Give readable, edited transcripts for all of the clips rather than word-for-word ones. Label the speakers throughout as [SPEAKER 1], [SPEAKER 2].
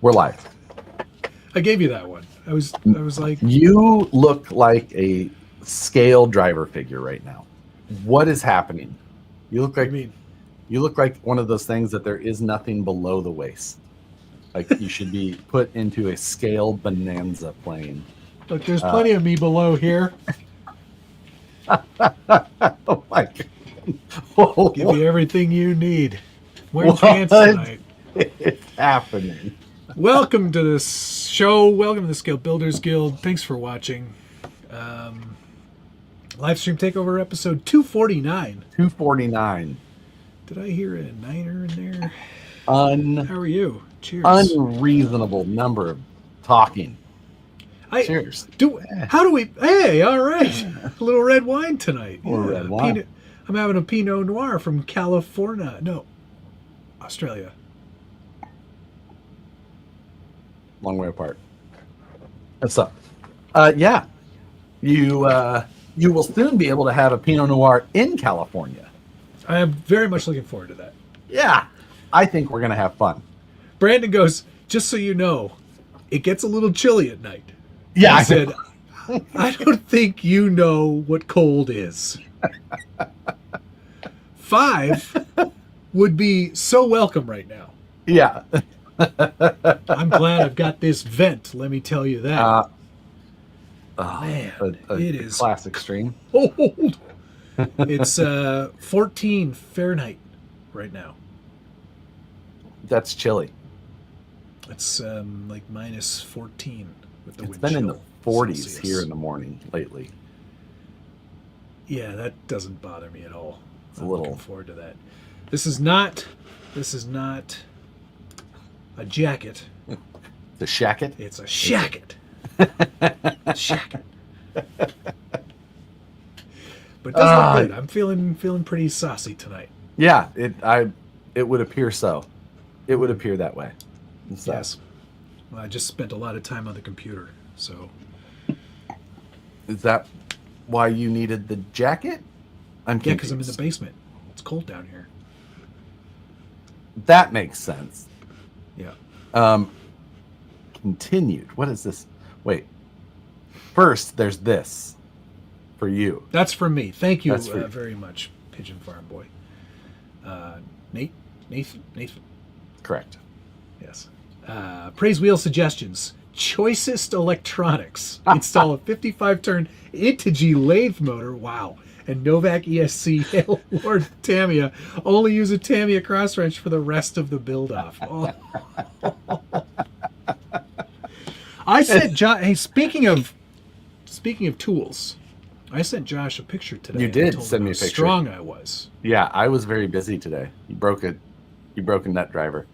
[SPEAKER 1] We're live.
[SPEAKER 2] I gave you that one. I was like,
[SPEAKER 1] You look like a scale driver figure right now. What is happening? You look like you look like one of those things that there is nothing below the waist. Like you should be put into a scale bonanza plane.
[SPEAKER 2] look, there's plenty of me below here.
[SPEAKER 1] Oh my god.
[SPEAKER 2] Give you everything you need. Wearing pants tonight.
[SPEAKER 1] It's happening.
[SPEAKER 2] Welcome to this show. Welcome to the Scale Builders Guild. Thanks for watching. Livestream Takeover episode 249.
[SPEAKER 1] 249.
[SPEAKER 2] Did I hear a niner in there? How are you? Cheers.
[SPEAKER 1] Unreasonable number of talking. Cheers.
[SPEAKER 2] How do we... Hey, all right. A little red wine tonight.
[SPEAKER 1] Red wine.
[SPEAKER 2] I'm having a Pinot Noir from California. No, Australia.
[SPEAKER 1] Long way apart. What's up? Yeah. You will soon be able to have a Pinot Noir in California.
[SPEAKER 2] I am very much looking forward to that.
[SPEAKER 1] Yeah. I think we're going to have fun.
[SPEAKER 2] Brandon goes, just so you know, it gets a little chilly at night.
[SPEAKER 1] Yeah.
[SPEAKER 2] I said, I don't think you know what cold is. 5 would be so welcome right now.
[SPEAKER 1] Yeah.
[SPEAKER 2] I'm glad I've got this vent, let me tell you that. Man, it is
[SPEAKER 1] classic stream.
[SPEAKER 2] Cold. It's 14 Fahrenheit right now.
[SPEAKER 1] That's chilly.
[SPEAKER 2] It's like minus 14 with the wind
[SPEAKER 1] It's been
[SPEAKER 2] chill
[SPEAKER 1] in the 40s
[SPEAKER 2] Celsius.
[SPEAKER 1] here in the morning lately.
[SPEAKER 2] Yeah, that doesn't bother me at all. I'm
[SPEAKER 1] little-
[SPEAKER 2] looking forward to that. This is not a jacket.
[SPEAKER 1] The shacket?
[SPEAKER 2] It's a shacket. Shacket. But it does look good. I'm feeling pretty saucy tonight.
[SPEAKER 1] Yeah, it would appear so. It would appear that way. So.
[SPEAKER 2] Yes. Well, I just spent a lot of time on the computer, so.
[SPEAKER 1] Is that why you needed the jacket?
[SPEAKER 2] Yeah, because I'm in the basement. It's cold down here.
[SPEAKER 1] That makes sense.
[SPEAKER 2] Yeah.
[SPEAKER 1] Continued. What is this? Wait. First, there's this for you.
[SPEAKER 2] That's for me. Thank you
[SPEAKER 1] That's for you.
[SPEAKER 2] very much, Pigeon Farm Boy. Nathan.
[SPEAKER 1] Correct.
[SPEAKER 2] Yes. Praise wheel suggestions. Choicest electronics. Install a 55-turn Intigi lathe motor. Wow. And Novak ESC Hail Lord Tamiya. Only use a Tamiya cross wrench for the rest of the build-off. Oh. I sent Josh. Hey, speaking of tools, I sent Josh a picture today.
[SPEAKER 1] You did
[SPEAKER 2] and told
[SPEAKER 1] send
[SPEAKER 2] him
[SPEAKER 1] me a
[SPEAKER 2] how
[SPEAKER 1] picture.
[SPEAKER 2] Strong I was.
[SPEAKER 1] Yeah, I was very busy today. You broke a nut driver.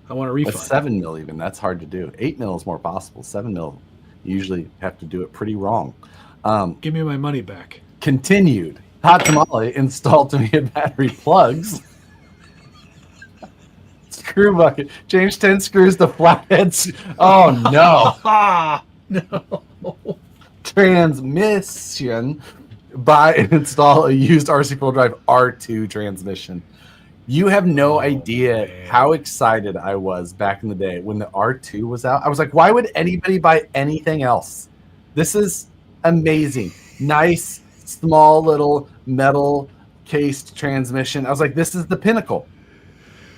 [SPEAKER 2] I want a
[SPEAKER 1] A
[SPEAKER 2] refund.
[SPEAKER 1] 7 mil even. That's hard to do. 8 mil is more possible. 7 mil, you usually have to do it pretty wrong.
[SPEAKER 2] Give me my money back.
[SPEAKER 1] Continued. Hot tamale installed Tamiya battery plugs. Screw bucket. Change 10 screws to flatheads. Oh no.
[SPEAKER 2] No.
[SPEAKER 1] Transmission. Buy and install a used RC4 drive R2 transmission. You have no idea
[SPEAKER 2] man.
[SPEAKER 1] how excited I was back in the day when the R2 was out. I was like, why would anybody buy anything else? This is amazing. Nice, small little metal cased transmission. I was like, this is the pinnacle.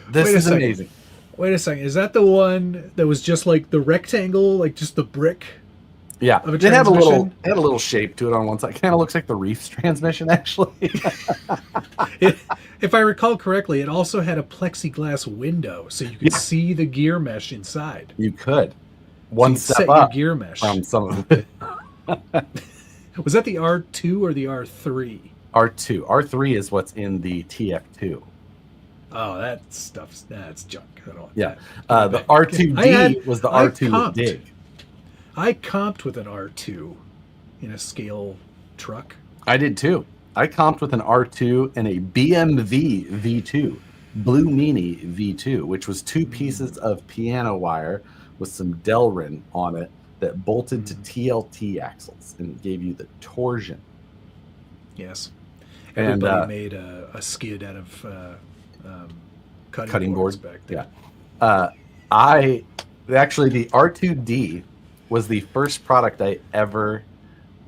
[SPEAKER 1] This is amazing.
[SPEAKER 2] Wait a second. Is that the one that was just like the rectangle, like just the brick?
[SPEAKER 1] Yeah,
[SPEAKER 2] Of a
[SPEAKER 1] it had a
[SPEAKER 2] transmission?
[SPEAKER 1] little shape to it on one side. Kind of looks like the Reef's transmission, actually.
[SPEAKER 2] If I recall correctly, it also had a plexiglass window so you could see the gear mesh inside.
[SPEAKER 1] You could.
[SPEAKER 2] So
[SPEAKER 1] One
[SPEAKER 2] you'd
[SPEAKER 1] step
[SPEAKER 2] set
[SPEAKER 1] up
[SPEAKER 2] your gear mesh.
[SPEAKER 1] from some of it.
[SPEAKER 2] Was that the R2 or the R3?
[SPEAKER 1] R2. R3 is what's in the TF2.
[SPEAKER 2] Oh, that that's junk. I don't want
[SPEAKER 1] Yeah.
[SPEAKER 2] that.
[SPEAKER 1] The R2D was the
[SPEAKER 2] I
[SPEAKER 1] R2 with
[SPEAKER 2] comped.
[SPEAKER 1] dig.
[SPEAKER 2] I comped with an R2 in a scale truck.
[SPEAKER 1] I did too. I comped with an R2 and a BMV V2, Blue Meanie V2, which was 2 pieces of piano wire with some Delrin on it that bolted to TLT axles and gave you the torsion.
[SPEAKER 2] Yes.
[SPEAKER 1] And,
[SPEAKER 2] Everybody made a skid out of cutting boards back there.
[SPEAKER 1] Yeah. Actually, the R2D was the first product I ever.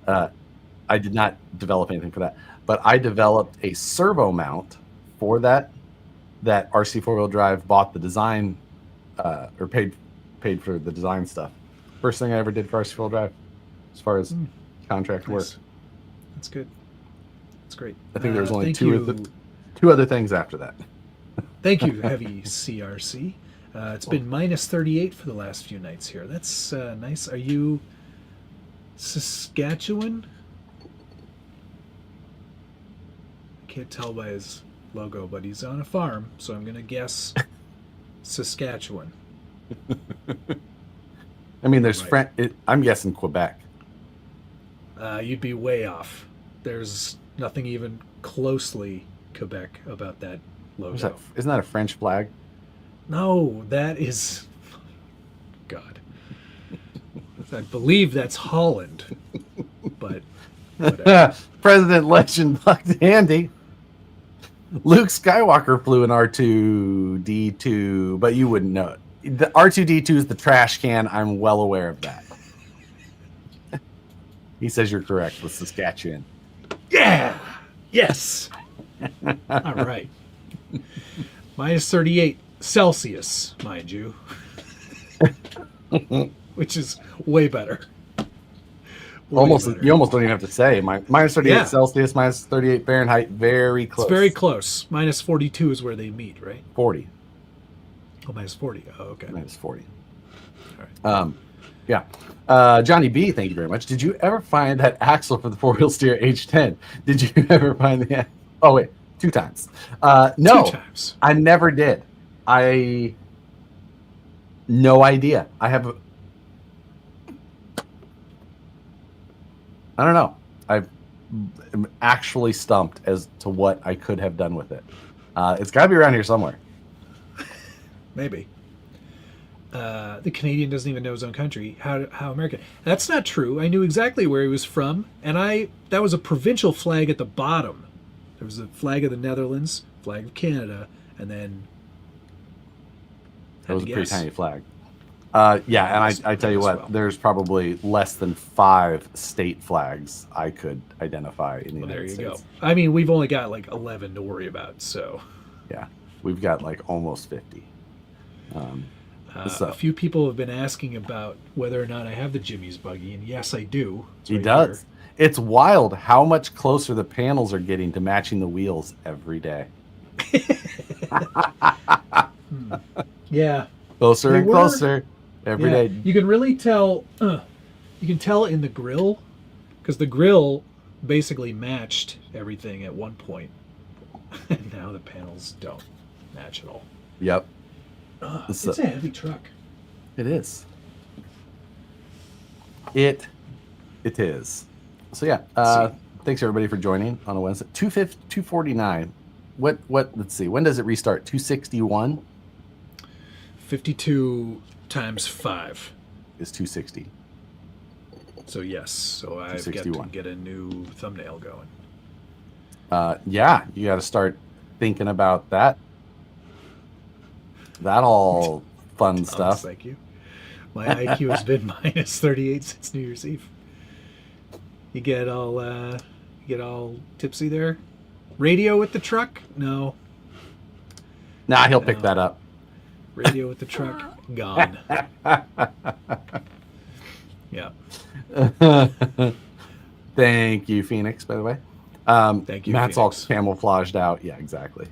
[SPEAKER 1] I did not develop anything for that, but I developed a servo mount for that RC 4-wheel drive. Bought the design, or paid for the design stuff. First thing I ever did for RC 4-wheel drive, as far as contract work.
[SPEAKER 2] That's good. That's great.
[SPEAKER 1] I think there was only two other things after that.
[SPEAKER 2] Thank you, Heavy CRC. It's been minus 38 for the last few nights here. That's nice. Are you Saskatchewan? I can't tell by his logo, but he's on a farm, so I'm going to guess Saskatchewan.
[SPEAKER 1] I mean, there's I'm guessing Quebec.
[SPEAKER 2] You'd be way off. There's nothing even closely Quebec about that logo.
[SPEAKER 1] Isn't that a French flag?
[SPEAKER 2] No, that is... God. I believe that's Holland. But whatever.
[SPEAKER 1] President Legend Bucked Andy. Luke Skywalker flew an R2D2, but you wouldn't know it. The R2D2 is the trash can. I'm well aware of that. He says you're correct with Saskatchewan.
[SPEAKER 2] Yeah! Yes! All right. Minus 38 Celsius, mind you. Which is way better.
[SPEAKER 1] You almost don't even have to say. Minus 38 Celsius, minus 38 Fahrenheit, very close.
[SPEAKER 2] It's very close. Minus 42 is where they meet, right?
[SPEAKER 1] 40.
[SPEAKER 2] Oh, minus 40. Oh, okay.
[SPEAKER 1] Minus 40.
[SPEAKER 2] All right.
[SPEAKER 1] Yeah. Johnny B, thank you very much. Did you ever find that axle for the four-wheel steer H10? Did you ever find the... Oh, wait. 2 times. No.
[SPEAKER 2] 2 times.
[SPEAKER 1] I never did. No idea. I don't know. I'm actually stumped as to what I could have done with it. It's got to be around here somewhere.
[SPEAKER 2] Maybe. The Canadian doesn't even know his own country. How American? That's not true. I knew exactly where he was from, and that was a provincial flag at the bottom. There was a flag of the Netherlands, flag of Canada, and then...
[SPEAKER 1] That was a pretty tiny flag. Yeah, and I tell you what, there's probably less than 5 state flags I could identify in the United States.
[SPEAKER 2] There you go. I mean, we've only got like 11 to worry about, so...
[SPEAKER 1] Yeah, we've got like almost 50.
[SPEAKER 2] A few people have been asking about whether or not I have the Jimmy's buggy, and yes, I do.
[SPEAKER 1] He does. It's wild how much closer the panels are getting to matching the wheels every day.
[SPEAKER 2] Yeah.
[SPEAKER 1] Closer and closer every day.
[SPEAKER 2] You can really tell. You can tell in the grill, because the grill basically matched everything at one point, and now the panels don't match at all.
[SPEAKER 1] Yep.
[SPEAKER 2] It's a heavy truck.
[SPEAKER 1] It is. It is. So yeah, thanks everybody for joining on a Wednesday. 249. What? Let's see. When does it restart? 261.
[SPEAKER 2] 52 times 5
[SPEAKER 1] is 260.
[SPEAKER 2] So yes. So I've got to get a new thumbnail going.
[SPEAKER 1] Yeah, you got to start thinking about that. That all fun stuff.
[SPEAKER 2] Thank you. My IQ has been minus 38 since New Year's Eve. You get all tipsy there. Radio with the truck? No.
[SPEAKER 1] Nah, he'll pick that up.
[SPEAKER 2] Radio with the truck? Gone. Yeah.
[SPEAKER 1] Thank you, Phoenix, by the way.
[SPEAKER 2] Thank you,
[SPEAKER 1] Matt's
[SPEAKER 2] Phoenix.
[SPEAKER 1] all camouflaged out. Yeah, exactly.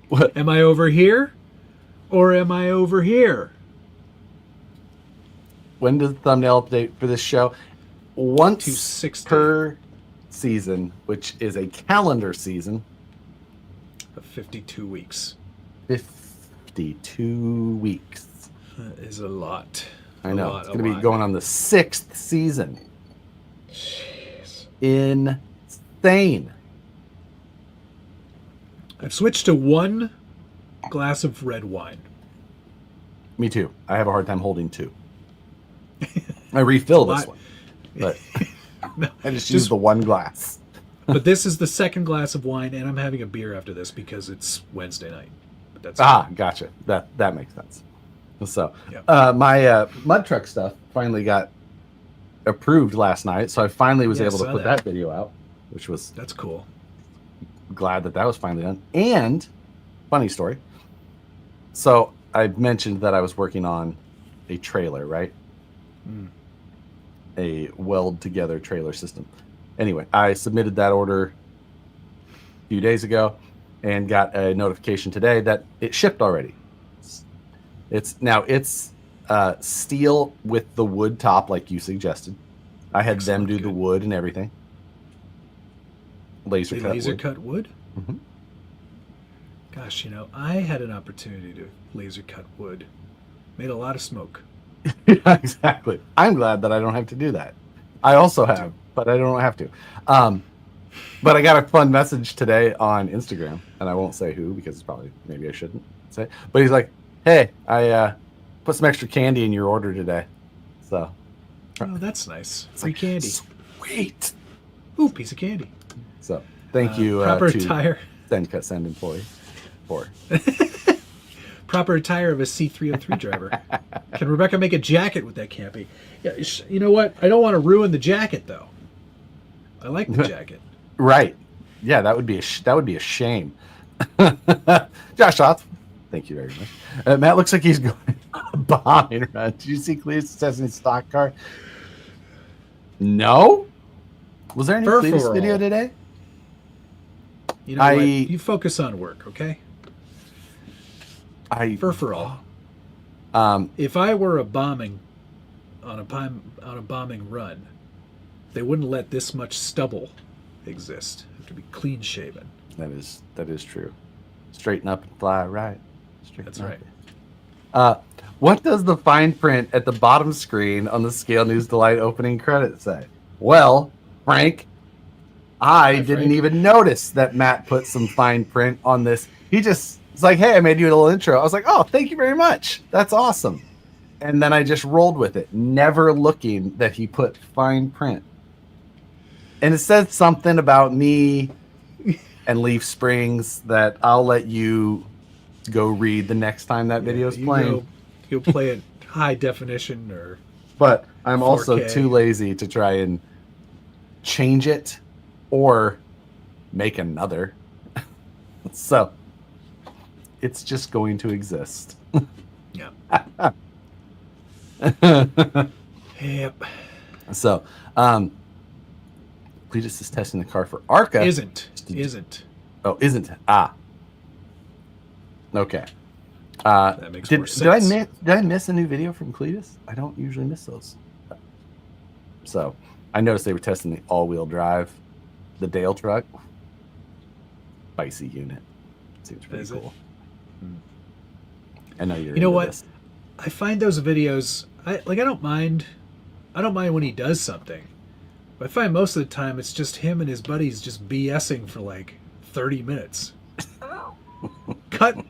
[SPEAKER 2] What? Am I over here? Or am I over here?
[SPEAKER 1] When does the thumbnail update for this show? Once
[SPEAKER 2] 260.
[SPEAKER 1] per season, which is a calendar season.
[SPEAKER 2] Of 52 weeks.
[SPEAKER 1] 52 weeks.
[SPEAKER 2] That is a lot.
[SPEAKER 1] I know. It's going to be going on the 6th season.
[SPEAKER 2] Jeez.
[SPEAKER 1] Insane.
[SPEAKER 2] I've switched to 1 glass of red wine.
[SPEAKER 1] Me too. I have a hard time holding 2. I refill this one, but
[SPEAKER 2] No,
[SPEAKER 1] I just use the 1 glass.
[SPEAKER 2] But this is the 2nd glass of wine, and I'm having a beer after this because it's Wednesday night. but that's
[SPEAKER 1] gotcha. That makes sense. So,
[SPEAKER 2] Yep.
[SPEAKER 1] my mud truck stuff finally got approved last night, so I finally was able to put that video out, which was
[SPEAKER 2] that's cool.
[SPEAKER 1] Glad that was finally done. And funny story. So I mentioned that I was working on a trailer, right? A weld together trailer system. Anyway, I submitted that order a few days ago and got a notification today that it shipped already. It's steel with the wood top like you suggested. I had them do the wood and everything. Laser cut wood. Mm-hmm.
[SPEAKER 2] Gosh, I had an opportunity to laser cut wood. Made a lot of smoke.
[SPEAKER 1] Yeah, exactly. I'm glad that I don't have to do that. I also have, but I don't have to. But I got a fun message today on Instagram, and I won't say who because maybe I shouldn't say. But he's like, "Hey, I put some extra candy in your order today." So,
[SPEAKER 2] that's nice. Free candy.
[SPEAKER 1] Sweet.
[SPEAKER 2] Ooh, piece of candy.
[SPEAKER 1] So, thank you
[SPEAKER 2] proper
[SPEAKER 1] to
[SPEAKER 2] attire.
[SPEAKER 1] Send employee for
[SPEAKER 2] proper attire of a C303 driver. Can Rebecca make a jacket with that campy? Yeah, you know what? I don't want to ruin the jacket though. I like the jacket.
[SPEAKER 1] Right. Yeah, that would be a shame. Josh Roth, thank you very much. Matt looks like he's going bombing around. Did you see Cletus testing his stock car? No. Was there any Cletus video today?
[SPEAKER 2] You know what? You focus on work, okay? For all. If I were bombing on a bombing run, they wouldn't let this much stubble exist. It have to be clean shaven.
[SPEAKER 1] That is true. Straighten up and fly right.
[SPEAKER 2] That's right.
[SPEAKER 1] What does the fine print at the bottom screen on the Scale News Delight opening credits say? Well, Frank, I didn't even notice that Matt put some fine print on this. He just was like, "Hey, I made you a little intro." I was like, "Oh, thank you very much. That's awesome." And then I just rolled with it, never looking that he put fine print. And it said something about me and Leaf Springs that I'll let you go read the next time that video is playing.
[SPEAKER 2] You'll play it high definition or.
[SPEAKER 1] But I'm
[SPEAKER 2] 4K.
[SPEAKER 1] Also too lazy to try and change it or make another. So it's just going to exist.
[SPEAKER 2] Yeah. Yep.
[SPEAKER 1] So, Cletus is testing the car for ARCA.
[SPEAKER 2] Isn't.
[SPEAKER 1] Oh, isn't. Okay.
[SPEAKER 2] That makes more sense.
[SPEAKER 1] Did I miss a new video from Cletus? I don't usually miss those. So, I noticed they were testing the all-wheel drive, the Dale truck. Spicy unit. Seems pretty cool. I know you're.
[SPEAKER 2] You know what? This. I find those videos. I don't mind when he does something. But I find most of the time it's just him and his buddies just BSing for like 30 minutes. Cut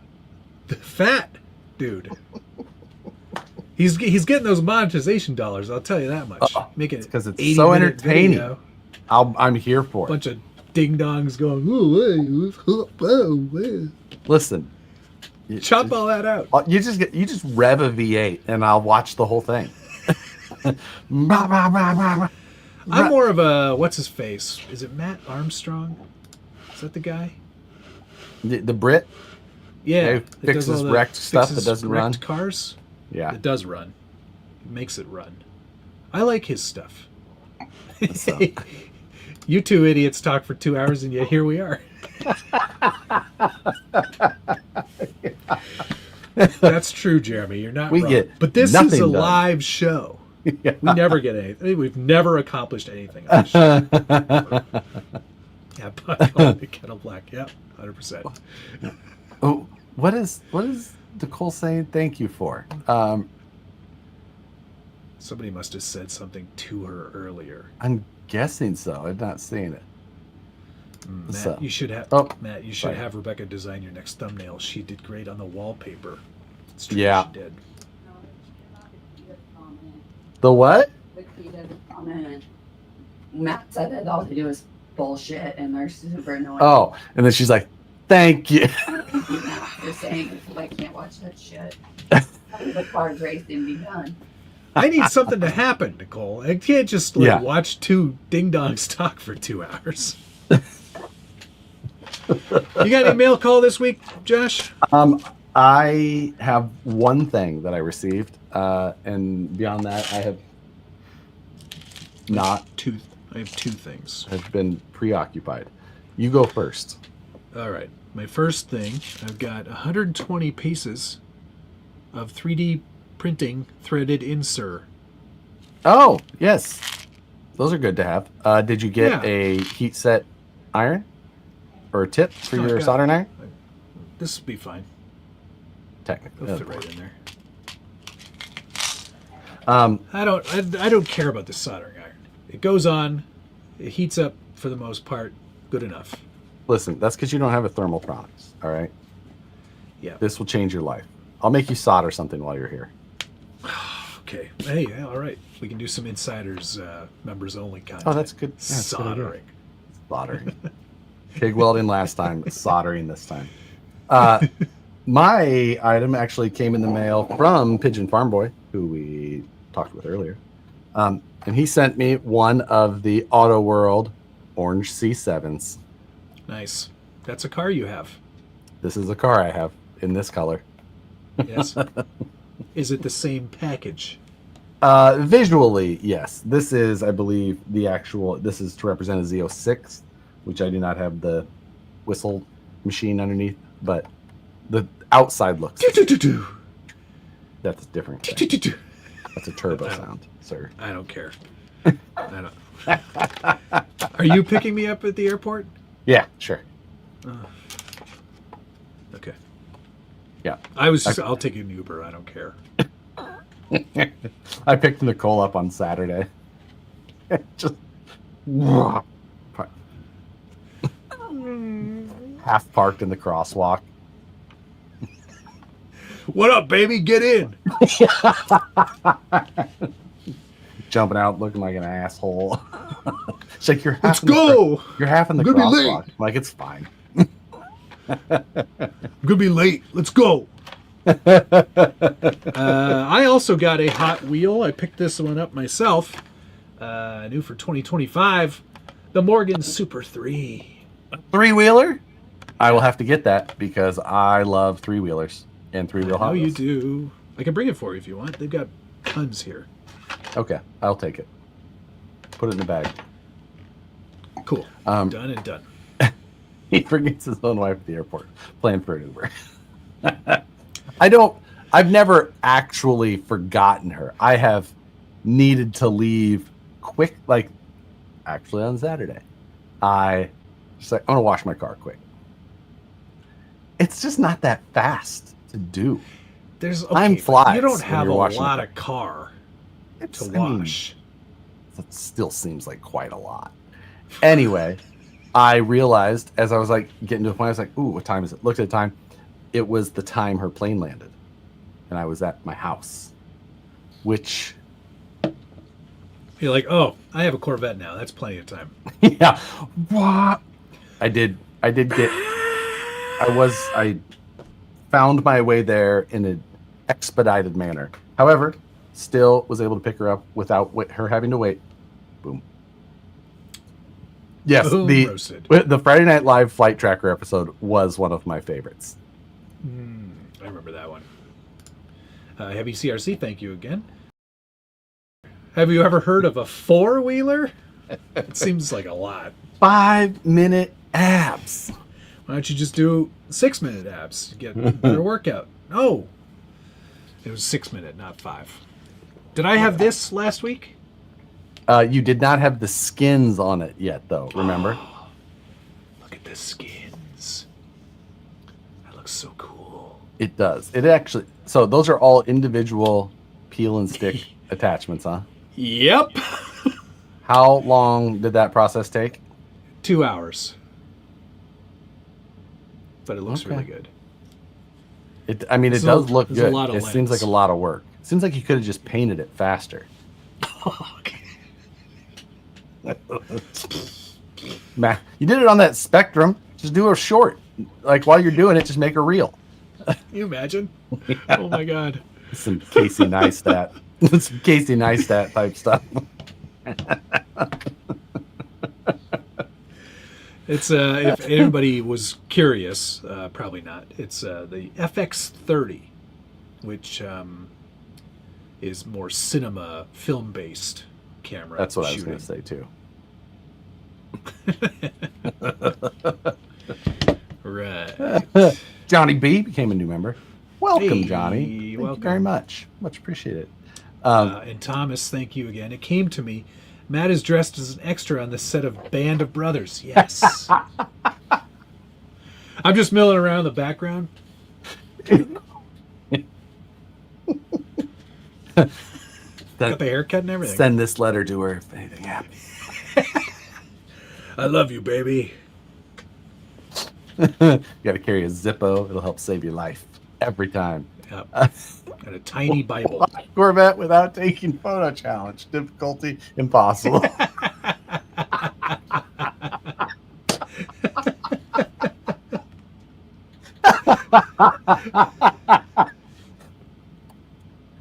[SPEAKER 2] the fat, dude. He's getting those monetization dollars. I'll tell you that much. Making it
[SPEAKER 1] because it's so entertaining. Video. I'm here for it.
[SPEAKER 2] Bunch of ding dongs going. Ooh,
[SPEAKER 1] listen,
[SPEAKER 2] chop all that out.
[SPEAKER 1] You just rev a V8 and I'll watch the whole thing.
[SPEAKER 2] I'm more of a what's his face? Is it Matt Armstrong? Is that the guy?
[SPEAKER 1] The Brit?
[SPEAKER 2] Yeah,
[SPEAKER 1] fixes wrecked stuff that doesn't run.
[SPEAKER 2] Cars?
[SPEAKER 1] Yeah,
[SPEAKER 2] it does run. It makes it run. I like his stuff.
[SPEAKER 1] So.
[SPEAKER 2] You two idiots talk for 2 hours, and yet here we are. That's true, Jeremy. You're not wrong. But this is a live show. Yeah. We never get anything. We've never accomplished anything on this show. Yeah, the kettle black. Yep, 100%.
[SPEAKER 1] Oh, what is Nicole saying thank you for?
[SPEAKER 2] Somebody must have said something to her earlier.
[SPEAKER 1] I'm guessing so. I'm not seeing it.
[SPEAKER 2] Matt, you should have have Rebecca design your next thumbnail. She did great on the wallpaper. It's true,
[SPEAKER 1] yeah,
[SPEAKER 2] she did.
[SPEAKER 1] The what?
[SPEAKER 3] The creative comment. Matt said that all they do is bullshit, and they're super annoying.
[SPEAKER 1] Oh, and then she's like, "Thank you."
[SPEAKER 3] just saying, I can't watch that shit. The cards racing be done.
[SPEAKER 2] I need something to happen, Nicole. I can't just watch two ding-dongs talk for 2 hours. You got any mail call this week, Josh?
[SPEAKER 1] I have one thing that I received, and beyond that, I have not.
[SPEAKER 2] I have two things.
[SPEAKER 1] I've been preoccupied. You go first.
[SPEAKER 2] All right. My first thing, I've got 120 pieces of 3D printing threaded insert.
[SPEAKER 1] Oh, yes. Those are good to have. Did you get a heat set iron or a tip for your soldering iron?
[SPEAKER 2] This will be fine.
[SPEAKER 1] Technically.
[SPEAKER 2] It'll fit right in there. I don't care about the soldering iron. It goes on. It heats up for the most part. Good enough.
[SPEAKER 1] Listen, that's because you don't have a thermal products, all right?
[SPEAKER 2] Yeah.
[SPEAKER 1] This will change your life. I'll make you solder something while you're here.
[SPEAKER 2] Okay. Hey, yeah, all right. We can do some insiders, members only content.
[SPEAKER 1] Oh, that's good. Yeah,
[SPEAKER 2] soldering.
[SPEAKER 1] Soldering. Pig welding last time, soldering this time. My item actually came in the mail from Pigeon Farm Boy, who we talked with earlier. And he sent me one of the Auto World Orange C7s.
[SPEAKER 2] Nice. That's a car you have.
[SPEAKER 1] This is a car I have in this color.
[SPEAKER 2] Yes. Is it the same package?
[SPEAKER 1] Visually, yes. This is, I believe, this is to represent a Z06, which I do not have the whistle machine underneath, but the outside looks. That's different. That's a turbo sound, sir.
[SPEAKER 2] I don't care. I don't. Are you picking me up at the airport?
[SPEAKER 1] Yeah, sure.
[SPEAKER 2] Okay.
[SPEAKER 1] Yeah.
[SPEAKER 2] I'll take an Uber. I don't care.
[SPEAKER 1] I picked Nicole up on Saturday. Just half parked in the crosswalk.
[SPEAKER 2] What up, baby? Get in.
[SPEAKER 1] Jumping out looking like an asshole. It's like
[SPEAKER 2] let's go.
[SPEAKER 1] You're half in the crosswalk. I'm like, it's fine.
[SPEAKER 2] I'm gonna be late. Let's go. I also got a Hot Wheel. I picked this one up myself. New for 2025. The Morgan Super 3.
[SPEAKER 1] Three-wheeler? I will have to get that because I love three-wheelers and three-wheel Hot Wheels.
[SPEAKER 2] You do. I can bring it for you if you want. They've got tons here.
[SPEAKER 1] Okay, I'll take it. Put it in the bag.
[SPEAKER 2] Cool. Done and done.
[SPEAKER 1] He forgets his own wife at the airport, playing for an Uber. I've never actually forgotten her. I have needed to leave quick, actually on Saturday. I'm going to wash my car quick. It's just not that fast to do. Time flies.
[SPEAKER 2] You don't have a lot of car to wash.
[SPEAKER 1] That still seems like quite a lot. Anyway, I realized as I was getting to a point, I was like, ooh, what time is it? Looked at the time. It was the time her plane landed. And I was at my house, which...
[SPEAKER 2] You're like, oh, I have a Corvette now. That's plenty of time.
[SPEAKER 1] Yeah. What? I found my way there in an expedited manner. However, still was able to pick her up without her having to wait. Boom. Yes,
[SPEAKER 2] Boom,
[SPEAKER 1] the Friday Night Live Flight Tracker episode was one of my favorites.
[SPEAKER 2] I remember that one. Heavy CRC, thank you again. Have you ever heard of a four-wheeler? It seems like a lot.
[SPEAKER 1] 5-minute abs.
[SPEAKER 2] Why don't you just do 6-minute abs? Get a better workout. No. It was 6-minute, not 5. Did I have this last week?
[SPEAKER 1] You did not have the skins on it yet, though. Remember?
[SPEAKER 2] Oh, look at the skins. That looks so cool.
[SPEAKER 1] It does. It actually. So those are all individual peel and stick attachments, huh?
[SPEAKER 2] Yep.
[SPEAKER 1] How long did that process take?
[SPEAKER 2] 2 hours. But it looks really good.
[SPEAKER 1] It does look good. It
[SPEAKER 2] lens.
[SPEAKER 1] Seems like a lot of work. It seems like you could have just painted it faster.
[SPEAKER 2] Okay.
[SPEAKER 1] Man, you did it on that Spectrum. Just do a short. While you're doing it, just make a reel.
[SPEAKER 2] Can you imagine? Oh my God.
[SPEAKER 1] Some Casey Neistat. Some Casey Neistat type stuff.
[SPEAKER 2] It's if anybody was curious, probably not. It's the FX30, which is more cinema film based camera.
[SPEAKER 1] That's what I was
[SPEAKER 2] shooting.
[SPEAKER 1] going to say too.
[SPEAKER 2] Right.
[SPEAKER 1] Johnny B became a new member. Welcome,
[SPEAKER 2] Hey,
[SPEAKER 1] Johnny. Thank
[SPEAKER 2] welcome.
[SPEAKER 1] you very much. Much appreciated.
[SPEAKER 2] And Thomas, thank you again. It came to me. Matt is dressed as an extra on the set of Band of Brothers. Yes. I'm just milling around in the background. Got the haircut and everything.
[SPEAKER 1] Send this letter to her if anything happens.
[SPEAKER 2] I love you, baby.
[SPEAKER 1] You got to carry a Zippo. It'll help save your life every time.
[SPEAKER 2] Yep. Got a tiny Bible.
[SPEAKER 1] Corvette without taking photo challenge. Difficulty impossible.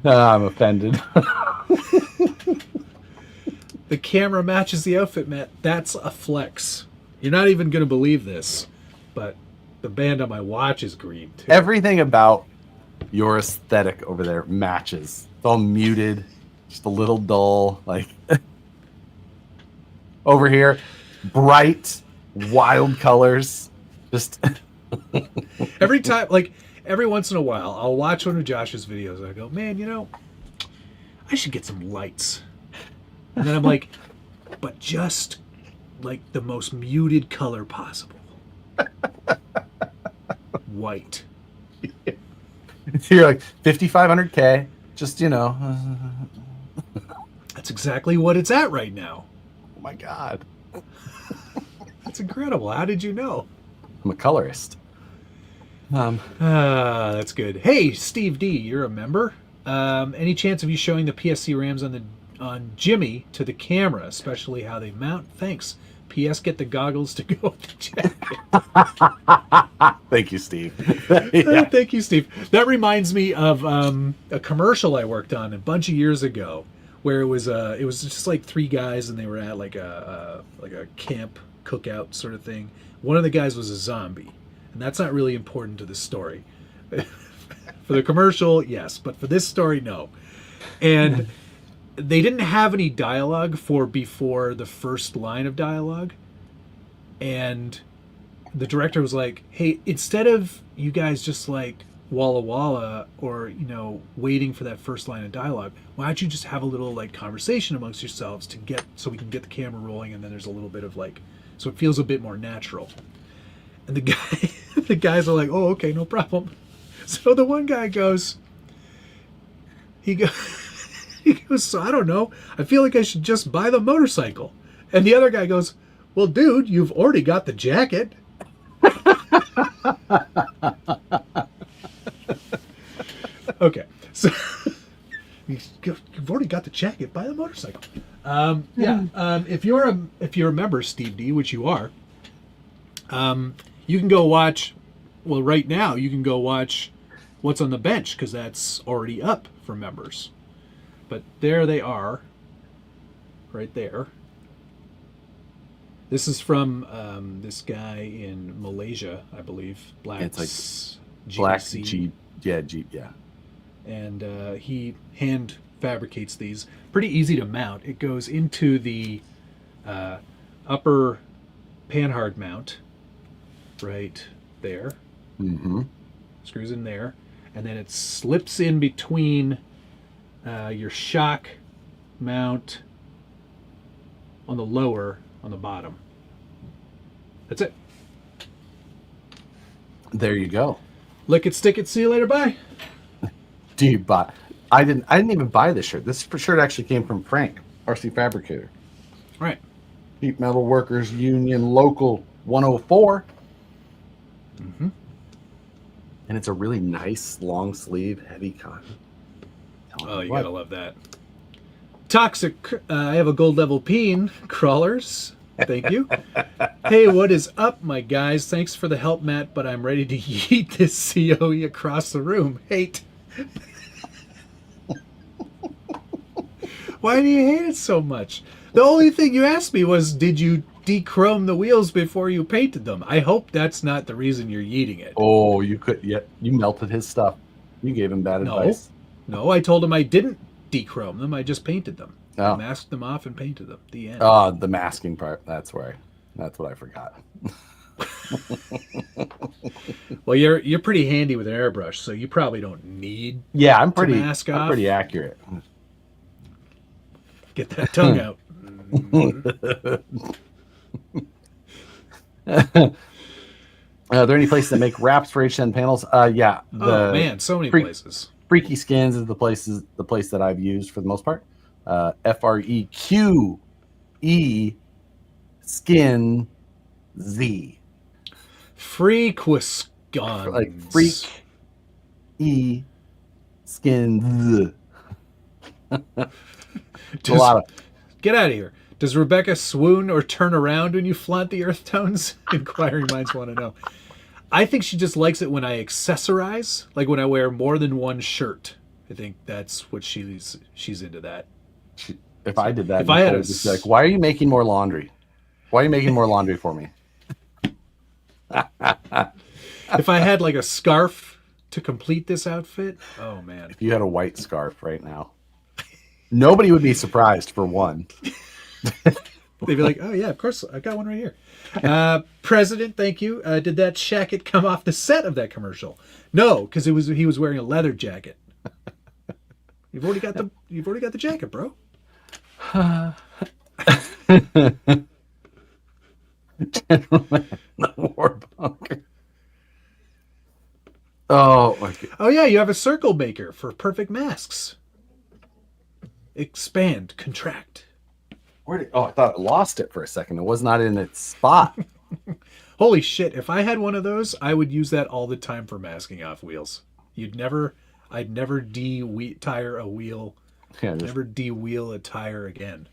[SPEAKER 1] I'm offended.
[SPEAKER 2] The camera matches the outfit, Matt. That's a flex. You're not even going to believe this, but the band on my watch is green, too.
[SPEAKER 1] Everything about your aesthetic over there matches. It's all muted, just a little dull. Like over here, bright, wild colors. Just
[SPEAKER 2] Every time, like, every once in a while, I'll watch one of Josh's videos and I go, man, you know, I should get some lights. And then I'm like, but just like the most muted color possible. White.
[SPEAKER 1] you're like 5,500K. Just, you know.
[SPEAKER 2] That's exactly what it's at right now.
[SPEAKER 1] Oh my God.
[SPEAKER 2] That's incredible. How did you know?
[SPEAKER 1] I'm a colorist.
[SPEAKER 2] That's good. Hey, Steve D, you're a member. Any chance of you showing the PSC RAMs on Jimmy to the camera, especially how they mount? Thanks. P.S. Get the goggles to go with the jacket.
[SPEAKER 1] Thank you, Steve.
[SPEAKER 2] Thank you, Steve. That reminds me of a commercial I worked on a bunch of years ago, where it was just like three guys and they were at like a camp cookout sort of thing. One of the guys was a zombie, and that's not really important to the story. For the commercial, yes, but for this story, no. And they didn't have any dialogue before the first line of dialogue. And the director was like, hey, instead of you guys just like Walla Walla or, you know, waiting for that first line of dialogue, why don't you just have a little like conversation amongst yourselves so we can get the camera rolling, and then there's a little bit of like, so it feels a bit more natural. And the guys are like, oh, okay, no problem. So the one guy goes, he goes, so I don't know. I feel like I should just buy the motorcycle. And the other guy goes, well, dude, you've already got the jacket. Okay. So you've already got the jacket. Buy the motorcycle. If you're a member, Steve D, which you are, you can go watch. Well, right now you can go watch What's on the Bench, because that's already up for members. But there they are, right there. This is from this guy in Malaysia, I believe.
[SPEAKER 1] It's like
[SPEAKER 2] GC.
[SPEAKER 1] Black Jeep. Yeah, Jeep, yeah.
[SPEAKER 2] And he hand fabricates these. Pretty easy to mount. It goes into the upper panhard mount, right there.
[SPEAKER 1] Mm-hmm.
[SPEAKER 2] Screws in there. And then it slips in between your shock mount on the lower, on the bottom. That's it.
[SPEAKER 1] There you go.
[SPEAKER 2] Lick it, stick it, see you later, bye.
[SPEAKER 1] Do you buy? I didn't even buy this shirt. This shirt actually came from Frank, RC Fabricator.
[SPEAKER 2] Right.
[SPEAKER 1] Sheet Metal Workers Union Local 104.
[SPEAKER 2] Mm-hmm.
[SPEAKER 1] And it's a really nice long sleeve, heavy cotton.
[SPEAKER 2] Oh, you gotta love that. Toxic. I have a gold level peen. Crawlers. Thank you. Hey, what is up, my guys? Thanks for the help, Matt, but I'm ready to yeet this COE across the room. Hate. Why do you hate it so much? The only thing you asked me was, did you dechrome the wheels before you painted them? I hope that's not the reason you're yeeting it.
[SPEAKER 1] Oh, you could. Yeah, you melted his stuff. You gave him bad advice.
[SPEAKER 2] No, I told him I didn't dechrome them. I just painted them.
[SPEAKER 1] Oh.
[SPEAKER 2] I masked them off and painted them. The end.
[SPEAKER 1] Oh, the masking part. That's what I forgot.
[SPEAKER 2] Well, you're pretty handy with an airbrush, so you probably don't need.
[SPEAKER 1] Yeah, I'm pretty accurate.
[SPEAKER 2] Get that tongue out.
[SPEAKER 1] Are there any places that make wraps for H10 panels? Yeah.
[SPEAKER 2] Oh man, so many places.
[SPEAKER 1] Freaky Skins is the place that I've used for the most part. FREQE Skin Z.
[SPEAKER 2] Freaquiscons.
[SPEAKER 1] Like Freak E Skin Z. A lot of.
[SPEAKER 2] Get out of here. Does Rebecca swoon or turn around when you flaunt the earth tones? Inquiring minds want to know. I think she just likes it when I accessorize, like when I wear more than one shirt. I think that's what she's into that.
[SPEAKER 1] If I did that,
[SPEAKER 2] if I had
[SPEAKER 1] just like, why are you making more laundry? Why are you making more laundry for me?
[SPEAKER 2] If I had like a scarf to complete this outfit, oh man.
[SPEAKER 1] If you had a white scarf right now, nobody would be surprised for one.
[SPEAKER 2] They'd be like, oh yeah, of course, I got one right here. President, thank you. Did that jacket come off the set of that commercial? No, because he was wearing a leather jacket. You've already got the jacket, bro.
[SPEAKER 1] Gentleman, the war bunker. Oh my God.
[SPEAKER 2] Oh yeah, you have a circle maker for perfect masks. Expand, contract.
[SPEAKER 1] I thought I lost it for a second. It was not in its spot.
[SPEAKER 2] Holy shit! If I had one of those, I would use that all the time for masking off wheels. I'd never de-tire a wheel. Yeah, never de-wheel a tire again.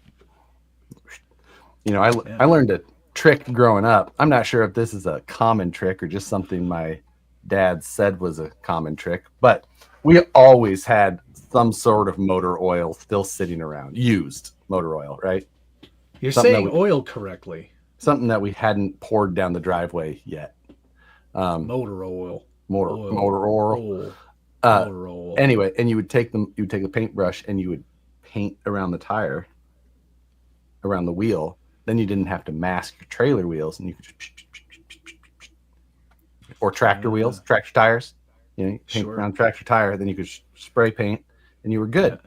[SPEAKER 1] You know, I learned a trick growing up. I'm not sure if this is a common trick or just something my dad said was a common trick, but we always had some sort of motor oil still sitting around, used motor oil, right?
[SPEAKER 2] You're saying oil correctly.
[SPEAKER 1] Something that we hadn't poured down the driveway yet.
[SPEAKER 2] Motor oil.
[SPEAKER 1] Motor oil. Anyway, and you would take a paintbrush and you would paint around the tire, around the wheel. Then you didn't have to mask your trailer wheels, and you could or tractor wheels, tractor tires. You know, paint around tractor tire. Then you could spray paint, and you were good. Yeah.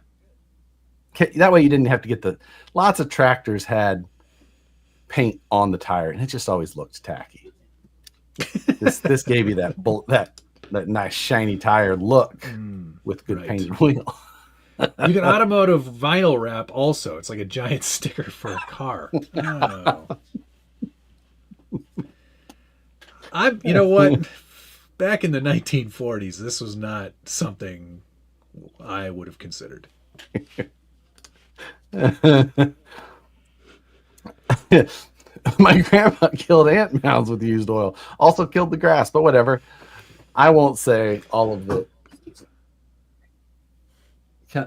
[SPEAKER 1] That way, you didn't have to get lots of tractors had paint on the tire, and it just always looked tacky. This gave you that nice shiny tire look with good painted wheel.
[SPEAKER 2] You can automotive vinyl wrap also. It's like a giant sticker for a car. Oh. You know what? Back in the 1940s, this was not something I would have considered.
[SPEAKER 1] My grandpa killed ant mounds with used oil. Also killed the grass, but whatever. I won't say all of the.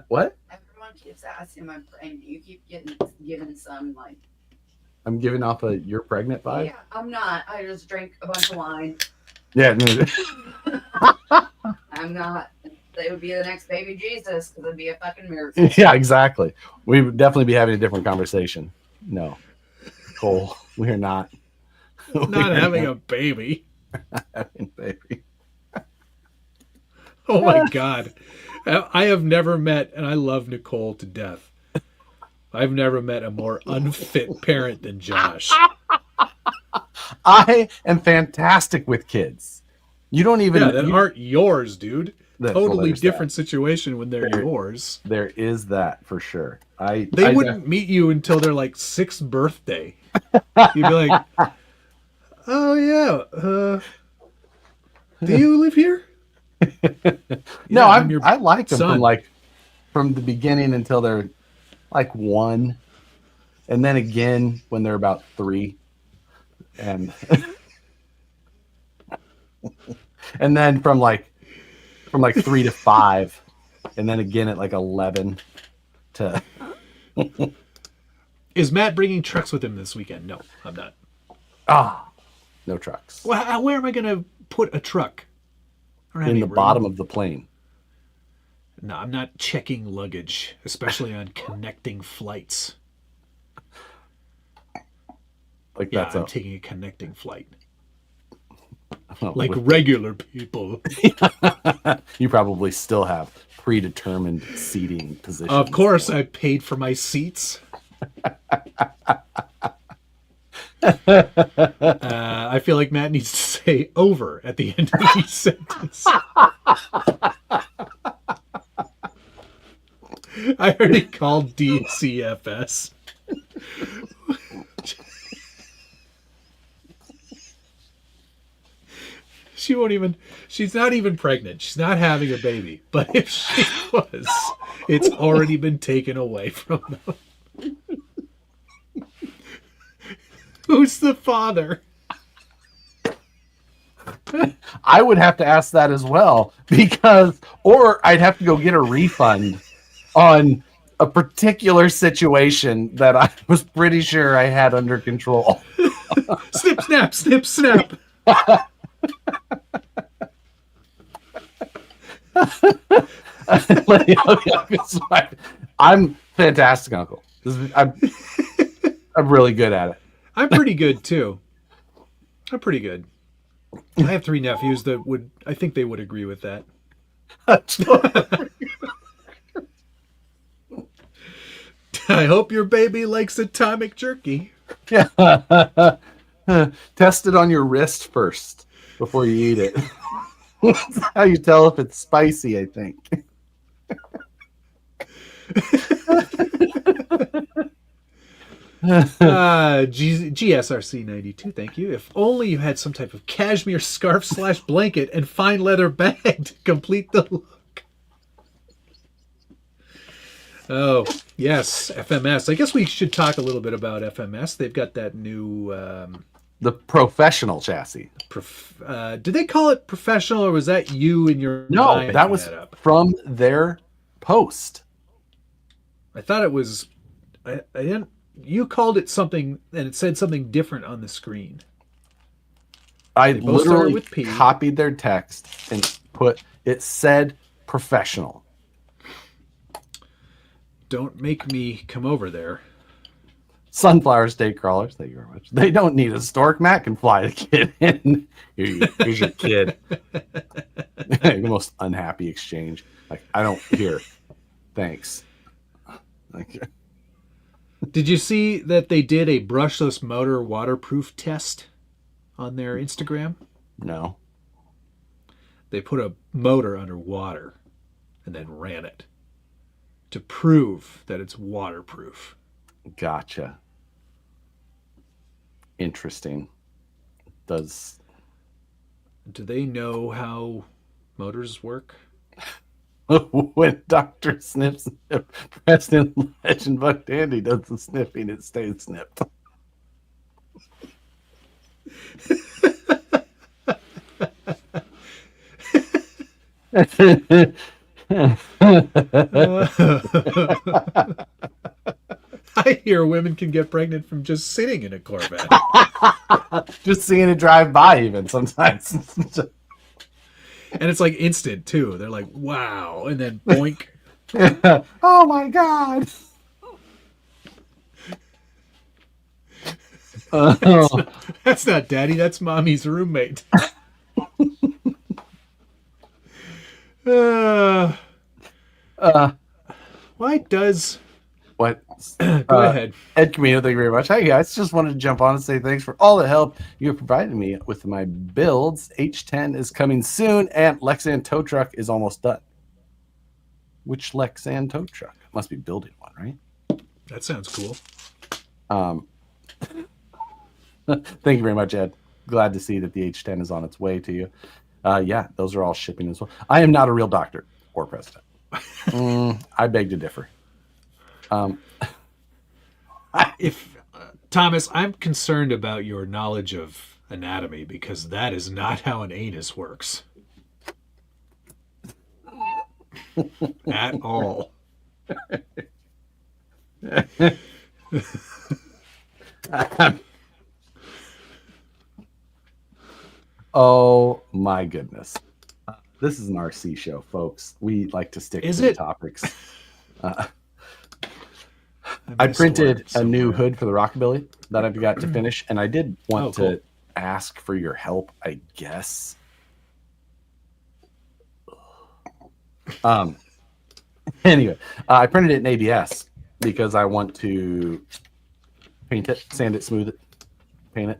[SPEAKER 1] What?
[SPEAKER 3] Everyone keeps asking my friend. You keep giving some like.
[SPEAKER 1] I'm giving off a "you're pregnant" vibe.
[SPEAKER 3] Yeah, I'm not. I just drank a bunch of wine.
[SPEAKER 1] Yeah.
[SPEAKER 3] I'm not. They would be the next baby Jesus because it'd be a fucking miracle.
[SPEAKER 1] Yeah, exactly. We would definitely be having a different conversation. No, Cole, we are not.
[SPEAKER 2] Not having a baby.
[SPEAKER 1] Having a baby.
[SPEAKER 2] Oh my God. I have never met, and I love Nicole to death. I've never met a more unfit parent than Josh.
[SPEAKER 1] I am fantastic with kids. You don't even.
[SPEAKER 2] Yeah, that aren't yours, dude. Totally different situation when they're yours.
[SPEAKER 1] There is that for sure.
[SPEAKER 2] They wouldn't meet you until their like 6th birthday. You'd be like, "Oh yeah, do you live here?"
[SPEAKER 1] No, I like them from the beginning until they're like 1, and then again when they're about 3, and and then from like 3 to 5, and then again at like 11 to.
[SPEAKER 2] Is Matt bringing trucks with him this weekend? No, I'm not.
[SPEAKER 1] No trucks.
[SPEAKER 2] Well, where am I going to put a truck?
[SPEAKER 1] In the bottom of the plane.
[SPEAKER 2] No, I'm not checking luggage, especially on connecting flights.
[SPEAKER 1] Like
[SPEAKER 2] Yeah,
[SPEAKER 1] that's
[SPEAKER 2] I'm taking a connecting flight.
[SPEAKER 1] with
[SPEAKER 2] Regular people.
[SPEAKER 1] You probably still have predetermined seating positions.
[SPEAKER 2] Of course, I paid for my seats. I feel like Matt needs to say "over" at the end of each sentence. I already called DCFS. She won't even, she's not even pregnant. She's not having a baby. But if she was, it's already been taken away from them. Who's the father?
[SPEAKER 1] I would have to ask that as well, or I'd have to go get a refund on a particular situation that I was pretty sure I had under control.
[SPEAKER 2] Snip, snap, snip, snap.
[SPEAKER 1] I'm fantastic, Uncle. I'm really good at it.
[SPEAKER 2] I'm pretty good too. I'm pretty good. I have 3 nephews that I think they would agree with that. I hope your baby likes atomic jerky.
[SPEAKER 1] Yeah. Test it on your wrist first before you eat it. That's how you tell if it's spicy, I think.
[SPEAKER 2] GSRC 92, thank you. If only you had some type of cashmere scarf / blanket and fine leather bag to complete the look. Oh, yes, FMS. I guess we should talk a little bit about FMS. They've got that new...
[SPEAKER 1] the professional chassis.
[SPEAKER 2] Did they call it professional, or was that you in your
[SPEAKER 1] No, that was from their post.
[SPEAKER 2] I thought it was... I didn't... You called it something, and it said something different on the screen.
[SPEAKER 1] I literally copied their text and it said professional.
[SPEAKER 2] Don't make me come over there.
[SPEAKER 1] Sunflower steak crawlers, thank you very much. They don't need a stork. Matt can fly the kid in. Here's your kid. The most unhappy exchange. Like, I don't hear. Thanks. Like,
[SPEAKER 2] did you see that they did a brushless motor waterproof test on their Instagram?
[SPEAKER 1] No.
[SPEAKER 2] They put a motor under water and then ran it to prove that it's waterproof.
[SPEAKER 1] Gotcha. Interesting. Do
[SPEAKER 2] they know how motors work?
[SPEAKER 1] When Dr. Snips, Preston Legend Buck Dandy does the sniffing, it stays snipped.
[SPEAKER 2] I hear women can get pregnant from just sitting in a Corvette.
[SPEAKER 1] Just seeing it drive by even sometimes.
[SPEAKER 2] And it's like instant too. They're like, wow. And then boink.
[SPEAKER 1] Oh my God.
[SPEAKER 2] That's not daddy. That's mommy's roommate. Why does...
[SPEAKER 1] What?
[SPEAKER 2] Go ahead.
[SPEAKER 1] Ed Camino, thank you very much. Hi, guys. Just wanted to jump on and say thanks for all the help you have provided me with my builds. H10 is coming soon, and Lexan tow truck is almost done. Which Lexan tow truck? Must be building one, right?
[SPEAKER 2] That sounds cool.
[SPEAKER 1] Thank you very much, Ed. Glad to see that the H10 is on its way to you. Yeah, those are all shipping as well. I am not a real doctor or president. I beg to differ.
[SPEAKER 2] If Thomas, I'm concerned about your knowledge of anatomy because that is not how an anus works. At all.
[SPEAKER 1] Oh my goodness. This is an RC show, folks. We like to stick to the topics. I printed a new hood for the Rockabilly that I've got to finish, and I did want to ask for your help, I guess. Anyway, I printed it in ABS because I want to paint it, sand it, smooth it, paint it.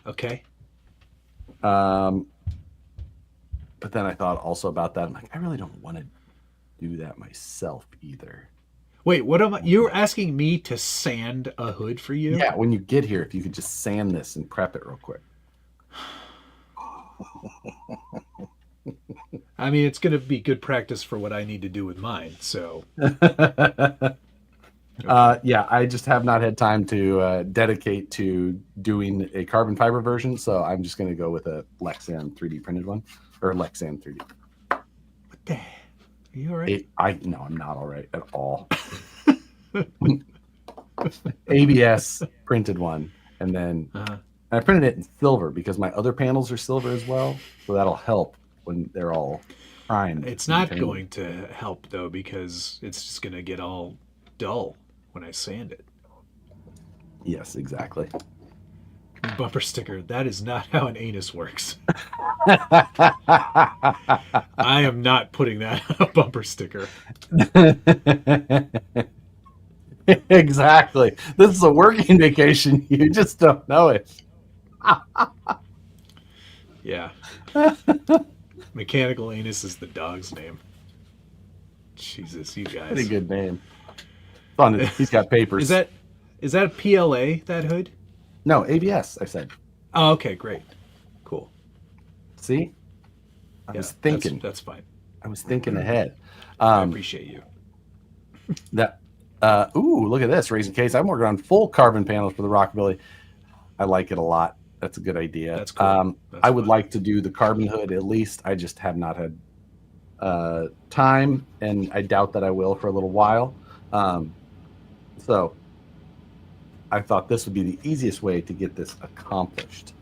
[SPEAKER 2] Okay.
[SPEAKER 1] But then I thought also about that. I'm like, I really don't want to do that myself either.
[SPEAKER 2] Wait, what am I? You're asking me to sand a hood for you?
[SPEAKER 1] Yeah, when you get here, if you could just sand this and prep it real quick.
[SPEAKER 2] I mean, it's going to be good practice for what I need to do with mine. So,
[SPEAKER 1] yeah, I just have not had time to dedicate to doing a carbon fiber version, so I'm just going to go with a Lexan 3D printed one, or Lexan 3D.
[SPEAKER 2] What the? Are you all right?
[SPEAKER 1] No, I'm not all right at all. ABS printed one, and then I printed it in silver because my other panels are silver as well, so that'll help when they're all primed.
[SPEAKER 2] It's not going to help though because it's just going to get all dull when I sand it.
[SPEAKER 1] Yes, exactly.
[SPEAKER 2] Bumper sticker. That is not how an anus works. I am not putting that on a bumper sticker.
[SPEAKER 1] Exactly. This is a working vacation. You just don't know it.
[SPEAKER 2] Yeah. Mechanical anus is the dog's name. Jesus, you guys.
[SPEAKER 1] Pretty good name. Fun. He's got papers.
[SPEAKER 2] Is that a PLA, that hood?
[SPEAKER 1] No, ABS, I said.
[SPEAKER 2] Oh, okay, great. Cool.
[SPEAKER 1] See? I was thinking.
[SPEAKER 2] That's fine.
[SPEAKER 1] I was thinking ahead.
[SPEAKER 2] I appreciate you.
[SPEAKER 1] Ooh, look at this. Raising case. I'm working on full carbon panels for the Rockabilly. I like it a lot. That's a good idea.
[SPEAKER 2] That's cool.
[SPEAKER 1] I would like to do the carbon hood at least. I just have not had time, and I doubt that I will for a little while. So I thought this would be the easiest way to get this accomplished.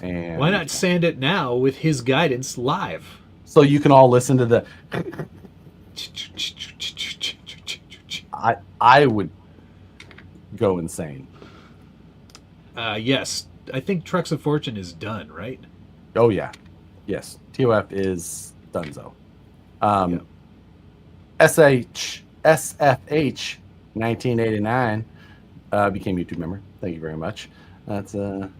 [SPEAKER 1] And
[SPEAKER 2] why not sand it now with his guidance live?
[SPEAKER 1] So you can all listen to the... I would go insane.
[SPEAKER 2] Yes. I think Trucks of Fortune is done, right?
[SPEAKER 1] Oh, yeah. Yes. TOF is donezo. SFH 1989 became YouTube member. Thank you very much. That's a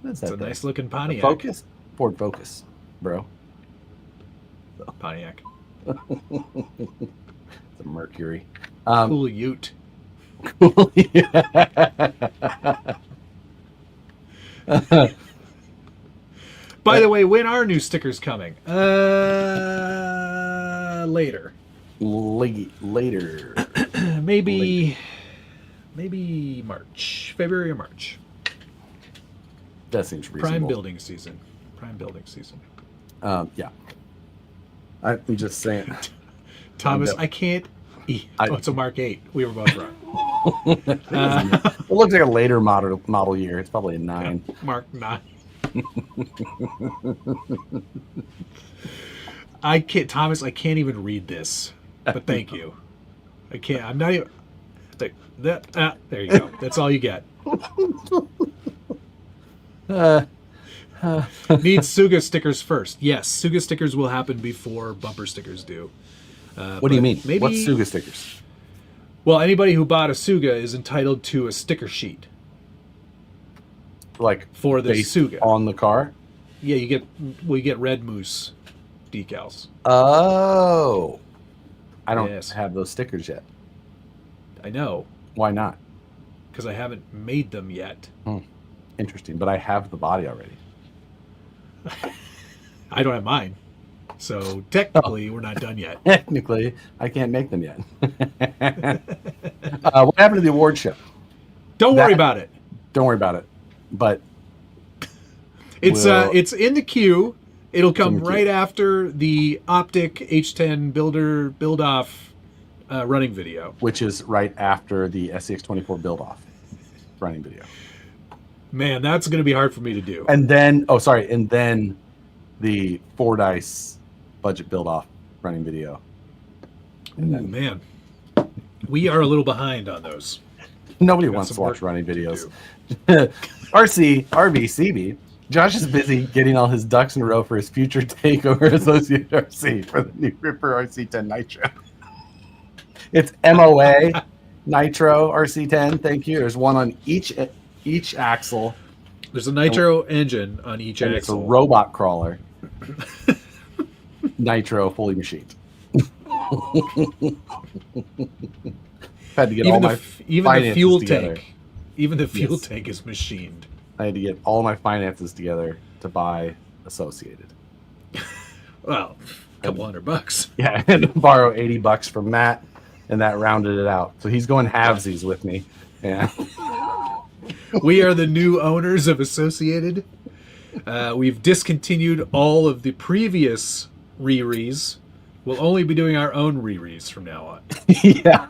[SPEAKER 2] nice looking Pontiac.
[SPEAKER 1] Focus? Ford Focus, bro.
[SPEAKER 2] So. Pontiac.
[SPEAKER 1] It's a Mercury.
[SPEAKER 2] Cool Ute.
[SPEAKER 1] Cool.
[SPEAKER 2] By the way, when are new stickers coming? Later.
[SPEAKER 1] Later.
[SPEAKER 2] Maybe March. February or March.
[SPEAKER 1] That seems reasonable.
[SPEAKER 2] Prime building season.
[SPEAKER 1] Yeah. I'm just saying.
[SPEAKER 2] Thomas, I can't eat. It's a Mark 8. We were both wrong.
[SPEAKER 1] It looks like a later model year. It's probably a 9.
[SPEAKER 2] Yeah, Mark 9. I can't, Thomas. I can't even read this. But thank you. I can't. I'm not even. There you go. That's all you get. Need Suga stickers first. Yes, Suga stickers will happen before bumper stickers do.
[SPEAKER 1] What do you mean?
[SPEAKER 2] Maybe,
[SPEAKER 1] what's Suga stickers?
[SPEAKER 2] Well, anybody who bought a Suga is entitled to a sticker sheet.
[SPEAKER 1] Like
[SPEAKER 2] for the Suga
[SPEAKER 1] on the car?
[SPEAKER 2] Yeah, we get Red Moose decals.
[SPEAKER 1] Oh. I don't have those stickers yet.
[SPEAKER 2] I know.
[SPEAKER 1] Why not?
[SPEAKER 2] Because I haven't made them yet.
[SPEAKER 1] Interesting, but I have the body already.
[SPEAKER 2] I don't have mine. So technically, we're not done yet.
[SPEAKER 1] Technically, I can't make them yet. What happened to the award show?
[SPEAKER 2] Don't worry about it.
[SPEAKER 1] Don't worry about it. But
[SPEAKER 2] it's in the queue. It'll come
[SPEAKER 1] in the
[SPEAKER 2] right
[SPEAKER 1] queue.
[SPEAKER 2] after the Optic H10 build off running video.
[SPEAKER 1] which is right after the SCX24 build off running video.
[SPEAKER 2] Man, that's going to be hard for me to do.
[SPEAKER 1] And then the 4Dice budget build off running video. And then
[SPEAKER 2] Man, we are a little behind on those.
[SPEAKER 1] nobody
[SPEAKER 2] Got
[SPEAKER 1] wants
[SPEAKER 2] some
[SPEAKER 1] to watch
[SPEAKER 2] work
[SPEAKER 1] running
[SPEAKER 2] to
[SPEAKER 1] videos.
[SPEAKER 2] do.
[SPEAKER 1] RV, Josh is busy getting all his ducks in a row for his future takeover associate RC for the new Ripper RC10 Nitro. It's MOA Nitro RC10. Thank you. There's one on each axle.
[SPEAKER 2] There's a nitro engine on each
[SPEAKER 1] And
[SPEAKER 2] axle.
[SPEAKER 1] it's a robot crawler. Nitro fully machined. Had to get all my
[SPEAKER 2] even the fuel
[SPEAKER 1] together.
[SPEAKER 2] tank. Even the fuel
[SPEAKER 1] Yes.
[SPEAKER 2] tank is machined.
[SPEAKER 1] I had to get all my finances together to buy Associated.
[SPEAKER 2] Well, a couple $100.
[SPEAKER 1] Yeah, and borrow $80 from Matt, and that rounded it out. So he's going halvesies with me. Yeah.
[SPEAKER 2] We are the new owners of Associated. We've discontinued all of the previous re-rees. We'll only be doing our own re-rees from now on.
[SPEAKER 1] Yeah.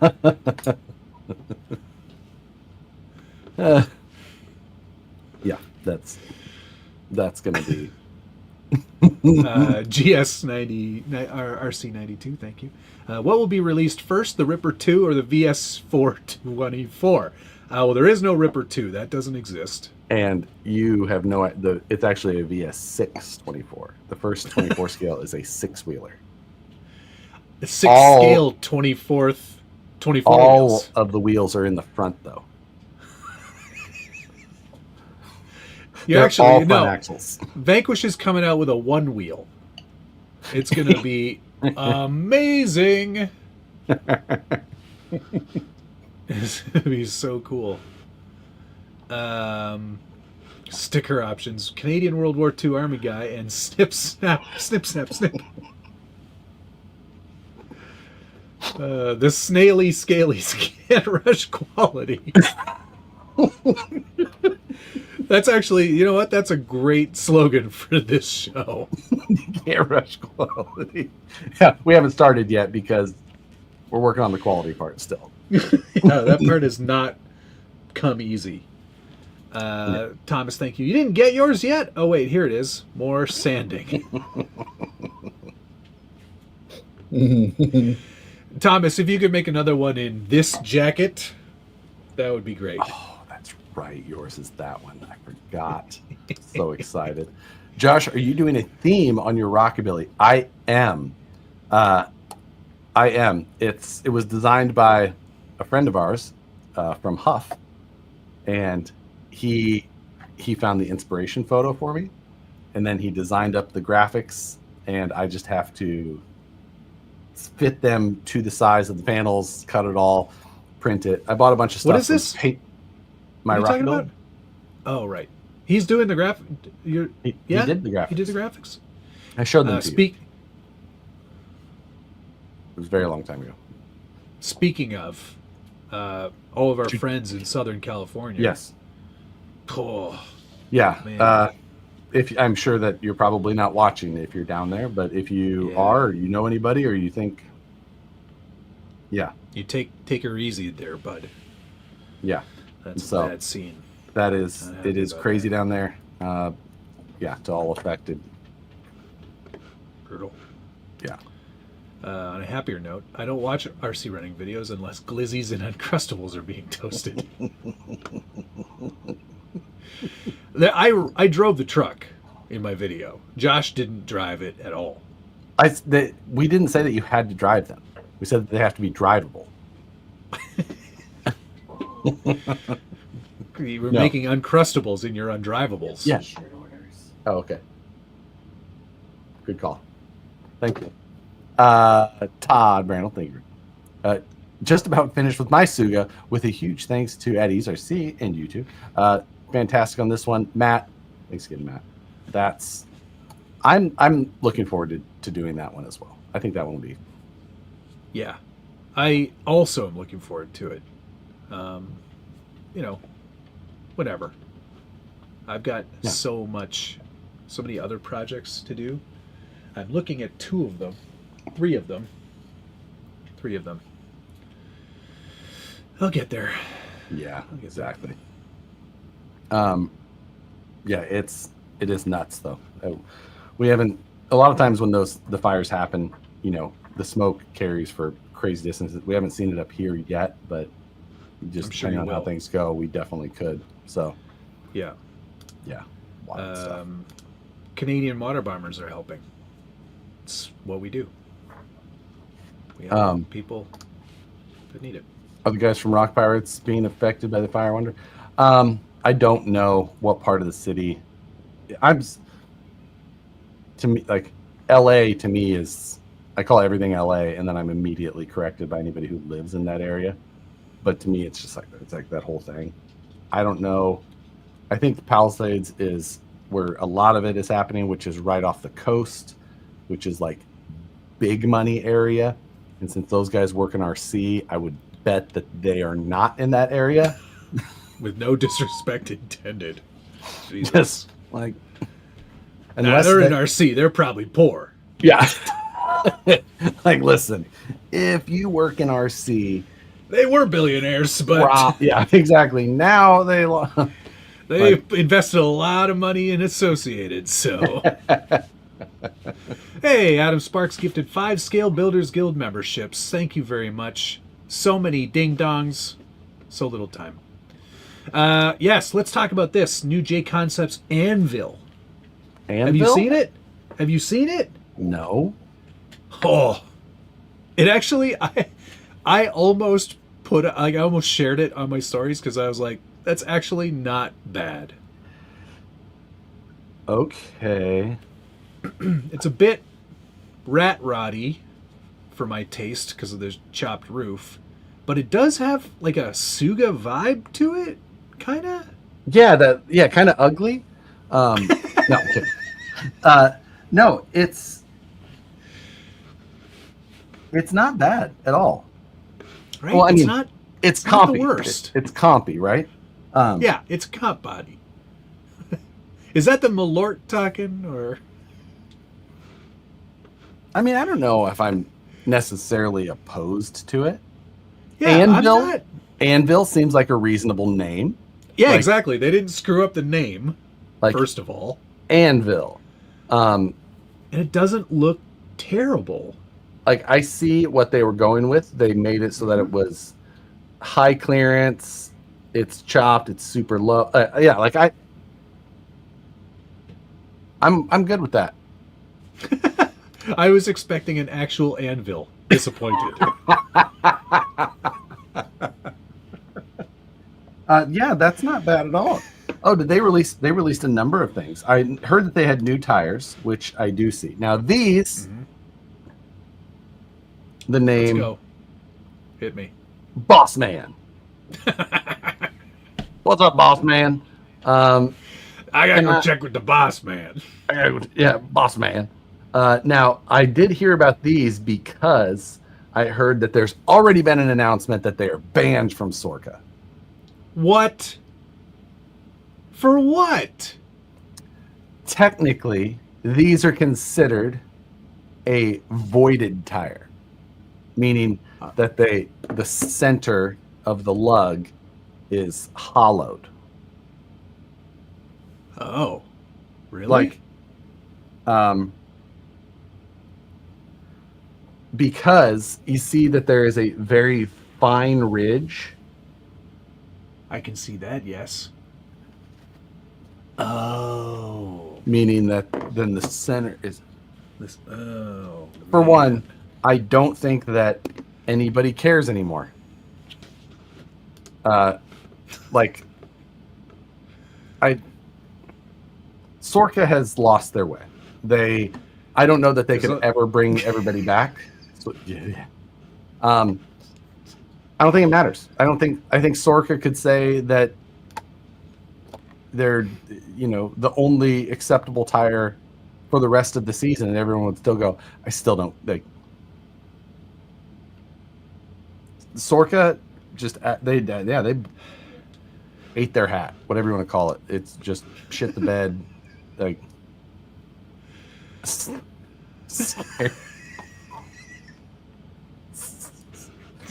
[SPEAKER 1] Yeah, that's gonna be
[SPEAKER 2] GS90, RC92, thank you. What will be released first, the Ripper 2 or the VS421E4? Well, there is no Ripper 2. That doesn't exist.
[SPEAKER 1] and you have no it's actually a VS624. The first 24 scale is a 6-wheeler.
[SPEAKER 2] The 6-scale 24
[SPEAKER 1] All
[SPEAKER 2] wheels.
[SPEAKER 1] of the wheels are in the front though.
[SPEAKER 2] You
[SPEAKER 1] They're
[SPEAKER 2] actually,
[SPEAKER 1] all front
[SPEAKER 2] no.
[SPEAKER 1] axles.
[SPEAKER 2] Vanquish is coming out with a 1-wheel. It's going to be amazing. It's going to be so cool. Sticker options. Canadian World War II Army guy and snip, snap, snip, snap, snip. The snaily, scaly scan rush quality. That's actually, you know what? That's a great slogan for this show.
[SPEAKER 1] Can't rush quality. Yeah, we haven't started yet because we're working on the quality part still.
[SPEAKER 2] Yeah, that part has not come easy. Thomas, thank you. You didn't get yours yet? Oh, wait, here it is. More sanding. Thomas, if you could make another one in this jacket, that would be great.
[SPEAKER 1] Oh, that's right. Yours is that one. I forgot. So excited. Josh, are you doing a theme on your rockabilly? I am. It was designed by a friend of ours from Huff, and he found the inspiration photo for me, and then he designed up the graphics, and I just have to fit them to the size of the panels, cut it all, print it. I bought a bunch of stuff.
[SPEAKER 2] What is this?
[SPEAKER 1] My
[SPEAKER 2] What are you talking
[SPEAKER 1] rockabilly.
[SPEAKER 2] about? Oh, right. He's doing the graphic.
[SPEAKER 1] He did the graphics.
[SPEAKER 2] He did the graphics.
[SPEAKER 1] I showed them to you.
[SPEAKER 2] Speak.
[SPEAKER 1] It was a very long time ago.
[SPEAKER 2] Speaking of, all of our friends in Southern California.
[SPEAKER 1] Yes.
[SPEAKER 2] Oh,
[SPEAKER 1] Yeah.
[SPEAKER 2] man.
[SPEAKER 1] If I'm sure that you're probably not watching if you're down there, but if you
[SPEAKER 2] Yeah.
[SPEAKER 1] are, or you know anybody, or you think, yeah,
[SPEAKER 2] You take her easy there, bud.
[SPEAKER 1] yeah,
[SPEAKER 2] That's
[SPEAKER 1] So-
[SPEAKER 2] a bad scene.
[SPEAKER 1] that is
[SPEAKER 2] Not
[SPEAKER 1] it
[SPEAKER 2] happy
[SPEAKER 1] is
[SPEAKER 2] about
[SPEAKER 1] crazy
[SPEAKER 2] that.
[SPEAKER 1] down there. Yeah, to all affected.
[SPEAKER 2] Brutal.
[SPEAKER 1] Yeah.
[SPEAKER 2] On a happier note, I don't watch RC running videos unless glizzies and Uncrustables are being toasted. I drove the truck in my video. Josh didn't drive it at all.
[SPEAKER 1] We didn't say that you had to drive them. We said that they have to be drivable.
[SPEAKER 2] You were
[SPEAKER 1] No.
[SPEAKER 2] making Uncrustables in your undrivables.
[SPEAKER 1] Yeah.
[SPEAKER 3] Shirt orders.
[SPEAKER 1] Oh, okay. Good call. Thank you. Todd Randall, thank you. Just about finished with my Suga with a huge thanks to Eddie's RC and YouTube. Fantastic on this one. Matt, thanks again, Matt. I'm looking forward to doing that one as well. I think that one will be.
[SPEAKER 2] Yeah. I also am looking forward to it. You know, whatever. I've got so many other projects to do. I'm looking at three of them. I'll get there.
[SPEAKER 1] Yeah, exactly. Yeah, it is nuts though. We haven't, a lot of times when the fires happen, you know, the smoke carries for crazy distances. We haven't seen it up here yet, but just depending on how things go, we definitely could. So
[SPEAKER 2] yeah,
[SPEAKER 1] wild stuff.
[SPEAKER 2] Canadian water bombers are helping. It's what we do. We help people that need it.
[SPEAKER 1] Are the guys from Rock Pirates being affected by the fire? I wonder. I don't know what part of the city. To me, like LA to me is, I call everything LA, and then I'm immediately corrected by anybody who lives in that area. But to me, it's just like, it's like that whole thing. I don't know. I think the Palisades is where a lot of it is happening, which is right off the coast, which is like big money area. And since those guys work in RC, I would bet that they are not in that area.
[SPEAKER 2] With no disrespect intended. Jesus.
[SPEAKER 1] Just like,
[SPEAKER 2] unless they're in RC, they're probably poor.
[SPEAKER 1] Yeah. Like, listen, if you work in RC,
[SPEAKER 2] they were billionaires, but
[SPEAKER 1] yeah, exactly. Now they
[SPEAKER 2] invested a lot of money in Associated. So, hey, Adam Sparks gifted 5 Scale Builders Guild memberships. Thank you very much. So many ding dongs, so little time. Yes, let's talk about this new J Concepts Anvil. Have you seen it? Have you seen it?
[SPEAKER 1] No.
[SPEAKER 2] Oh, it actually, I almost I almost shared it on my stories because I was like, that's actually not bad.
[SPEAKER 1] Okay.
[SPEAKER 2] It's a bit rat roddy for my taste because of the chopped roof, but it does have like a Suga vibe to it, kind of.
[SPEAKER 1] Yeah, kind of ugly. No, I'm kidding. No, it's not bad at all.
[SPEAKER 2] Right?
[SPEAKER 1] Well, I mean,
[SPEAKER 2] it's
[SPEAKER 1] compy.
[SPEAKER 2] not the worst.
[SPEAKER 1] It's compy, right?
[SPEAKER 2] Yeah, it's comp body. Is that the Malort talking, or? I
[SPEAKER 1] mean, I don't know if I'm necessarily opposed to it.
[SPEAKER 2] Yeah,
[SPEAKER 1] Anvil seems like a reasonable name.
[SPEAKER 2] Yeah, exactly. They didn't screw up the name, first of all.
[SPEAKER 1] Anvil.
[SPEAKER 2] And it doesn't look terrible.
[SPEAKER 1] Like, I see what they were going with. They made it so that it was high clearance. It's chopped. It's super low. Yeah, like I'm good with that.
[SPEAKER 2] I was expecting an actual anvil. Disappointed.
[SPEAKER 1] Yeah, that's not bad at all. Oh, did they release? They released a number of things. I heard that they had new tires, which I do see. Now these, the name.
[SPEAKER 2] Let's go. Hit me,
[SPEAKER 1] Boss Man. What's up, Boss Man?
[SPEAKER 2] I gotta go check with the boss man.
[SPEAKER 1] Yeah, Boss Man. Now I did hear about these because I heard that there's already been an announcement that they are banned from Sorka.
[SPEAKER 2] What? For what?
[SPEAKER 1] Technically, these are considered a voided tire, meaning that the center of the lug is hollowed.
[SPEAKER 2] Oh, really?
[SPEAKER 1] Because you see that there is a very fine ridge.
[SPEAKER 2] I can see that, yes. Oh.
[SPEAKER 1] Meaning that then the center is
[SPEAKER 2] this. Oh.
[SPEAKER 1] For one, I don't think that anybody cares anymore. Sorka has lost their way. I don't know that they could ever bring everybody back. So, yeah. I don't think it matters. I think Sorka could say that they're, the only acceptable tire for the rest of the season, and everyone would still go, I still don't like Sorka. Just ate their hat, whatever you want to call it. It's just shit the bed, like.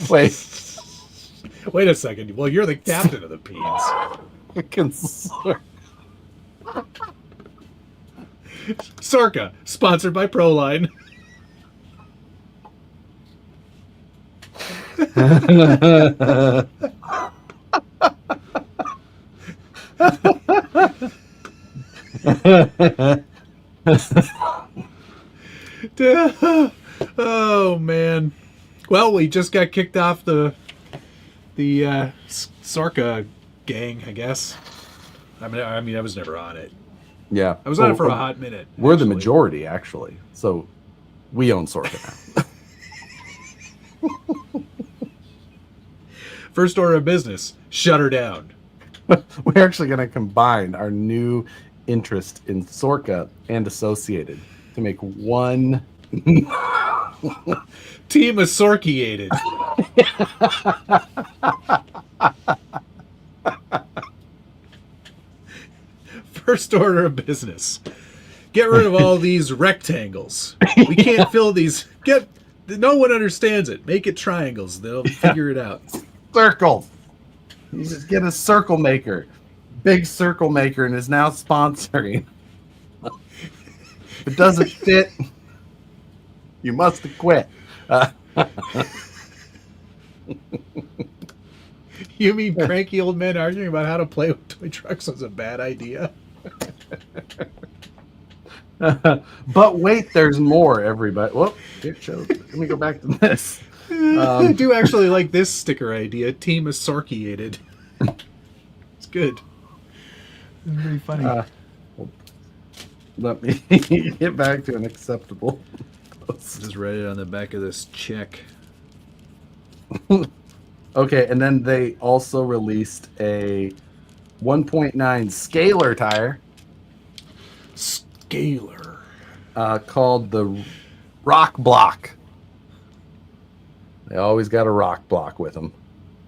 [SPEAKER 2] Wait a second. Well, you're the captain of the Peens. Sorka, sponsored by Proline. Oh man. Well, we just got kicked off the Sorka gang, I guess. I mean, I was never on it.
[SPEAKER 1] Yeah,
[SPEAKER 2] I was on it for a hot minute.
[SPEAKER 1] We're the majority, actually, so we own Sorka now.
[SPEAKER 2] First order of business: shut her down.
[SPEAKER 1] We're actually going to combine our new interest in Sorka and Associated to make one
[SPEAKER 2] team Assorkiated. First order of business: get rid of all these rectangles. We can't fill these. No one understands it. Make it triangles. They'll figure it out.
[SPEAKER 1] Circle. You just get a circle maker, big circle maker, and is now sponsoring. If it doesn't fit, you must quit.
[SPEAKER 2] You mean cranky old men arguing about how to play with toy trucks was a bad idea?
[SPEAKER 1] But wait, there's more, everybody. Whoop, it shows. Let me go back to this.
[SPEAKER 2] I do actually like this sticker idea. Team Assorkiated. It's good. It's very funny.
[SPEAKER 1] Let me get back to an acceptable.
[SPEAKER 2] Just write it on the back of this check.
[SPEAKER 1] Okay, and then they also released a 1.9 scalar tire.
[SPEAKER 2] Scalar.
[SPEAKER 1] Called the Rock Block. They always got a rock block with them.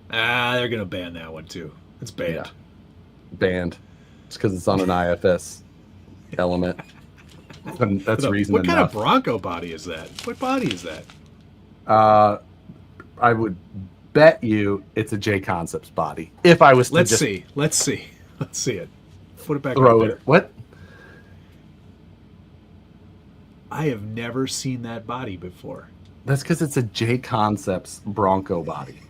[SPEAKER 2] They're going to ban that one too. It's banned.
[SPEAKER 1] Yeah. Banned. It's because it's on an IFS element. And that's reason
[SPEAKER 2] enough. What kind of
[SPEAKER 1] Bronco
[SPEAKER 2] body is that? What body is that?
[SPEAKER 1] I would bet you it's a J Concepts body. If I was to
[SPEAKER 2] Let's see it. Put it back.
[SPEAKER 1] Throw it. What?
[SPEAKER 2] I have never seen that body before.
[SPEAKER 1] That's because it's a J Concepts Bronco body.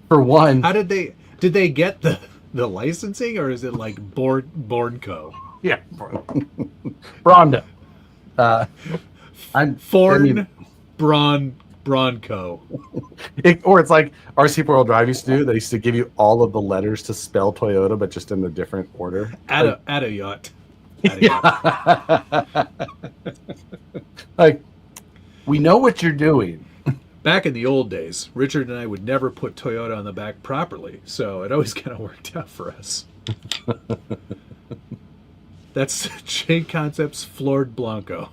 [SPEAKER 1] For one,
[SPEAKER 2] how did they get the licensing, or is it like Bornco?
[SPEAKER 1] Yeah, Brondo.
[SPEAKER 2] Bronco.
[SPEAKER 1] Or it's like RC World Drive used to do. They used to give you all of the letters to spell Toyota, but just in a different order.
[SPEAKER 2] At a yacht.
[SPEAKER 1] Like, we know what you're doing.
[SPEAKER 2] Back in the old days, Richard and I would never put Toyota on the back properly, so it always kind of worked out for us. That's J Concepts Floored Blanco.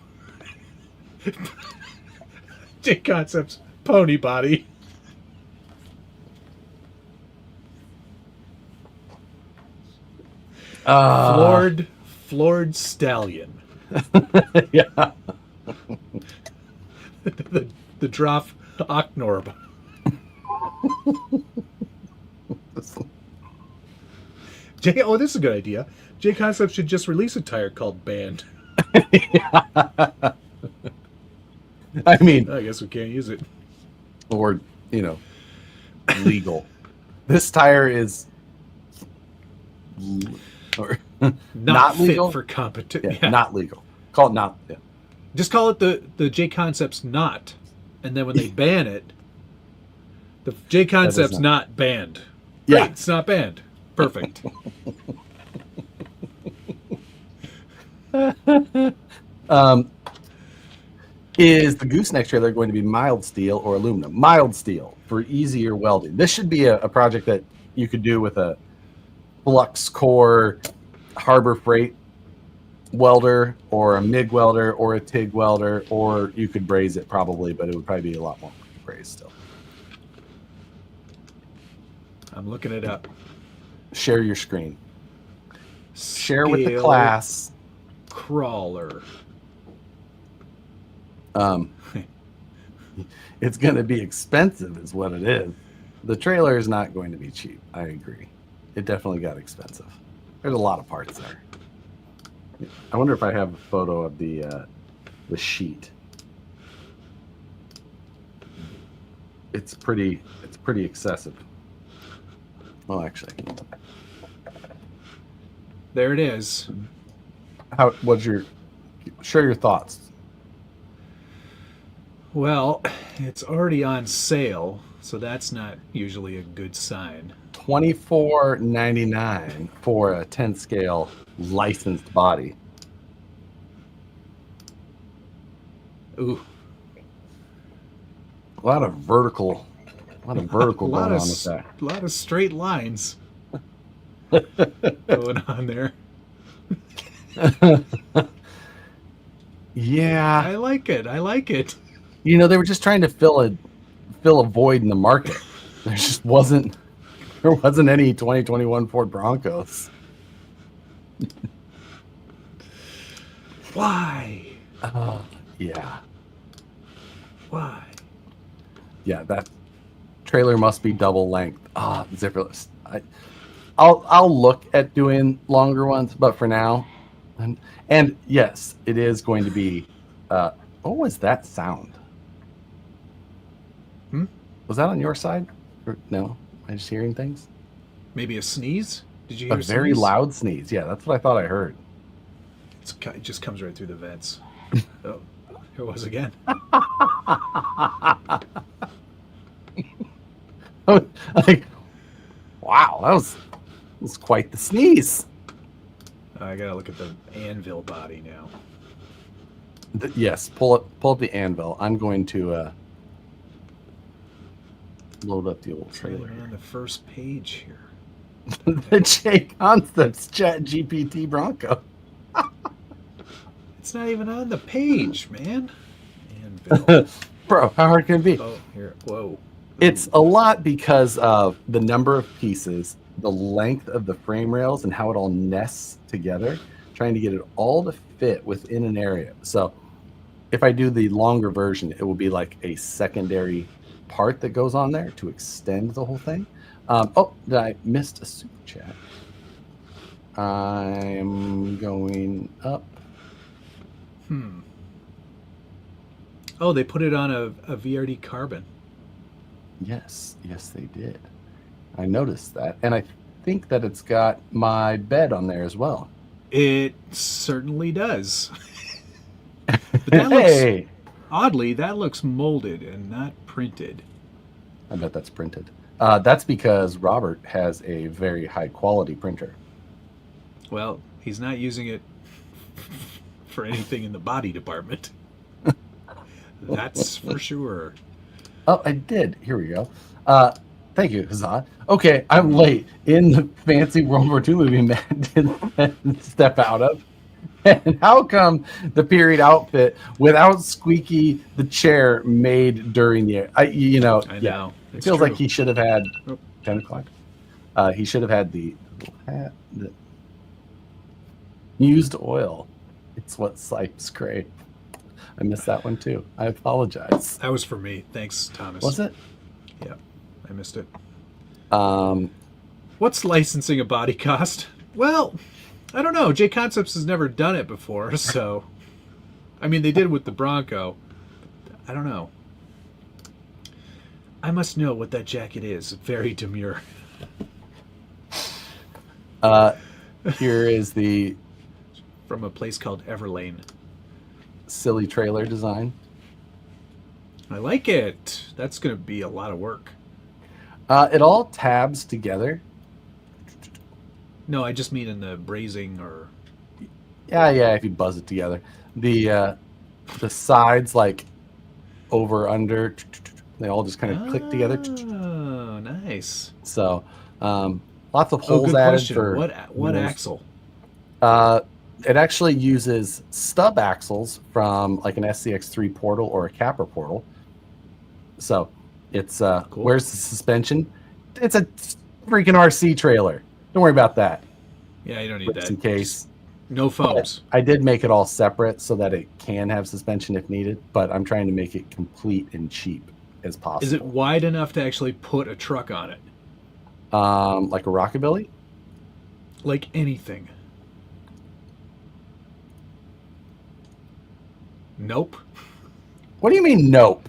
[SPEAKER 2] J Concepts Pony Body. Floored Stallion.
[SPEAKER 1] Yeah.
[SPEAKER 2] the Droff Ochnorb. Oh, this is a good idea. J Concepts should just release a tire called Band.
[SPEAKER 1] I mean,
[SPEAKER 2] I guess we can't use it.
[SPEAKER 1] Or, legal. This tire is
[SPEAKER 2] not fit
[SPEAKER 1] legal
[SPEAKER 2] for competition.
[SPEAKER 1] Yeah, not legal. Call it not. Yeah.
[SPEAKER 2] Just call it the J Concepts not, and then when they ban it, the J Concepts not banned.
[SPEAKER 1] Yeah,
[SPEAKER 2] right, it's not banned. Perfect.
[SPEAKER 1] Is the gooseneck trailer going to be mild steel or aluminum? Mild steel for easier welding. This should be a project that you could do with a flux core Harbor Freight welder or a MIG welder or a TIG welder, or you could braze it probably, but it would probably be a lot more braze still.
[SPEAKER 2] I'm looking it up.
[SPEAKER 1] Share your screen. Share with the
[SPEAKER 2] Scale
[SPEAKER 1] class.
[SPEAKER 2] Crawler.
[SPEAKER 1] It's going to be expensive is what it is. The trailer is not going to be cheap. I agree. It definitely got expensive. There's a lot of parts there. I wonder if I have a photo of the sheet. It's pretty excessive. Well, actually,
[SPEAKER 2] There it is.
[SPEAKER 1] Share your thoughts.
[SPEAKER 2] Well, it's already on sale, so that's not usually a good sign.
[SPEAKER 1] $24.99 for a 10 scale licensed body.
[SPEAKER 2] Ooh.
[SPEAKER 1] A lot of vertical going on with that.
[SPEAKER 2] A lot of straight lines going on there.
[SPEAKER 1] Yeah.
[SPEAKER 2] I like it.
[SPEAKER 1] You know, they were just trying to fill a void in the market. There wasn't any 2021 Ford Broncos.
[SPEAKER 2] Why?
[SPEAKER 1] Yeah.
[SPEAKER 2] Why?
[SPEAKER 1] Yeah, that trailer must be double length. Zipperless. I'll look at doing longer ones, but for now, and yes, it is going to be. What was that sound? Was that on your side? Or, no, am I just hearing things?
[SPEAKER 2] Maybe a sneeze? Did you hear
[SPEAKER 1] A very
[SPEAKER 2] sneeze?
[SPEAKER 1] loud sneeze. Yeah, that's what I thought I heard.
[SPEAKER 2] It just comes right through the vents. Oh, here it was again.
[SPEAKER 1] Like, wow, that was quite the sneeze.
[SPEAKER 2] I gotta look at the anvil body now.
[SPEAKER 1] Yes, pull up the anvil. I'm going to load up the old trailer.
[SPEAKER 2] On the first page here.
[SPEAKER 1] The J Concepts Chat GPT Bronco.
[SPEAKER 2] It's not even on the page, man. Anvil.
[SPEAKER 1] Bro, how hard can it be?
[SPEAKER 2] Oh, here. Whoa.
[SPEAKER 1] It's a lot because of the number of pieces, the length of the frame rails, and how it all nests together, trying to get it all to fit within an area. So if I do the longer version, it will be like a secondary part that goes on there to extend the whole thing. I missed a super chat. I'm going up.
[SPEAKER 2] Oh, they put it on a VRD carbon.
[SPEAKER 1] Yes, they did. I noticed that. And I think that it's got my bed on there as well.
[SPEAKER 2] It certainly does. But that oddly, that looks molded and not printed.
[SPEAKER 1] I bet that's printed. That's because Robert has a very high quality printer.
[SPEAKER 2] Well, he's not using it for anything in the body department. That's for sure.
[SPEAKER 1] Oh, I did. Here we go. Thank you, Huzzah. Okay, I'm late. In the fancy World War II movie Matt didn't step out of. And how come the period outfit without Squeaky the chair made during the
[SPEAKER 2] I know.
[SPEAKER 1] Yeah, it feels like he should have had 10 o'clock. He should have had the used oil. It's what Sipes crave. I missed that one too. I apologize.
[SPEAKER 2] That was for me. Thanks, Thomas.
[SPEAKER 1] Was it?
[SPEAKER 2] Yeah, I missed it.
[SPEAKER 1] What's
[SPEAKER 2] licensing a body cost? Well, I don't know. J Concepts has never done it before, so I mean they did with the Bronco. I don't know. I must know what that jacket is. Very demure.
[SPEAKER 1] Here is the
[SPEAKER 2] from a place called Everlane.
[SPEAKER 1] Silly trailer design.
[SPEAKER 2] I like it. That's going to be a lot of work.
[SPEAKER 1] It all tabs together.
[SPEAKER 2] No, I just mean in the brazing or.
[SPEAKER 1] Yeah. If you buzz it together, the sides like over under, they all just kind of click together.
[SPEAKER 2] Oh, nice.
[SPEAKER 1] So, lots of holes
[SPEAKER 2] good
[SPEAKER 1] added
[SPEAKER 2] question.
[SPEAKER 1] for
[SPEAKER 2] What axle?
[SPEAKER 1] It actually uses stub axles from like an SCX3 portal or a Capra portal. So it's cool. Where's the suspension? It's a freaking RC trailer. Don't worry about that.
[SPEAKER 2] Yeah, you don't need
[SPEAKER 1] Just
[SPEAKER 2] that.
[SPEAKER 1] in case.
[SPEAKER 2] No foams.
[SPEAKER 1] I did make it all separate so that it can have suspension if needed, but I'm trying to make it complete and cheap as possible.
[SPEAKER 2] Is it wide enough to actually put a truck on it?
[SPEAKER 1] Like a rockabilly?
[SPEAKER 2] Like anything? Nope.
[SPEAKER 1] What do you mean, nope?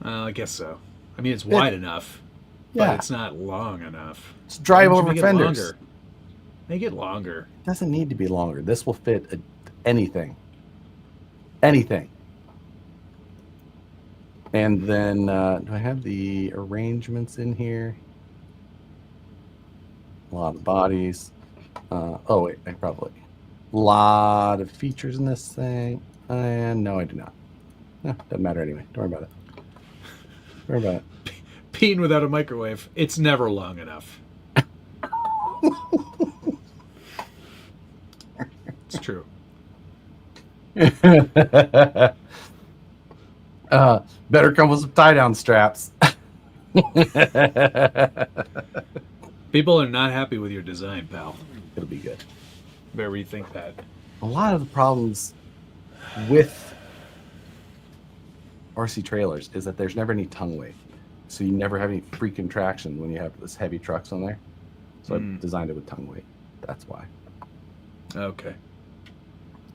[SPEAKER 2] I guess so. I mean, it's wide enough, but it's not long enough.
[SPEAKER 1] Just drive
[SPEAKER 2] Why
[SPEAKER 1] over
[SPEAKER 2] don't you
[SPEAKER 1] fenders.
[SPEAKER 2] Make it longer? Make it longer.
[SPEAKER 1] It doesn't need to be longer. This will fit anything. Anything. And then, do I have the arrangements in here? A lot of bodies. Oh, wait, I probably. A lot of features in this thing. And no, I do not. No, doesn't matter anyway. Don't worry about it. Don't worry about it.
[SPEAKER 2] Peeing without a microwave. It's never long enough. It's true.
[SPEAKER 1] Better come with some tie-down straps.
[SPEAKER 2] People are not happy with your design, pal.
[SPEAKER 1] It'll be good.
[SPEAKER 2] Better rethink that.
[SPEAKER 1] A lot of the problems with RC trailers is that there's never any tongue weight. So you never have any freaking traction when you have this heavy trucks on there. So I designed it with tongue weight. That's why.
[SPEAKER 2] Okay.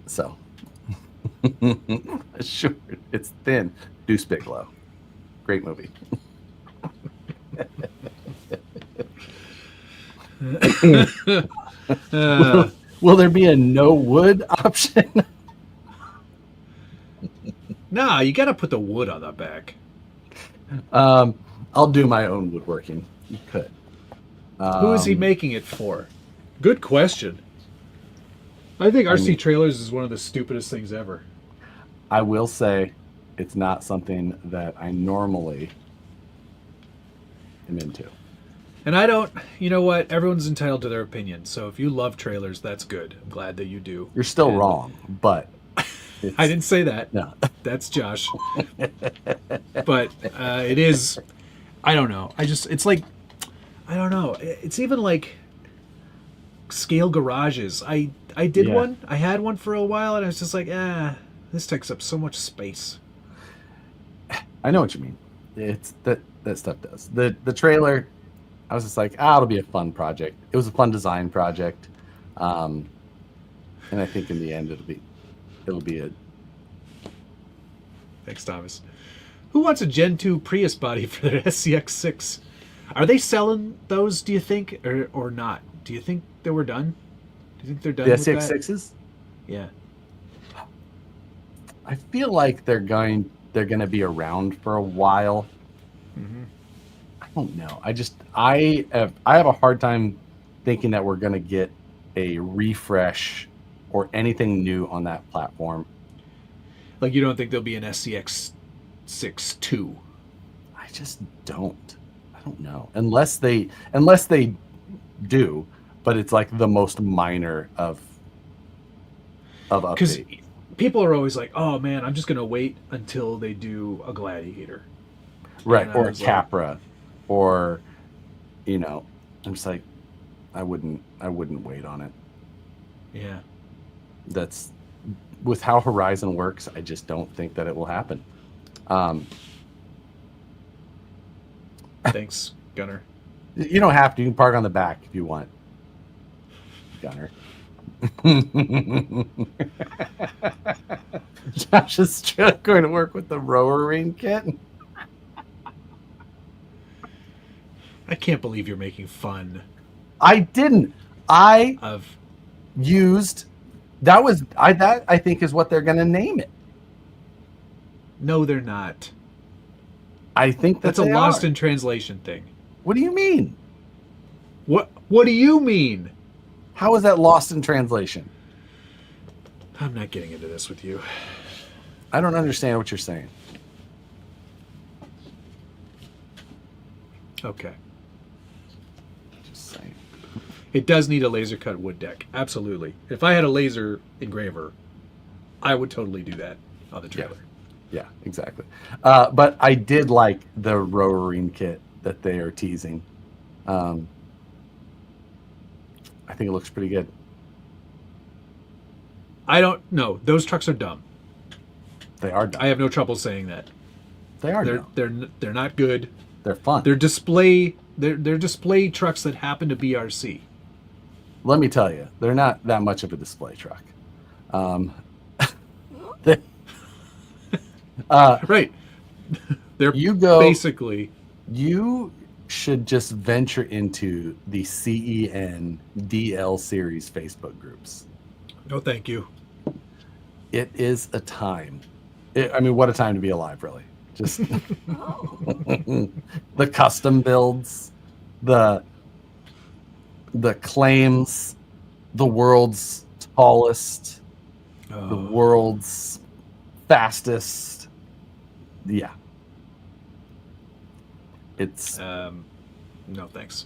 [SPEAKER 1] So, sure, it's thin. Deuce Bigelow. Great movie. Will there be a no wood option?
[SPEAKER 2] Nah, you gotta put the wood on the back.
[SPEAKER 1] I'll do my own woodworking. You could.
[SPEAKER 2] Who is he making it for? Good question. I think RC trailers is one of the stupidest things ever.
[SPEAKER 1] I will say it's not something that I normally am into.
[SPEAKER 2] And I don't, you know what? Everyone's entitled to their opinion. So if you love trailers, that's good. I'm glad that you do.
[SPEAKER 1] You're still wrong, but
[SPEAKER 2] I didn't say that.
[SPEAKER 1] No.
[SPEAKER 2] That's Josh. But it is, I don't know. It's like, I don't know. It's even like scale garages. I did one. I had one for a while, and I was just like, this takes up so much space.
[SPEAKER 1] I know what you mean. It's that stuff does. The trailer, I was just like, it'll be a fun project. It was a fun design project. And I think in the end it'll be a.
[SPEAKER 2] Thanks, Thomas. Who wants a Gen 2 Prius body for their SCX6? Are they selling those, do you think, or not? Do you think they were done? Do you think they're done
[SPEAKER 1] The
[SPEAKER 2] with that?
[SPEAKER 1] SCX6s?
[SPEAKER 2] Yeah.
[SPEAKER 1] I feel like they're going to be around for a while.
[SPEAKER 2] Mm-hmm.
[SPEAKER 1] I don't know. I have a hard time thinking that we're going to get a refresh or anything new on that platform.
[SPEAKER 2] Like, you don't think there'll be an SCX6 2?
[SPEAKER 1] I just don't. I don't know. Unless they do, but it's like the most minor of
[SPEAKER 2] Because
[SPEAKER 1] update.
[SPEAKER 2] people are always like, oh man, I'm just going to wait until they do a Gladiator.
[SPEAKER 1] Right,
[SPEAKER 2] And I
[SPEAKER 1] or a
[SPEAKER 2] was like-
[SPEAKER 1] Capra, or, I'm just like, I wouldn't wait on it.
[SPEAKER 2] Yeah.
[SPEAKER 1] That's, with how Horizon works, I just don't think that it will happen.
[SPEAKER 2] Thanks, Gunner.
[SPEAKER 1] You don't have to. You can park on the back if you want, Gunner. Josh is going to work with the rower ring kit.
[SPEAKER 2] I can't believe you're making fun
[SPEAKER 1] I didn't. I
[SPEAKER 2] of...
[SPEAKER 1] used that I think is what they're going to name it.
[SPEAKER 2] No, they're not.
[SPEAKER 1] I think
[SPEAKER 2] That's a lost in translation thing.
[SPEAKER 1] What do you mean?
[SPEAKER 2] What do you mean?
[SPEAKER 1] How is that lost in translation?
[SPEAKER 2] I'm not getting into this with you.
[SPEAKER 1] I don't understand what you're saying.
[SPEAKER 2] Okay.
[SPEAKER 1] Just saying.
[SPEAKER 2] It does need a laser cut wood deck. Absolutely. If I had a laser engraver, I would totally do that on the trailer.
[SPEAKER 1] Yeah, exactly. But I did like the rowering kit that they are teasing. I think it looks pretty good.
[SPEAKER 2] I don't know. Those trucks are dumb.
[SPEAKER 1] They are dumb.
[SPEAKER 2] I have no trouble saying that.
[SPEAKER 1] They are dumb.
[SPEAKER 2] They're not good.
[SPEAKER 1] They're fun.
[SPEAKER 2] They're display trucks that happen to be RC.
[SPEAKER 1] Let me tell you, they're not that much of a display truck.
[SPEAKER 2] Right. They're basically.
[SPEAKER 1] You should just venture into the CEN DL series Facebook groups.
[SPEAKER 2] No, thank you.
[SPEAKER 1] It is a time. I mean, what a time to be alive, really. Just the custom builds, the claims, the world's tallest, the world's fastest. Yeah. It's
[SPEAKER 2] no thanks.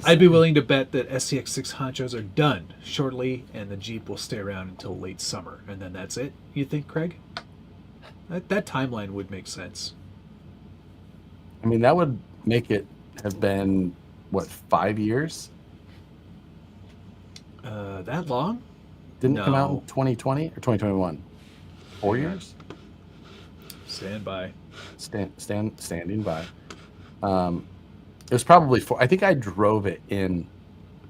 [SPEAKER 2] I'd be willing to bet that SCX6 honchos are done shortly, and the Jeep will stay around until late summer, and then that's it. You think, Craig? That timeline would make sense.
[SPEAKER 1] I mean, that would make it have been what, 5 years?
[SPEAKER 2] That long?
[SPEAKER 1] Didn't come out in 2020 or 2021? 4 years?
[SPEAKER 2] Stand by.
[SPEAKER 1] Standing by. It was probably I think I drove it in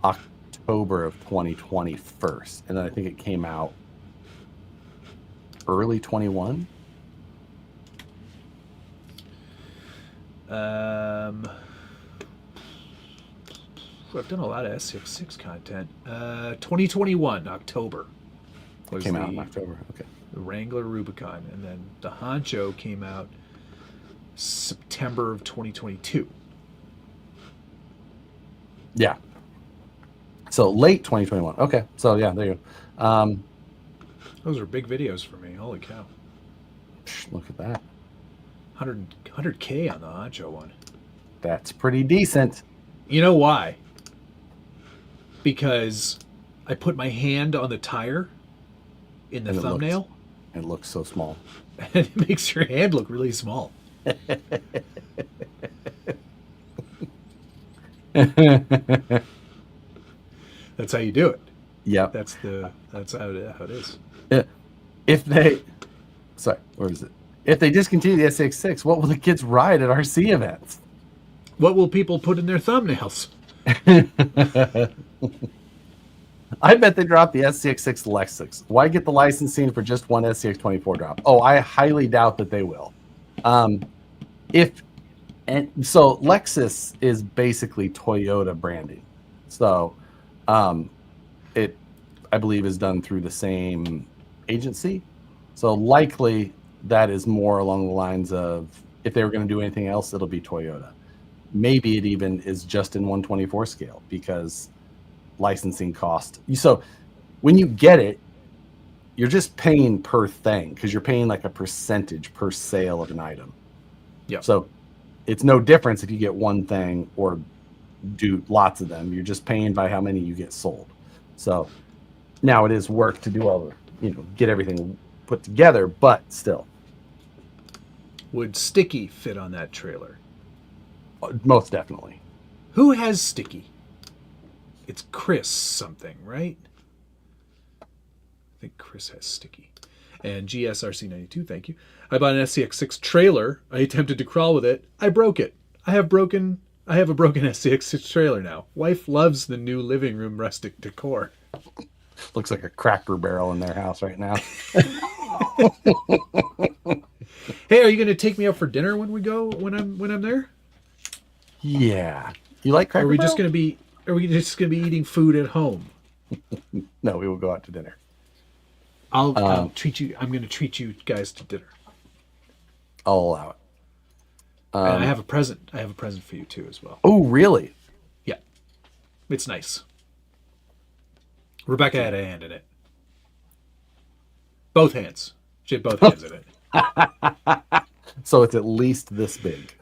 [SPEAKER 1] October of 2020 first, and then I think it came out early 21.
[SPEAKER 2] I've done a lot of SCX6 content. 2021 October.
[SPEAKER 1] It came out in October. Okay.
[SPEAKER 2] The Wrangler Rubicon, and then the Honcho came out September of 2022.
[SPEAKER 1] Yeah. So late 2021. Okay. So yeah, there you go.
[SPEAKER 2] Those are big videos for me. Holy cow.
[SPEAKER 1] Look at that.
[SPEAKER 2] 100K on the Honcho one.
[SPEAKER 1] That's pretty decent.
[SPEAKER 2] You know why? Because I put my hand on the tire in the thumbnail.
[SPEAKER 1] It looks so small.
[SPEAKER 2] And it makes your hand look really small. That's how you do it.
[SPEAKER 1] Yep.
[SPEAKER 2] That's how it is.
[SPEAKER 1] If they discontinue the SX6, what will the kids ride at RC events?
[SPEAKER 2] What will people put in their thumbnails?
[SPEAKER 1] I bet they drop the SCX6 Lexus. Why get the licensing for just one SCX24 drop? Oh, I highly doubt that they will. So Lexus is basically Toyota branding. So it, I believe, is done through the same agency. So likely that is more along the lines of, if they were going to do anything else, it'll be Toyota. Maybe it even is just in 124 scale, because licensing cost. So when you get it, you're just paying per thing, because you're paying like a percentage per sale of an item.
[SPEAKER 2] Yeah.
[SPEAKER 1] So it's no difference if you get one thing or do lots of them. You're just paying by how many you get sold. So now it is work to do all the, get everything put together, but still.
[SPEAKER 2] Would Sticky fit on that trailer?
[SPEAKER 1] Most definitely.
[SPEAKER 2] Who has Sticky? It's Chris something, right? I think Chris has Sticky. And GSRC92, thank you. I bought an SCX6 trailer. I attempted to crawl with it. I broke it. I have a broken SCX6 trailer now. Wife loves the new living room rustic decor.
[SPEAKER 1] Looks like a Cracker Barrel in their house right now.
[SPEAKER 2] Hey, are you going to take me out for dinner when I'm there?
[SPEAKER 1] Yeah. You like Cracker
[SPEAKER 2] Barrel? Are we just going to be eating food at home?
[SPEAKER 1] No, we will go out to dinner.
[SPEAKER 2] I'll treat you. I'm going to treat you guys to dinner.
[SPEAKER 1] I'll allow it.
[SPEAKER 2] And I have a present. I have a present for you too, as well.
[SPEAKER 1] Oh, really?
[SPEAKER 2] Yeah, it's nice. Rebecca had a hand in it. Both hands. She had both hands in it.
[SPEAKER 1] So it's at least this big.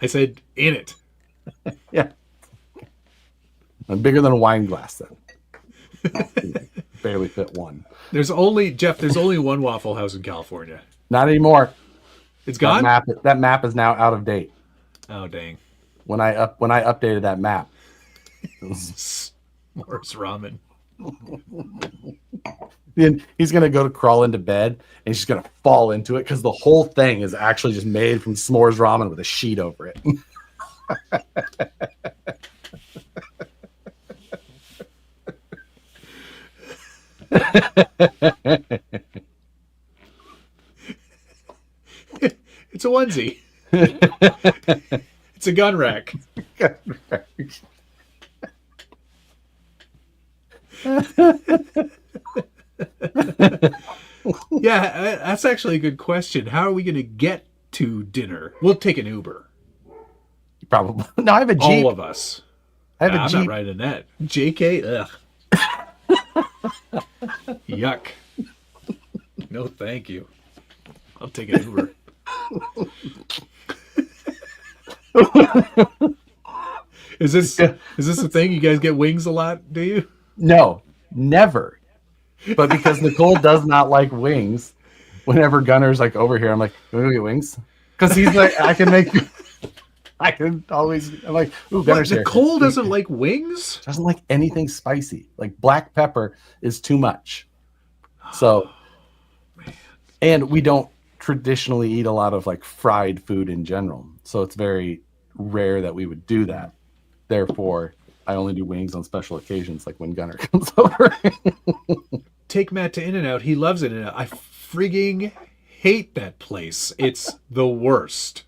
[SPEAKER 2] I said in it.
[SPEAKER 1] Yeah. I'm bigger than a wine glass then. Barely fit one.
[SPEAKER 2] There's only one Waffle House in California.
[SPEAKER 1] Not anymore.
[SPEAKER 2] It's gone?
[SPEAKER 1] That map is now out of date.
[SPEAKER 2] Oh dang.
[SPEAKER 1] When I updated that map. It was
[SPEAKER 2] s'mores ramen.
[SPEAKER 1] Then he's gonna go to crawl into bed and he's just gonna fall into it because the whole thing is actually just made from s'mores ramen with a sheet over it.
[SPEAKER 2] It's a onesie. It's a gun rack. Yeah, that's actually a good question. How are we going to get to dinner? We'll take an Uber.
[SPEAKER 1] Probably. No, I have a Jeep.
[SPEAKER 2] All of us.
[SPEAKER 1] I have a
[SPEAKER 2] I'm
[SPEAKER 1] Jeep.
[SPEAKER 2] not riding that. JK, ugh. Yuck. No, thank you. I'll take an Uber. Is this a thing? You guys get wings a lot, do you?
[SPEAKER 1] No, never. But because Nicole does not like wings, whenever Gunner's like over here, I'm like, "Can we get wings?" Because he's like, I can always. I'm like, "Ooh, Gunner's here."
[SPEAKER 2] Nicole doesn't like wings.
[SPEAKER 1] Doesn't like anything spicy. Like black pepper is too much. So, and we don't traditionally eat a lot of like fried food in general. So it's very rare that we would do that. Therefore, I only do wings on special occasions, like when Gunner comes over.
[SPEAKER 2] Take Matt to In-N-Out. He loves In-N-Out. I frigging hate that place. It's the worst.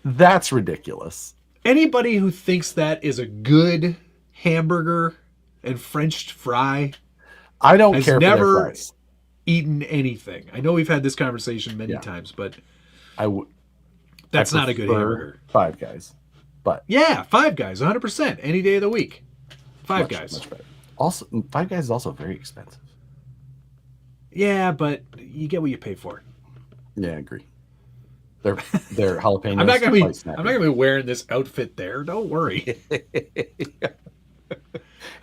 [SPEAKER 1] That's ridiculous.
[SPEAKER 2] Anybody who thinks that is a good hamburger and French fry
[SPEAKER 1] I don't
[SPEAKER 2] has
[SPEAKER 1] care for
[SPEAKER 2] never
[SPEAKER 1] their fries.
[SPEAKER 2] eaten anything. I know we've had this conversation many times, but that's not a good hamburger.
[SPEAKER 1] Five Guys. But
[SPEAKER 2] yeah, Five Guys, 100%. Any day of the week. Five Guys.
[SPEAKER 1] Much better. Also, Five Guys is also very expensive.
[SPEAKER 2] Yeah, but you get what you pay for.
[SPEAKER 1] Yeah, I agree. They're jalapenos.
[SPEAKER 2] I'm not gonna be wearing this outfit there. Don't worry. I've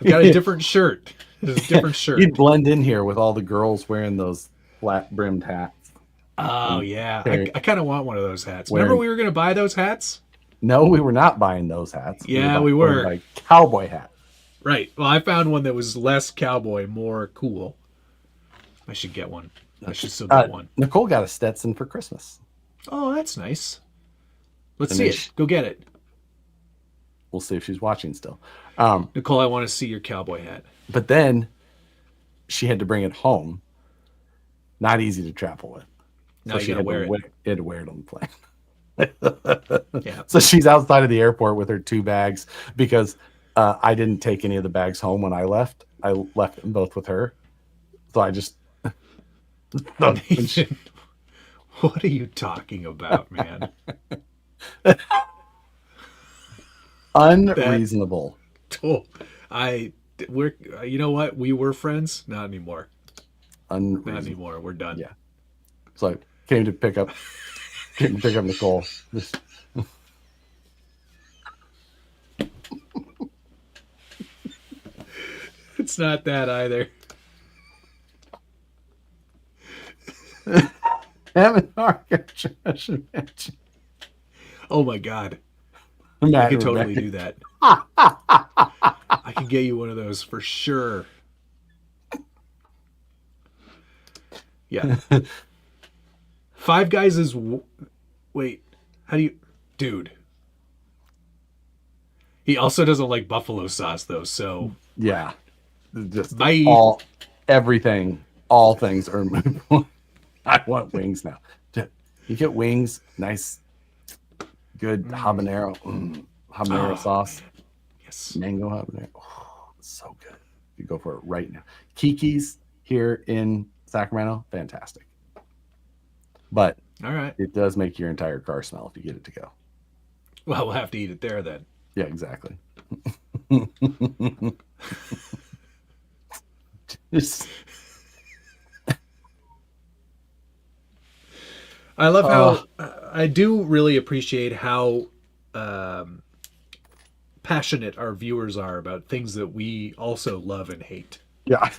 [SPEAKER 2] got a different shirt. It's a different shirt.
[SPEAKER 1] You'd blend in here with all the girls wearing those flat brimmed hats.
[SPEAKER 2] Oh yeah, I kind of want one of those hats. Remember we were gonna buy those hats?
[SPEAKER 1] No, we were not buying those hats.
[SPEAKER 2] Yeah, we were.
[SPEAKER 1] Like cowboy hat.
[SPEAKER 2] Right. Well, I found one that was less cowboy, more cool. I should get one. I should still get one.
[SPEAKER 1] Nicole got a Stetson for Christmas.
[SPEAKER 2] Oh, that's nice. Let's see it. Go get it.
[SPEAKER 1] We'll see if she's watching still.
[SPEAKER 2] Nicole, I want to see your cowboy hat.
[SPEAKER 1] But then she had to bring it home. Not easy to travel with.
[SPEAKER 2] Now you gotta wear it.
[SPEAKER 1] Had to wear it on the plane.
[SPEAKER 2] Yeah.
[SPEAKER 1] So she's outside of the airport with her 2 bags because I didn't take any of the bags home when I left. I left them both with her. So I just.
[SPEAKER 2] What are you talking about, man?
[SPEAKER 1] Unreasonable.
[SPEAKER 2] We're. You know what? We were friends. Not anymore.
[SPEAKER 1] Unreasonable.
[SPEAKER 2] Not anymore. We're done.
[SPEAKER 1] Yeah. So I came to pick up Nicole.
[SPEAKER 2] It's not that either. Oh my God. I could totally do that. I could get you one of those for sure. Yeah. Five Guys is... Wait. How do you... Dude. He also doesn't like buffalo sauce, though, so...
[SPEAKER 1] Yeah. Just
[SPEAKER 2] Bye.
[SPEAKER 1] all things are... I want wings now. You get wings, nice, good habanero sauce.
[SPEAKER 2] Yes.
[SPEAKER 1] Mango habanero. Oh, so good. You go for it right now. Kiki's here in Sacramento, fantastic. But
[SPEAKER 2] all right,
[SPEAKER 1] it does make your entire car smell if you get it to go.
[SPEAKER 2] Well, we'll have to eat it there then.
[SPEAKER 1] Yeah, exactly. Just...
[SPEAKER 2] I love how I do really appreciate how passionate our viewers are about things that we also love and hate.
[SPEAKER 1] Yeah.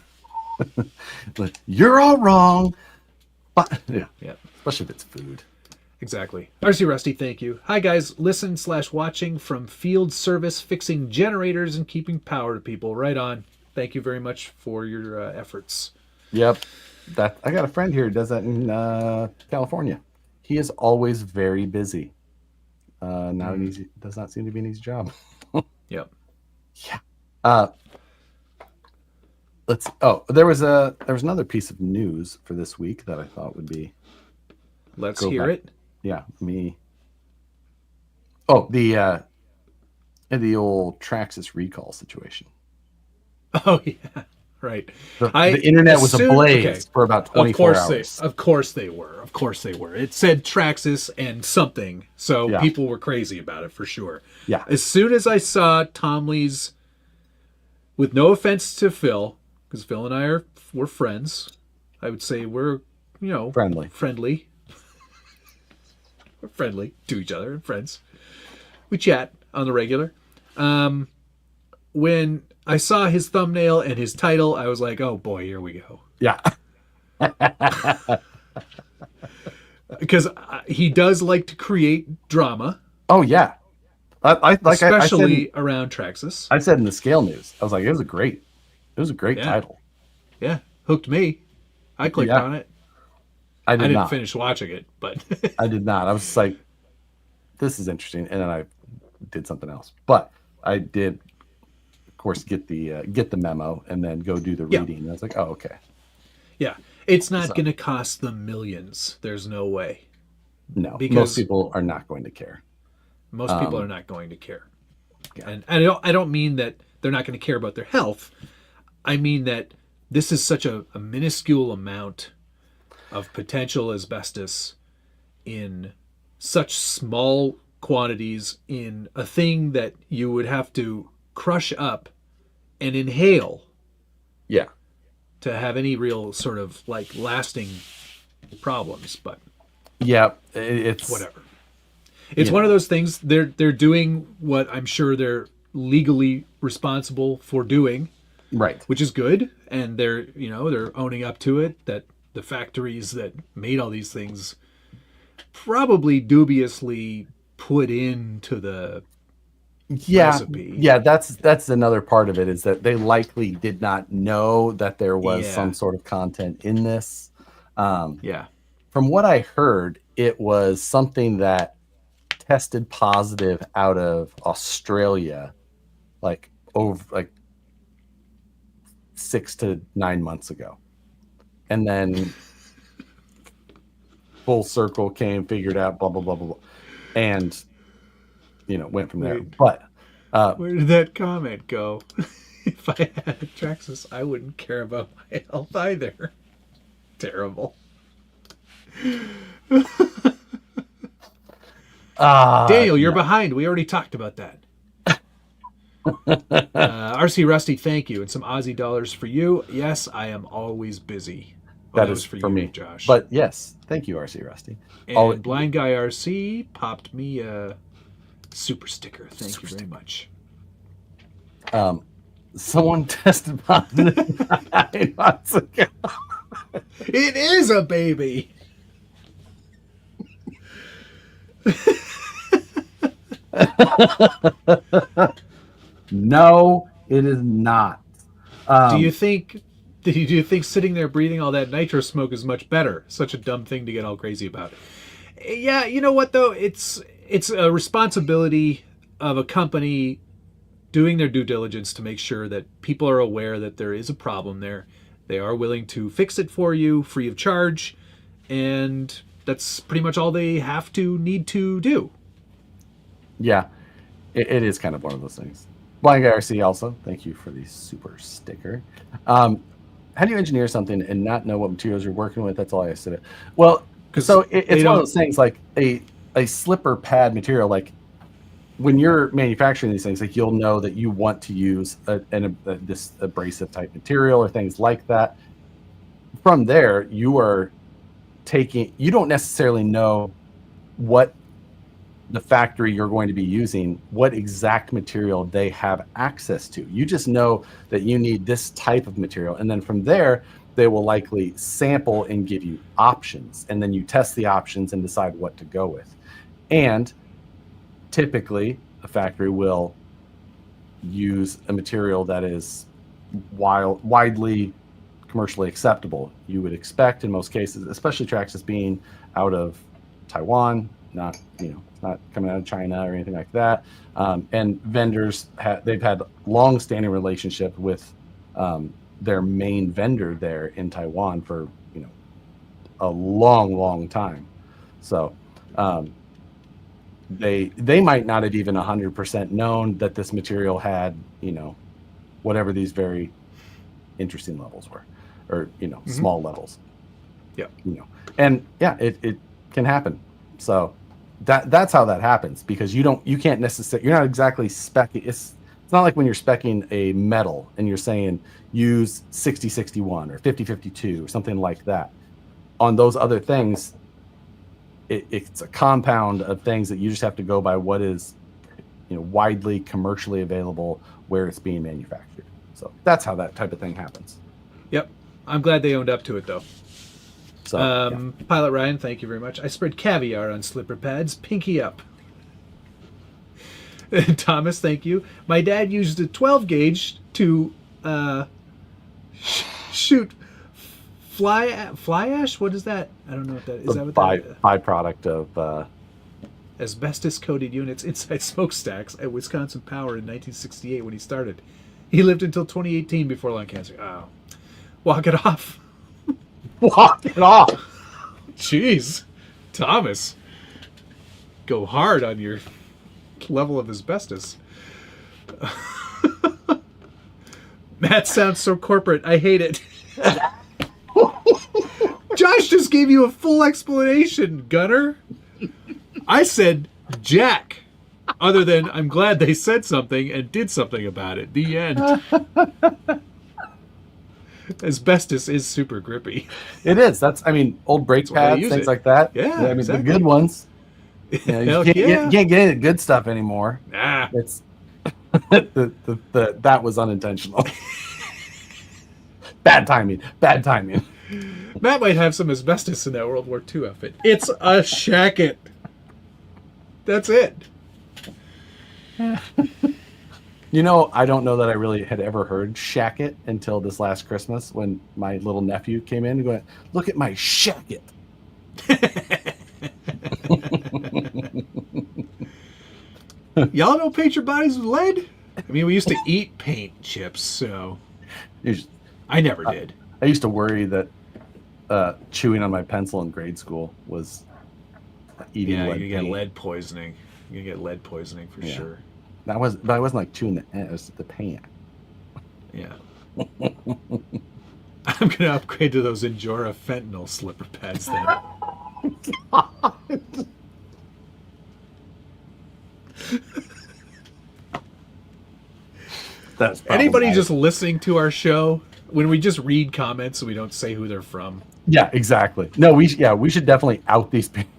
[SPEAKER 1] You're all wrong. But yeah. Especially if it's food.
[SPEAKER 2] Exactly. RC Rusty, thank you. Hi, guys. Listen/watching from field service, fixing generators and keeping power to people. Right on. Thank you very much for your efforts.
[SPEAKER 1] Yep. I got a friend here who does that in California. He is always very busy. Not an easy. Does not seem to be an easy job.
[SPEAKER 2] Yep.
[SPEAKER 1] Yeah. Let's. Oh, there was another piece of news for this week that I thought would be.
[SPEAKER 2] Let's hear it.
[SPEAKER 1] Yeah, me. Oh, the old Traxxas recall situation.
[SPEAKER 2] Oh yeah, right.
[SPEAKER 1] The internet was ablaze for about 24 hours.
[SPEAKER 2] Of course they were. It said Traxxas and something, so people were crazy about it for sure.
[SPEAKER 1] Yeah.
[SPEAKER 2] As soon as I saw Tom Lee's, with no offense to Phil, because Phil and I we're friends. I would say we're friendly. We're friendly to each other and friends. We chat on the regular. When I saw his thumbnail and his title, I was like, oh boy, here we go.
[SPEAKER 1] Yeah.
[SPEAKER 2] Because he does like to create drama.
[SPEAKER 1] Oh, yeah.
[SPEAKER 2] Especially around Traxxas.
[SPEAKER 1] I said in the Scale News, I was like, it was a great title.
[SPEAKER 2] Yeah. Hooked me. I clicked on it.
[SPEAKER 1] I didn't
[SPEAKER 2] finish watching it, but
[SPEAKER 1] I did not. I was just like, this is interesting, and then I did something else. But I did, of course, get the memo and then go do the reading. And I was like, oh, okay.
[SPEAKER 2] Yeah, it's not going to cost them millions. There's no way.
[SPEAKER 1] No, because most people are not going to care.
[SPEAKER 2] Most people are not going to care. Yeah. And I don't mean that they're not going to care about their health. I mean that this is such a minuscule amount of potential asbestos in such small quantities in a thing that you would have to crush up and inhale.
[SPEAKER 1] Yeah.
[SPEAKER 2] To have any real sort of like lasting problems, but
[SPEAKER 1] yeah, it's
[SPEAKER 2] whatever. It's one of those things. They're doing what I'm sure they're legally responsible for doing,
[SPEAKER 1] right?
[SPEAKER 2] Which is good, and they're owning up to it. That the factories that made all these things probably dubiously put into the recipe.
[SPEAKER 1] Yeah, that's another part of it, is that they likely did not know that there was some sort of content in this. From what I heard, it was something that tested positive out of Australia, like 6 to 9 months ago, and then full circle came, figured out, blah blah blah blah, blah, and went from there. But
[SPEAKER 2] where did that comment go? If I had a Traxxas, I wouldn't care about my health either. Terrible. Daniel, you're behind. We already talked about that. RC Rusty, thank you. And some Aussie dollars for you. Yes, I am always busy.
[SPEAKER 1] That is for me,
[SPEAKER 2] Josh.
[SPEAKER 1] But yes, thank you, RC Rusty.
[SPEAKER 2] And Blind Guy RC popped me a super sticker. Thank you very much.
[SPEAKER 1] Someone tested positive 9 months ago.
[SPEAKER 2] It is a baby.
[SPEAKER 1] No, it is not.
[SPEAKER 2] Do you think sitting there breathing all that nitro smoke is much better? Such a dumb thing to get all crazy about. Yeah, you know what though? It's a responsibility of a company doing their due diligence to make sure that people are aware that there is a problem there. They are willing to fix it for you free of charge, and that's pretty much all they need to do.
[SPEAKER 1] Yeah, it is kind of one of those things. Blind Guy RC also, thank you for the super sticker. How do you engineer something and not know what materials you're working with? That's all I said. Well, so it's one of those things, like a slipper pad material. Like when you're manufacturing these things, like you'll know that you want to use this abrasive type material or things like that. From there, you don't necessarily know what the factory you're going to be using, what exact material they have access to. You just know that you need this type of material. And then from there, they will likely sample and give you options, and then you test the options and decide what to go with. And typically, a factory will use a material that is widely commercially acceptable. You would expect in most cases, especially Traxxas being out of Taiwan, not not coming out of China or anything like that. And vendors they've had long-standing relationship with their main vendor there in Taiwan for a long time. So they might not have even 100% known that this material had whatever these very interesting levels were, or small levels.
[SPEAKER 2] Yeah.
[SPEAKER 1] And yeah, it can happen. So that's how that happens, because you can't necessarily, you're not exactly specking. It's not like when you're specking a metal and you're saying use 6061 or 5052 or something like that. On those other things, it's a compound of things that you just have to go by what is widely commercially available where it's being manufactured. So that's how that type of thing happens.
[SPEAKER 2] Yep. I'm glad they owned up to it, though.
[SPEAKER 1] So,
[SPEAKER 2] Pilot Ryan, thank you very much. I spread caviar on slipper pads. Pinky up. Thomas, thank you. My dad used a 12 gauge to shoot fly ash. What is that? I don't know what that is. That what
[SPEAKER 1] byproduct of
[SPEAKER 2] asbestos coated units inside smokestacks at Wisconsin Power in 1968 when he started. He lived until 2018 before lung cancer. Oh, walk it off.
[SPEAKER 1] Walk it off.
[SPEAKER 2] Jeez, Thomas, go hard on your level of asbestos. Matt sounds so corporate. I hate it. Josh just gave you a full explanation, Gunner. I said Jack. Other than I'm glad they said something and did something about it. The end. Asbestos is super grippy.
[SPEAKER 1] It is. Old brake pads, things like that.
[SPEAKER 2] Yeah, exactly.
[SPEAKER 1] The good ones. You can't get any good stuff anymore.
[SPEAKER 2] Nah.
[SPEAKER 1] It's that was unintentional. Bad timing.
[SPEAKER 2] Matt might have some asbestos in that World War II outfit. It's a shacket. That's it.
[SPEAKER 1] I don't know that I really had ever heard shacket until this last Christmas when my little nephew came in and going, "Look at my shacket."
[SPEAKER 2] Y'all don't paint your bodies with lead? I mean, we used to eat paint chips, so I never did.
[SPEAKER 1] I used to worry that chewing on my pencil in grade school was eating lead.
[SPEAKER 2] You get lead poisoning. You get lead poisoning for sure.
[SPEAKER 1] But I wasn't like chewing it was the paint.
[SPEAKER 2] Yeah. I'm gonna upgrade to those Injora fentanyl slipper pads then.
[SPEAKER 1] God. That's
[SPEAKER 2] anybody just listening to our show when we just read comments and we don't say who they're from.
[SPEAKER 1] Yeah, exactly. No, we should definitely out these people.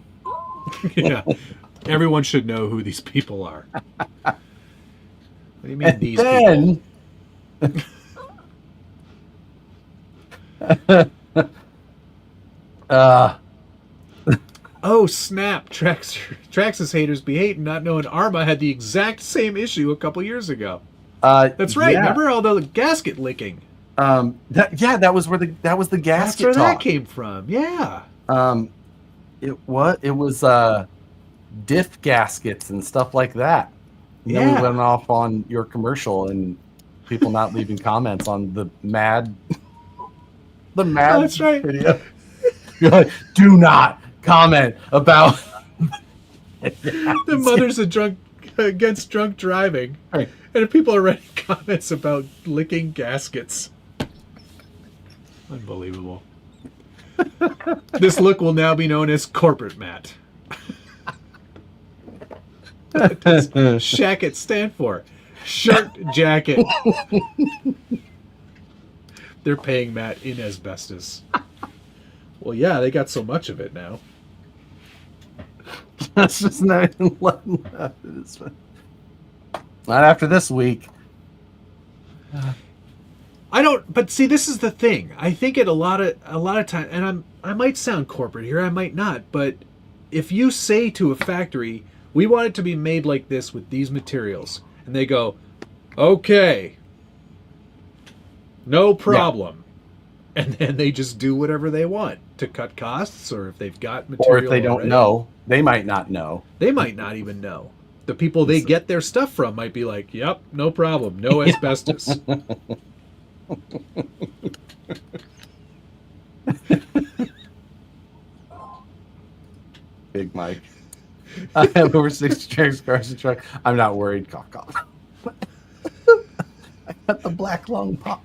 [SPEAKER 2] Yeah, everyone should know who these people are. What do you mean these people? Oh snap! Traxxas haters be hating, not knowing Arma had the exact same issue a couple years ago. That's right. Yeah. Remember all the gasket licking?
[SPEAKER 1] That was the gasket.
[SPEAKER 2] That's where that came from. Yeah.
[SPEAKER 1] It was diff gaskets and stuff like that. And then we went off on your commercial and people not leaving comments on the mad
[SPEAKER 2] that's right.
[SPEAKER 1] video. You're like, do not comment about
[SPEAKER 2] the mothers of against drunk driving.
[SPEAKER 1] Right.
[SPEAKER 2] And people are writing comments about licking gaskets. Unbelievable. This look will now be known as corporate Matt. What does shacket stand for? Shirt jacket. They're paying Matt in asbestos. Well, yeah, they got so much of it now.
[SPEAKER 1] That's just not even letting Not after this week.
[SPEAKER 2] I don't. But see, this is the thing. I think a lot of time, and I might sound corporate here, I might not. But if you say to a factory, "We want it to be made like this with these materials," and they go, "Okay, no problem," and then they just do whatever they want to cut costs, or if they've got material,
[SPEAKER 1] or if they don't
[SPEAKER 2] already,
[SPEAKER 1] know, they might not know.
[SPEAKER 2] they might not even know. The people they get their stuff from might be like, "Yep, no problem, no asbestos."
[SPEAKER 1] Big Mike. I have over 60 tracks, cars, and truck. I'm not worried. Cough, cough. I got the black lung pop.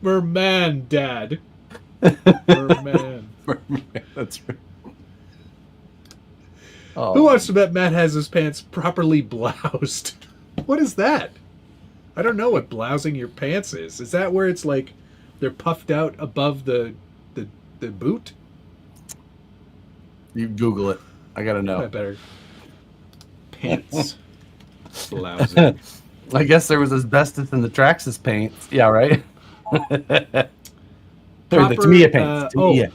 [SPEAKER 2] Merman, Dad. Merman.
[SPEAKER 1] That's right. Oh.
[SPEAKER 2] Who wants to bet Matt has his pants properly bloused? What is that? I don't know what blousing your pants is. Is that where it's like they're puffed out above the boot?
[SPEAKER 1] You Google it. I gotta know.
[SPEAKER 2] I better. Pants. Blousing.
[SPEAKER 1] I guess there was asbestos in the Traxxas paints. Yeah, right? They're the Tamiya paints. Tamiya.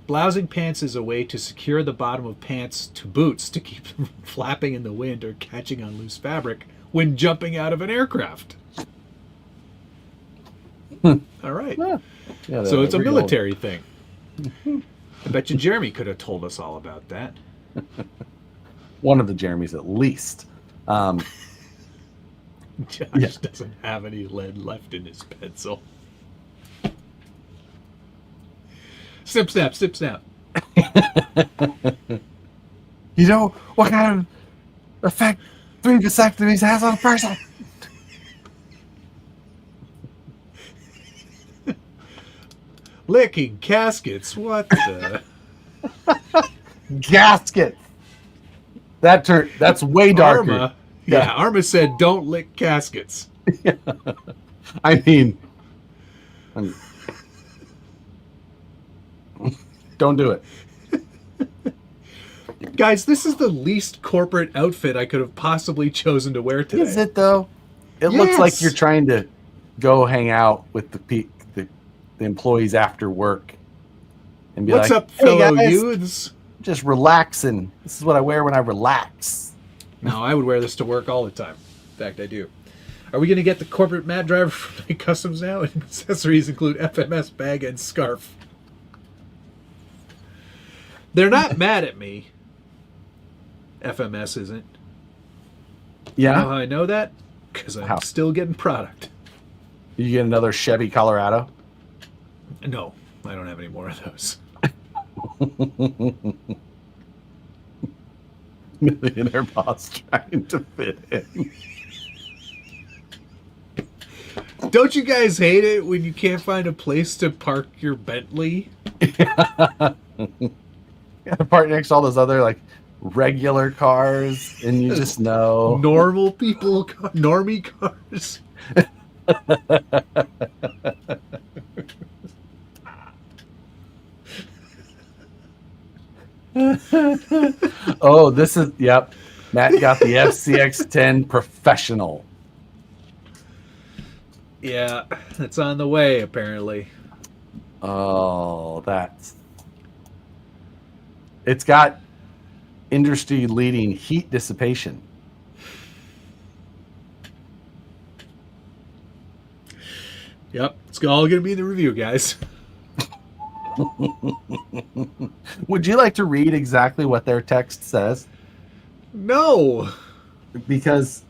[SPEAKER 2] Blousing pants is a way to secure the bottom of pants to boots to keep them from flapping in the wind or catching on loose fabric when jumping out of an aircraft. All right.
[SPEAKER 1] Yeah,
[SPEAKER 2] So it's a military thing. I bet you Jeremy could have told us all about that.
[SPEAKER 1] One of the Jeremys, at least.
[SPEAKER 2] Josh doesn't have any lead left in his pencil. Snip, snap, snip, snap.
[SPEAKER 1] You know what kind of effect 3 vasectomies has on a person?
[SPEAKER 2] Licking caskets. What the?
[SPEAKER 1] Gasket. That's way darker.
[SPEAKER 2] Arma. Yeah, Arma said don't lick caskets.
[SPEAKER 1] I mean, don't do it.
[SPEAKER 2] Guys, this is the least corporate outfit I could have possibly chosen to wear today.
[SPEAKER 1] Is it though? It looks like you're trying to go hang out with the employees after work and be
[SPEAKER 2] What's
[SPEAKER 1] like,
[SPEAKER 2] up, fellow
[SPEAKER 1] hey guys,
[SPEAKER 2] youths?
[SPEAKER 1] just relaxing. This is what I wear when I relax.
[SPEAKER 2] No, I would wear this to work all the time. In fact, I do. Are we going to get the corporate mat driver from Night Customs now? And accessories include FMS bag and scarf. They're not mad at me. FMS isn't.
[SPEAKER 1] Yeah.
[SPEAKER 2] You know how I know that? Because I'm still getting product.
[SPEAKER 1] You get another Chevy Colorado?
[SPEAKER 2] No, I don't have any more of those.
[SPEAKER 1] Millionaire boss trying to fit in.
[SPEAKER 2] Don't you guys hate it when you can't find a place to park your Bentley?
[SPEAKER 1] Yeah, park next to all those other like regular cars, and you just know
[SPEAKER 2] Normal people, normie cars.
[SPEAKER 1] Oh, this is yep. Matt got the FCX10 Professional.
[SPEAKER 2] Yeah, it's on the way apparently.
[SPEAKER 1] Oh, it's got industry-leading heat dissipation.
[SPEAKER 2] Yep, it's all going to be in the review, guys.
[SPEAKER 1] Would you like to read exactly what their text says?
[SPEAKER 2] No.
[SPEAKER 1] Because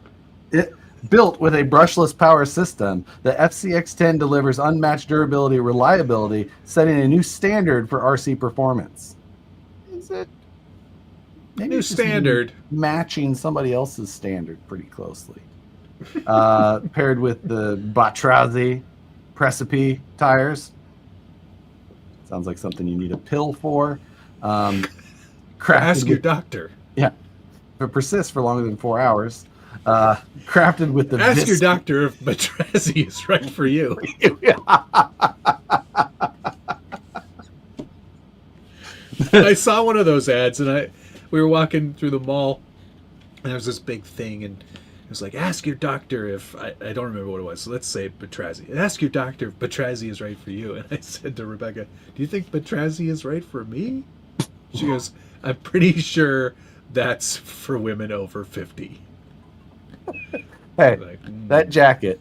[SPEAKER 1] it built with a brushless power system, the FCX10 delivers unmatched durability and reliability, setting a new standard for RC performance. Is it? Maybe
[SPEAKER 2] New
[SPEAKER 1] it's just
[SPEAKER 2] standard.
[SPEAKER 1] matching somebody else's standard pretty closely. Paired with the Batrazi Precipice tires. Sounds like something you need a pill for.
[SPEAKER 2] Ask your doctor.
[SPEAKER 1] Yeah. If it persists for longer than 4 hours. Crafted with the...
[SPEAKER 2] Ask your doctor if Batrazi is right for you. I saw one of those ads, and we were walking through the mall, and there was this big thing, and It was like, ask your doctor if I don't remember what it was. So let's say Batrazzi. Ask your doctor if Batrazzi is right for you. And I said to Rebecca, do you think Batrazzi is right for me? She goes, I'm pretty sure that's for women over 50.
[SPEAKER 1] Hey,
[SPEAKER 2] Like,
[SPEAKER 1] that jacket.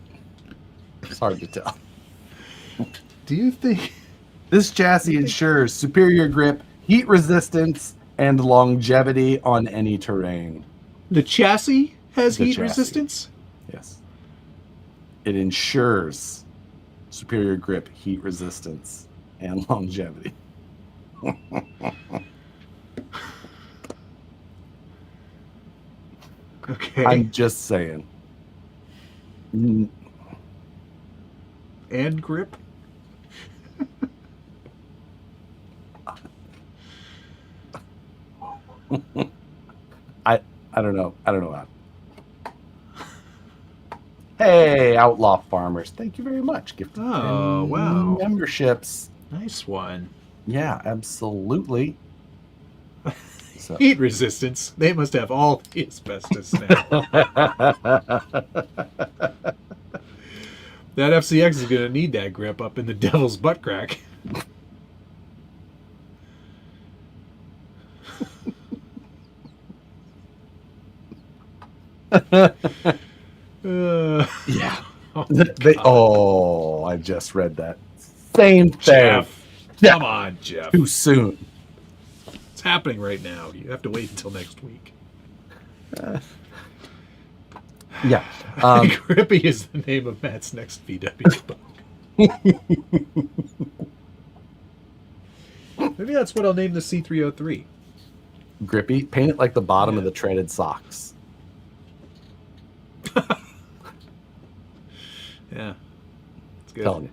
[SPEAKER 1] It's hard to tell.
[SPEAKER 2] do you think
[SPEAKER 1] This chassis ensures superior grip, heat resistance, and longevity on any terrain.
[SPEAKER 2] the chassis has
[SPEAKER 1] The
[SPEAKER 2] heat
[SPEAKER 1] chassis.
[SPEAKER 2] resistance?
[SPEAKER 1] Yes. It ensures superior grip, heat resistance, and longevity.
[SPEAKER 2] Okay.
[SPEAKER 1] I'm just saying.
[SPEAKER 2] And grip?
[SPEAKER 1] I don't know. I don't know how. Hey, Outlaw Farmers. Thank you very much. Gifted
[SPEAKER 2] Oh,
[SPEAKER 1] 10
[SPEAKER 2] wow.
[SPEAKER 1] memberships.
[SPEAKER 2] Nice one.
[SPEAKER 1] Yeah, absolutely. So.
[SPEAKER 2] Heat resistance. They must have all the asbestos now. That FCX is going to need that grip up in the devil's butt crack.
[SPEAKER 1] Yeah.
[SPEAKER 2] Oh,
[SPEAKER 1] I just read that. Same thing.
[SPEAKER 2] Jeff.
[SPEAKER 1] Yeah.
[SPEAKER 2] Come on, Jeff.
[SPEAKER 1] Too soon.
[SPEAKER 2] It's happening right now. You have to wait until next week.
[SPEAKER 1] Yeah.
[SPEAKER 2] Grippy is the name of Matt's next VW book. Maybe that's what I'll name the C303.
[SPEAKER 1] Grippy. Paint it like the bottom of the treaded socks.
[SPEAKER 2] Yeah. It's good.
[SPEAKER 1] Telling you.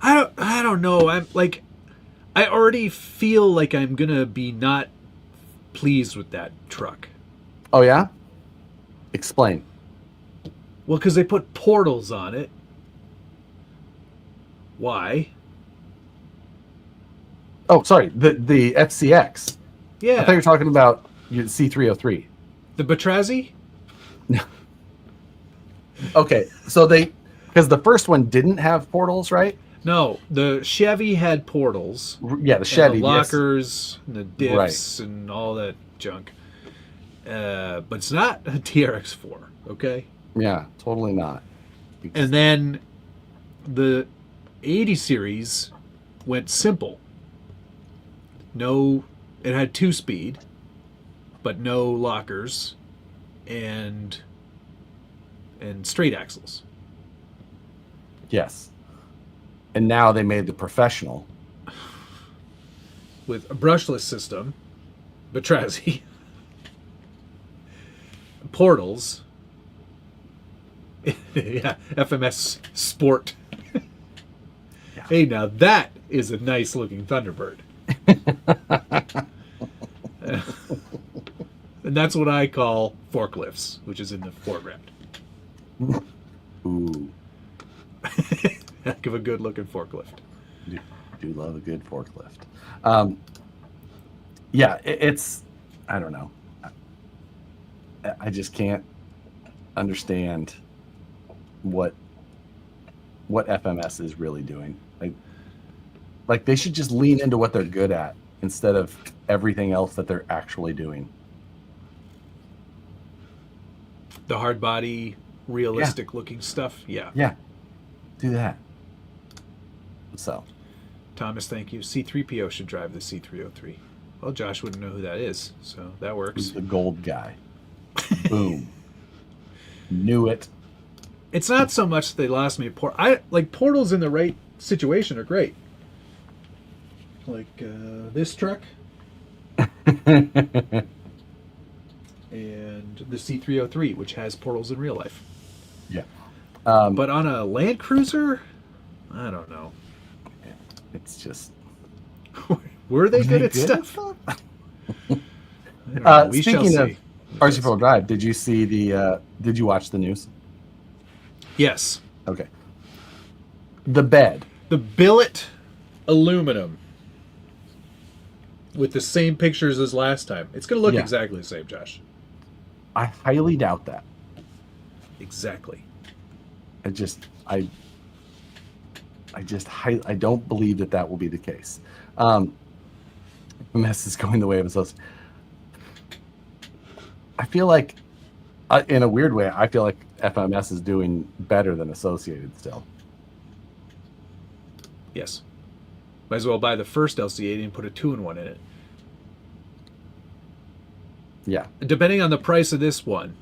[SPEAKER 2] I don't know. I'm like, I already feel like I'm gonna be not pleased with that truck.
[SPEAKER 1] Oh, yeah? Explain.
[SPEAKER 2] Well, because they put portals on it. Why?
[SPEAKER 1] Oh, sorry. The FCX.
[SPEAKER 2] Yeah.
[SPEAKER 1] I thought you were talking about your C303.
[SPEAKER 2] The Batrazzi?
[SPEAKER 1] Okay, so because the first one didn't have portals, right?
[SPEAKER 2] No, the Chevy had portals.
[SPEAKER 1] Yeah, the Chevy.
[SPEAKER 2] And the
[SPEAKER 1] yes.
[SPEAKER 2] lockers, and the diffs, and all that junk. But it's not a TRX4, okay?
[SPEAKER 1] Yeah, totally not.
[SPEAKER 2] And then the 80 series went simple. No, it had 2-speed, but no lockers and straight axles.
[SPEAKER 1] Yes. And now they made the professional.
[SPEAKER 2] With a brushless system, Batrazzi, portals, yeah, FMS Sport.
[SPEAKER 1] Yeah.
[SPEAKER 2] Hey, now that is a nice looking Thunderbird. And that's what I call forklifts, which is in the foreground.
[SPEAKER 1] Ooh.
[SPEAKER 2] Heck of a good looking forklift.
[SPEAKER 1] Do love a good forklift. Yeah, it's, I don't know. I just can't understand what FMS is really doing. Like they should just lean into what they're good at instead of everything else that they're actually doing.
[SPEAKER 2] The hard body, realistic looking stuff. Yeah.
[SPEAKER 1] Yeah. Do that. So.
[SPEAKER 2] Thomas, thank you. C3PO should drive the C303. Well, Josh wouldn't know who that is, so that works.
[SPEAKER 1] Who's the gold guy? Boom. Knew it.
[SPEAKER 2] It's not so much that they lost me. Portals in the right situation are great. Like this truck. And the C303, which has portals in real life.
[SPEAKER 1] Yeah.
[SPEAKER 2] But on a Land Cruiser, I don't know.
[SPEAKER 1] It's just.
[SPEAKER 2] Were they good at stuff? I don't know. We shall
[SPEAKER 1] Speaking of
[SPEAKER 2] see.
[SPEAKER 1] RC4 Drive, did you see did you watch the news?
[SPEAKER 2] Yes.
[SPEAKER 1] Okay. The bed.
[SPEAKER 2] The billet aluminum with the same pictures as last time. It's going to look
[SPEAKER 1] Yeah.
[SPEAKER 2] exactly the same, Josh.
[SPEAKER 1] I highly doubt that.
[SPEAKER 2] Exactly.
[SPEAKER 1] I don't believe that will be the case. FMS is going the way of associated. I feel like, in a weird way, I feel like FMS is doing better than Associated still.
[SPEAKER 2] Yes. Might as well buy the first LC80 and put a 2-in-1 in it.
[SPEAKER 1] Yeah.
[SPEAKER 2] Depending on the price of this one,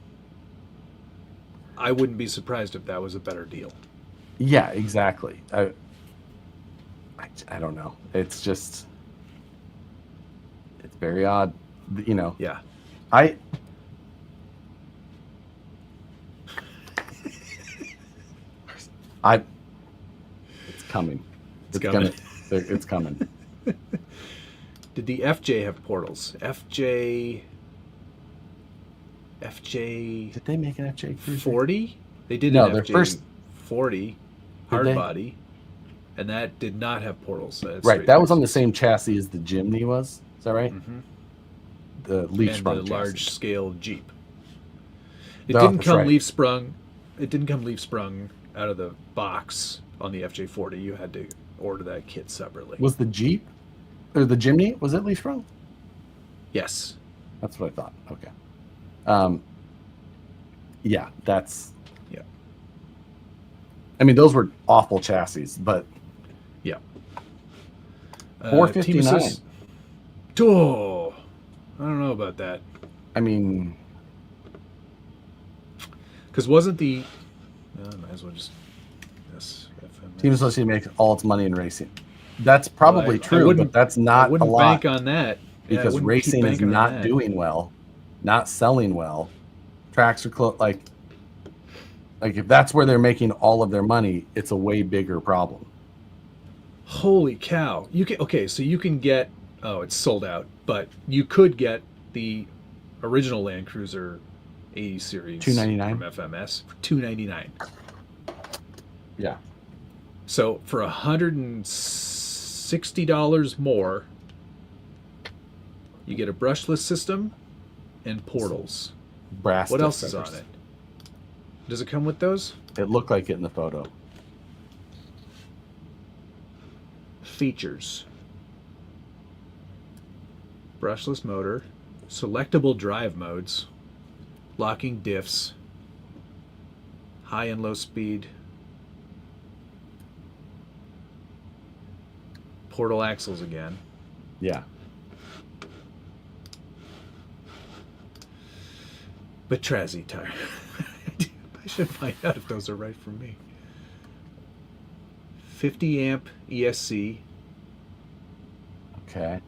[SPEAKER 2] I wouldn't be surprised if that was a better deal.
[SPEAKER 1] Yeah, exactly. I don't know. It's just, it's very odd, you know.
[SPEAKER 2] Yeah.
[SPEAKER 1] It's coming.
[SPEAKER 2] It's coming.
[SPEAKER 1] It's coming.
[SPEAKER 2] Did the FJ have portals? FJ.
[SPEAKER 1] Did they make an FJ Cruiser?
[SPEAKER 2] 40? They did
[SPEAKER 1] No,
[SPEAKER 2] an
[SPEAKER 1] their
[SPEAKER 2] FJ
[SPEAKER 1] first
[SPEAKER 2] 40 hard body, and that did not have portals.
[SPEAKER 1] Right, that was on the same chassis as the Jimny was. Is that right?
[SPEAKER 2] Mm-hmm.
[SPEAKER 1] The leaf sprung
[SPEAKER 2] and the large scale Jeep. It
[SPEAKER 1] No,
[SPEAKER 2] didn't
[SPEAKER 1] that's
[SPEAKER 2] come
[SPEAKER 1] right.
[SPEAKER 2] leaf sprung. It didn't come leaf sprung out of the box on the FJ40. You had to order that kit separately.
[SPEAKER 1] Was the Jeep or the Jimny, was it leaf sprung?
[SPEAKER 2] Yes.
[SPEAKER 1] That's what I thought. Okay. Yeah, that's.
[SPEAKER 2] Yeah.
[SPEAKER 1] I mean, those were awful chassis, but
[SPEAKER 2] Yeah.
[SPEAKER 1] 459.
[SPEAKER 2] Oh, I don't know about that.
[SPEAKER 1] I mean,
[SPEAKER 2] Because wasn't the... might as well just... Yes, FMS.
[SPEAKER 1] Team Associated makes all its money in racing. That's probably
[SPEAKER 2] I
[SPEAKER 1] true,
[SPEAKER 2] wouldn't-
[SPEAKER 1] but that's
[SPEAKER 2] I
[SPEAKER 1] not a
[SPEAKER 2] wouldn't
[SPEAKER 1] lot
[SPEAKER 2] bank on that. Yeah, I
[SPEAKER 1] because
[SPEAKER 2] wouldn't keep
[SPEAKER 1] racing is
[SPEAKER 2] banking on
[SPEAKER 1] not
[SPEAKER 2] that.
[SPEAKER 1] doing well, not selling well. Tracks are like if that's where they're making all of their money, it's a way bigger problem.
[SPEAKER 2] Holy cow. So you can get... Oh, it's sold out. But you could get the original Land Cruiser 80 series
[SPEAKER 1] $299
[SPEAKER 2] from FMS for $299.
[SPEAKER 1] Yeah.
[SPEAKER 2] So for $160 more, you get a brushless system and portals.
[SPEAKER 1] Brass.
[SPEAKER 2] What else is
[SPEAKER 1] stickers.
[SPEAKER 2] on it? Does it come with those?
[SPEAKER 1] It looked like it in the photo.
[SPEAKER 2] Features. Brushless motor, selectable drive modes, locking diffs, high and low speed, portal axles again.
[SPEAKER 1] Yeah.
[SPEAKER 2] But Traxxas tire. I should find out if those are right for me. 50 amp ESC.
[SPEAKER 1] Okay.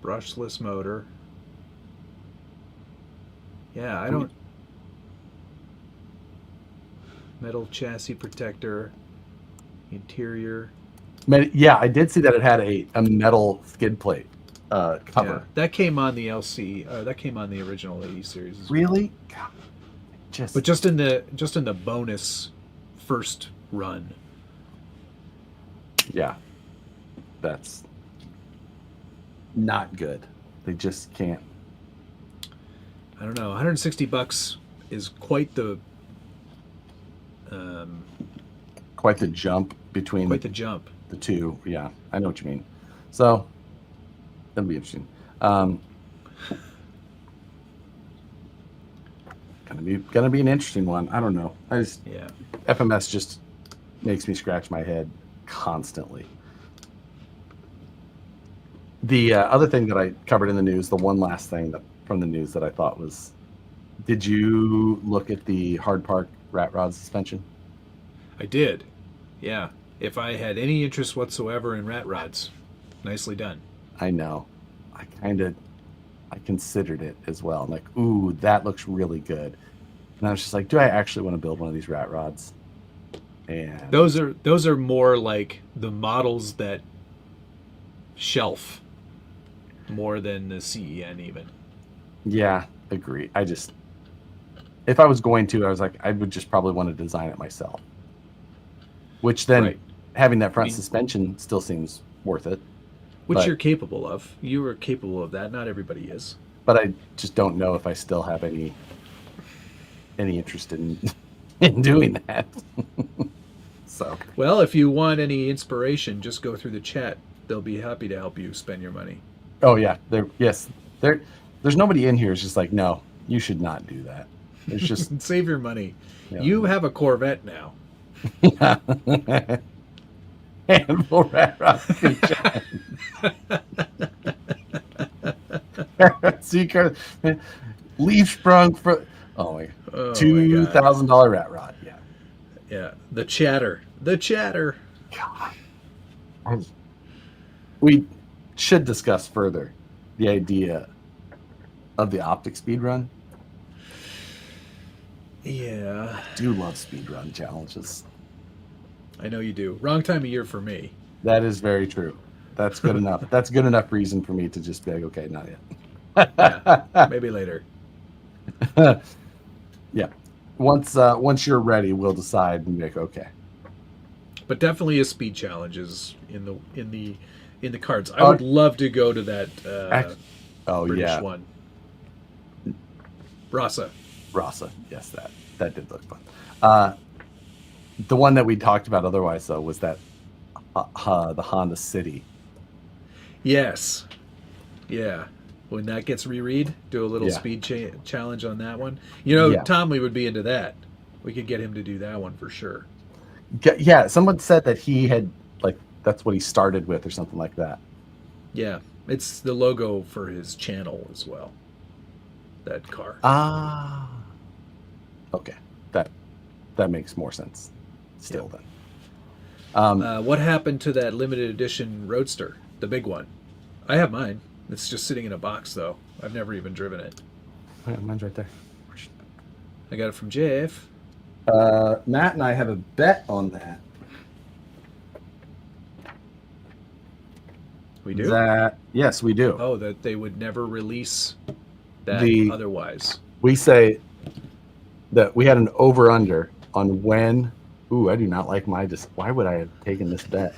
[SPEAKER 2] Brushless motor. Yeah, I don't... Metal chassis protector. Interior.
[SPEAKER 1] Yeah, I did see that it had a metal skid plate cover.
[SPEAKER 2] Yeah, that came on the LC. That came on the original 80 series. As well.
[SPEAKER 1] Really? God,
[SPEAKER 2] But just in the bonus first run.
[SPEAKER 1] Yeah. That's not good. They just can't.
[SPEAKER 2] I don't know. $160 is quite the
[SPEAKER 1] jump between
[SPEAKER 2] quite the jump.
[SPEAKER 1] the two. Yeah, I know what you mean. So that'll be interesting. Gonna be an interesting one. I don't know.
[SPEAKER 2] Yeah.
[SPEAKER 1] FMS just makes me scratch my head constantly. The other thing that I covered in the news, the one last thing from the news that I thought was, did you look at the hard park rat rod suspension?
[SPEAKER 2] I did. Yeah. If I had any interest whatsoever in rat rods, nicely done.
[SPEAKER 1] I know. I considered it as well. I'm like, ooh, that looks really good. And I was just like, do I actually want to build one of these rat rods? And
[SPEAKER 2] Those are more like the models that shelf more than the CEN even.
[SPEAKER 1] yeah, agree. If I was going to, I was like, I would just probably want to design it myself. Which then,
[SPEAKER 2] Right.
[SPEAKER 1] having that front suspension still seems worth it.
[SPEAKER 2] Which
[SPEAKER 1] But-
[SPEAKER 2] you're capable of. You are capable of that. Not everybody is.
[SPEAKER 1] but I just don't know if I still have any interest in in doing that. So,
[SPEAKER 2] Well, if you want any inspiration, just go through the chat. They'll be happy to help you spend your money.
[SPEAKER 1] oh yeah, there's nobody in here who's just like, no, you should not do that. There's just
[SPEAKER 2] Save your money.
[SPEAKER 1] Yeah.
[SPEAKER 2] You have a Corvette now.
[SPEAKER 1] Handful rat rod feature. Secret leaf sprung for
[SPEAKER 2] Oh
[SPEAKER 1] $2,000 rat rod. Yeah.
[SPEAKER 2] Yeah. The chatter. The chatter.
[SPEAKER 1] God. We should discuss further the idea of the optic speed run.
[SPEAKER 2] Yeah.
[SPEAKER 1] I do love speed run challenges.
[SPEAKER 2] I know you do. Wrong time of year for me.
[SPEAKER 1] That is very true. That's good enough. That's good enough reason for me to just be like, okay, not yet.
[SPEAKER 2] Yeah, maybe later.
[SPEAKER 1] Yeah. Once you're ready, we'll decide and be like, okay.
[SPEAKER 2] But definitely a speed challenge is in the cards. I would love to go to that British one. Rasa,
[SPEAKER 1] yes, that did look fun. The one that we talked about otherwise, though, was that the Honda City.
[SPEAKER 2] Yes. Yeah. When that gets reread, do a little
[SPEAKER 1] Yeah.
[SPEAKER 2] speed challenge on that one. You know,
[SPEAKER 1] Yeah.
[SPEAKER 2] Tomley would be into that. We could get him to do that one for sure.
[SPEAKER 1] Yeah, someone said that he had, like, that's what he started with or something like that.
[SPEAKER 2] Yeah. It's the logo for his channel as well. That car.
[SPEAKER 1] Ah. Okay. That makes more sense still then.
[SPEAKER 2] What happened to that limited edition Roadster? The big one. I have mine. It's just sitting in a box, though. I've never even driven it.
[SPEAKER 1] Yeah, mine's right there.
[SPEAKER 2] I got it from Jeff.
[SPEAKER 1] Matt and I have a bet on that.
[SPEAKER 2] We do?
[SPEAKER 1] Yes, we do.
[SPEAKER 2] Oh, that they would never release that otherwise.
[SPEAKER 1] We say that we had an over-under on when... Ooh, I do not like my... Why would I have taken this bet?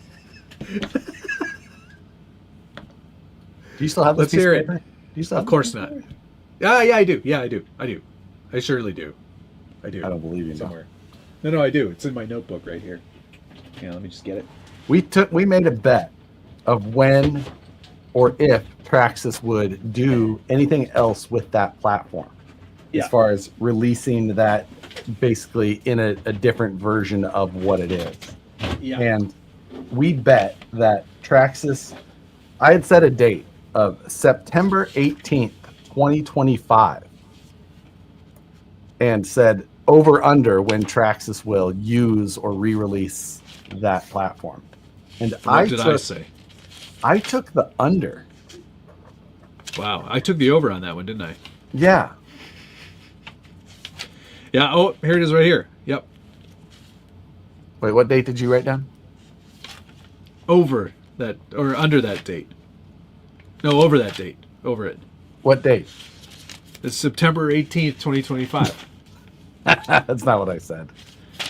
[SPEAKER 1] Do you still have this?
[SPEAKER 2] Let's hear it.
[SPEAKER 1] Do you still have
[SPEAKER 2] Of course not. Yeah, I do. Yeah, I do. I surely do. I do.
[SPEAKER 1] I don't believe you.
[SPEAKER 2] Somewhere. No, I do. It's in my notebook right here. Yeah, let me just get it.
[SPEAKER 1] We made a bet of when or if Traxxas would do anything else with that platform.
[SPEAKER 2] Yeah.
[SPEAKER 1] As far as releasing that basically in a different version of what it is.
[SPEAKER 2] Yeah.
[SPEAKER 1] And we bet that Traxxas, I had set a date of September 18th, 2025, and said over under when Traxxas will use or re-release that platform. And
[SPEAKER 2] What did I say?
[SPEAKER 1] I took the under.
[SPEAKER 2] Wow, I took the over on that one, didn't I?
[SPEAKER 1] Yeah.
[SPEAKER 2] Yeah, oh, here it is right here. Yep.
[SPEAKER 1] Wait, what date did you write down?
[SPEAKER 2] Over that, or under that date. No, over that date. Over it.
[SPEAKER 1] What date?
[SPEAKER 2] It's September 18th, 2025.
[SPEAKER 1] That's not what I said.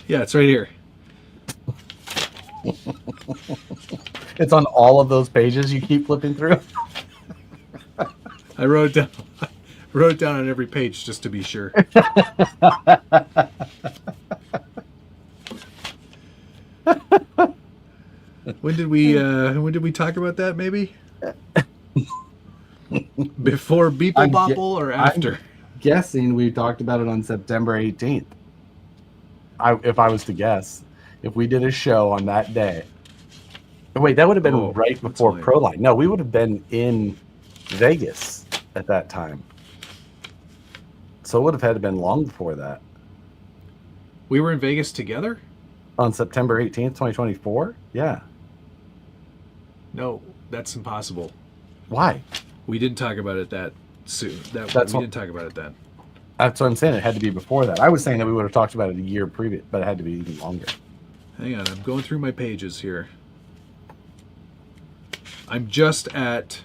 [SPEAKER 2] Yeah, it's right here.
[SPEAKER 1] It's on all of those pages you keep flipping through.
[SPEAKER 2] I wrote it down on every page just to be sure. When did we talk about that? Maybe before Beeple Bopple or after?
[SPEAKER 1] I'm guessing we talked about it on September 18th. If I was to guess, if we did a show on that day. Wait, that would have been right before Proline. No, we would have been in Vegas at that time. So it would have had to been long before that.
[SPEAKER 2] We were in Vegas together?
[SPEAKER 1] On September 18th, 2024? Yeah.
[SPEAKER 2] No, that's impossible.
[SPEAKER 1] Why?
[SPEAKER 2] We didn't talk about it that soon. We didn't talk about it then.
[SPEAKER 1] That's what I'm saying. It had to be before that. I was saying that we would have talked about it a year previous, but it had to be even longer.
[SPEAKER 2] Hang on, I'm going through my pages here. I'm just at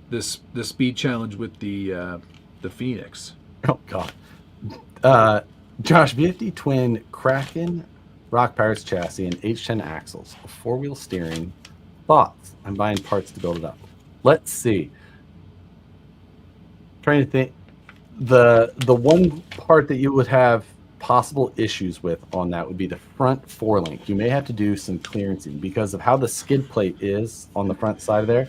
[SPEAKER 2] the speed challenge with the Phoenix.
[SPEAKER 1] Oh God. Josh, VFD twin Kraken Rock Pirates chassis and H10 axles, 4-wheel steering. Thoughts? I'm buying parts to build it up. Let's see. Trying to think. The one part that you would have possible issues with on that would be the front forelink. You may have to do some clearancing because of how the skid plate is on the front side of there.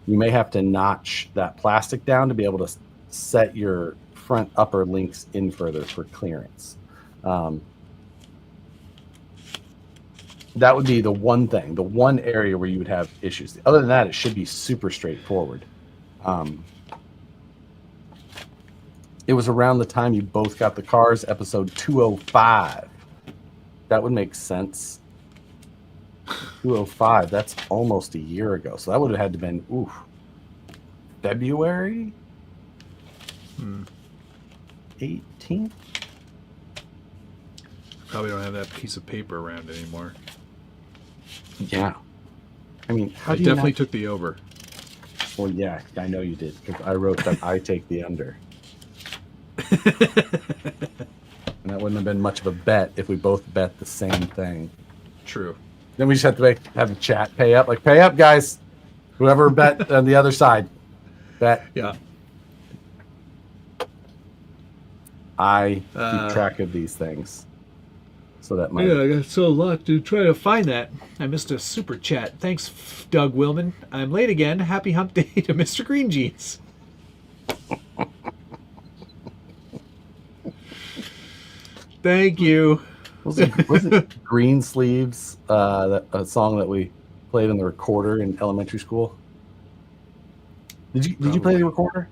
[SPEAKER 1] You may have to notch that plastic down to be able to set your front upper links in further for clearance. That would be the one thing, the one area where you would have issues. Other than that, it should be super straightforward. It was around the time you both got the cars, episode 205. That would make sense. 205, that's almost a year ago. So that would have had to been, February 18th?
[SPEAKER 2] Probably don't have that piece of paper around anymore.
[SPEAKER 1] Yeah. I mean,
[SPEAKER 2] I definitely took the over.
[SPEAKER 1] Well, yeah, I know you did, because I wrote that I take the under. And that wouldn't have been much of a bet if we both bet the same thing.
[SPEAKER 2] True.
[SPEAKER 1] Then we just have to have the chat pay up. Like, pay up, guys. Whoever bet on the other side. Bet.
[SPEAKER 2] Yeah.
[SPEAKER 1] I keep track of these things. So that might...
[SPEAKER 2] Yeah, I got so a lot to try to find that. I missed a super chat. Thanks, Doug Willman. I'm late again. Happy hump day to Mr. Green Jeans. Thank you.
[SPEAKER 1] Was it Green Sleeves, a song that we played in the recorder in elementary school? Did you play the recorder?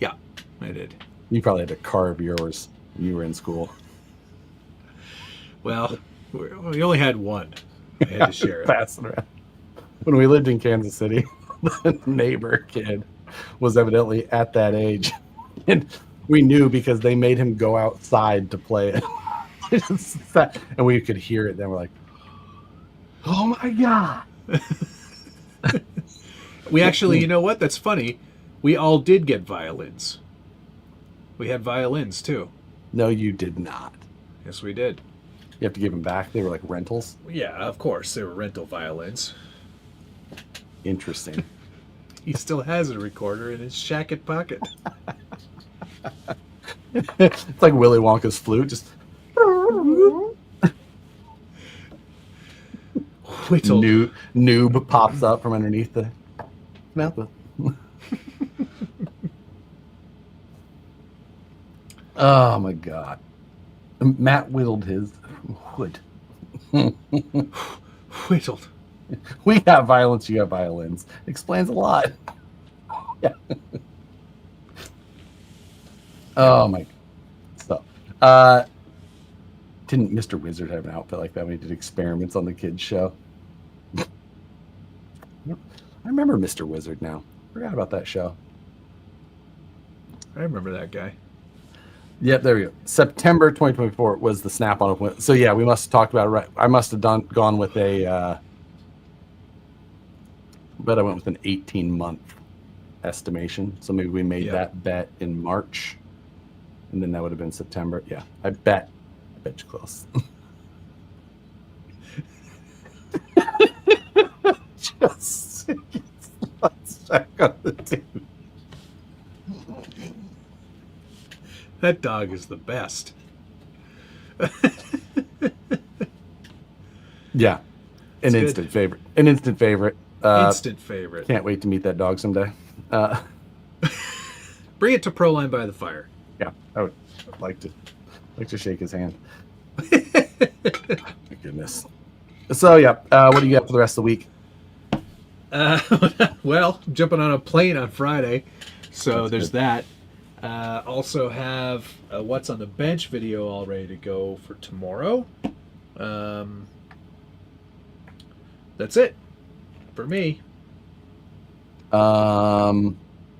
[SPEAKER 2] Yeah, I did.
[SPEAKER 1] You probably had to carve yours when you were in school.
[SPEAKER 2] Well, we only had one. I had to share it.
[SPEAKER 1] Passing around. When we lived in Kansas City, the neighbor kid was evidently at that age. And we knew because they made him go outside to play it. And we could hear it. Then we're like, oh my God.
[SPEAKER 2] We actually, you know what? That's funny. We all did get violins. We had violins too.
[SPEAKER 1] No, you did not.
[SPEAKER 2] Yes, we did.
[SPEAKER 1] You have to give them back. They were like rentals.
[SPEAKER 2] Yeah, of course. They were rental violins.
[SPEAKER 1] Interesting.
[SPEAKER 2] He still has a recorder in his shacket pocket.
[SPEAKER 1] It's like Willy Wonka's flute. Just
[SPEAKER 2] Whittle.
[SPEAKER 1] noob pops up from underneath the mouth. Oh my God. Matt whittled his wood.
[SPEAKER 2] Whittled.
[SPEAKER 1] We got violence, you got violins. Explains a lot. Yeah. Oh my God. So, didn't Mr. Wizard have an outfit like that when he did experiments on the kids show? I remember Mr. Wizard now. Forgot about that show.
[SPEAKER 2] I remember that guy.
[SPEAKER 1] Yep, there we go. September 2024 was the snap-on. So yeah, we must have talked about it right. I must have gone with a. Bet I went with an 18-month estimation. So maybe we made that bet in March, and then that would have been September. Yeah, I bet you're close. Just let's check on the dude.
[SPEAKER 2] That dog is the best.
[SPEAKER 1] Yeah, an instant favorite. An instant favorite.
[SPEAKER 2] Instant favorite.
[SPEAKER 1] Can't wait to meet that dog someday.
[SPEAKER 2] Bring it to Proline by the Fire.
[SPEAKER 1] Yeah, I would like to shake his hand. My goodness. So yeah, what do you got for the rest of the week?
[SPEAKER 2] Well, I'm jumping on a plane on Friday, so there's
[SPEAKER 1] good.
[SPEAKER 2] that. Also have a What's on the Bench video all ready to go for tomorrow. That's it for me. What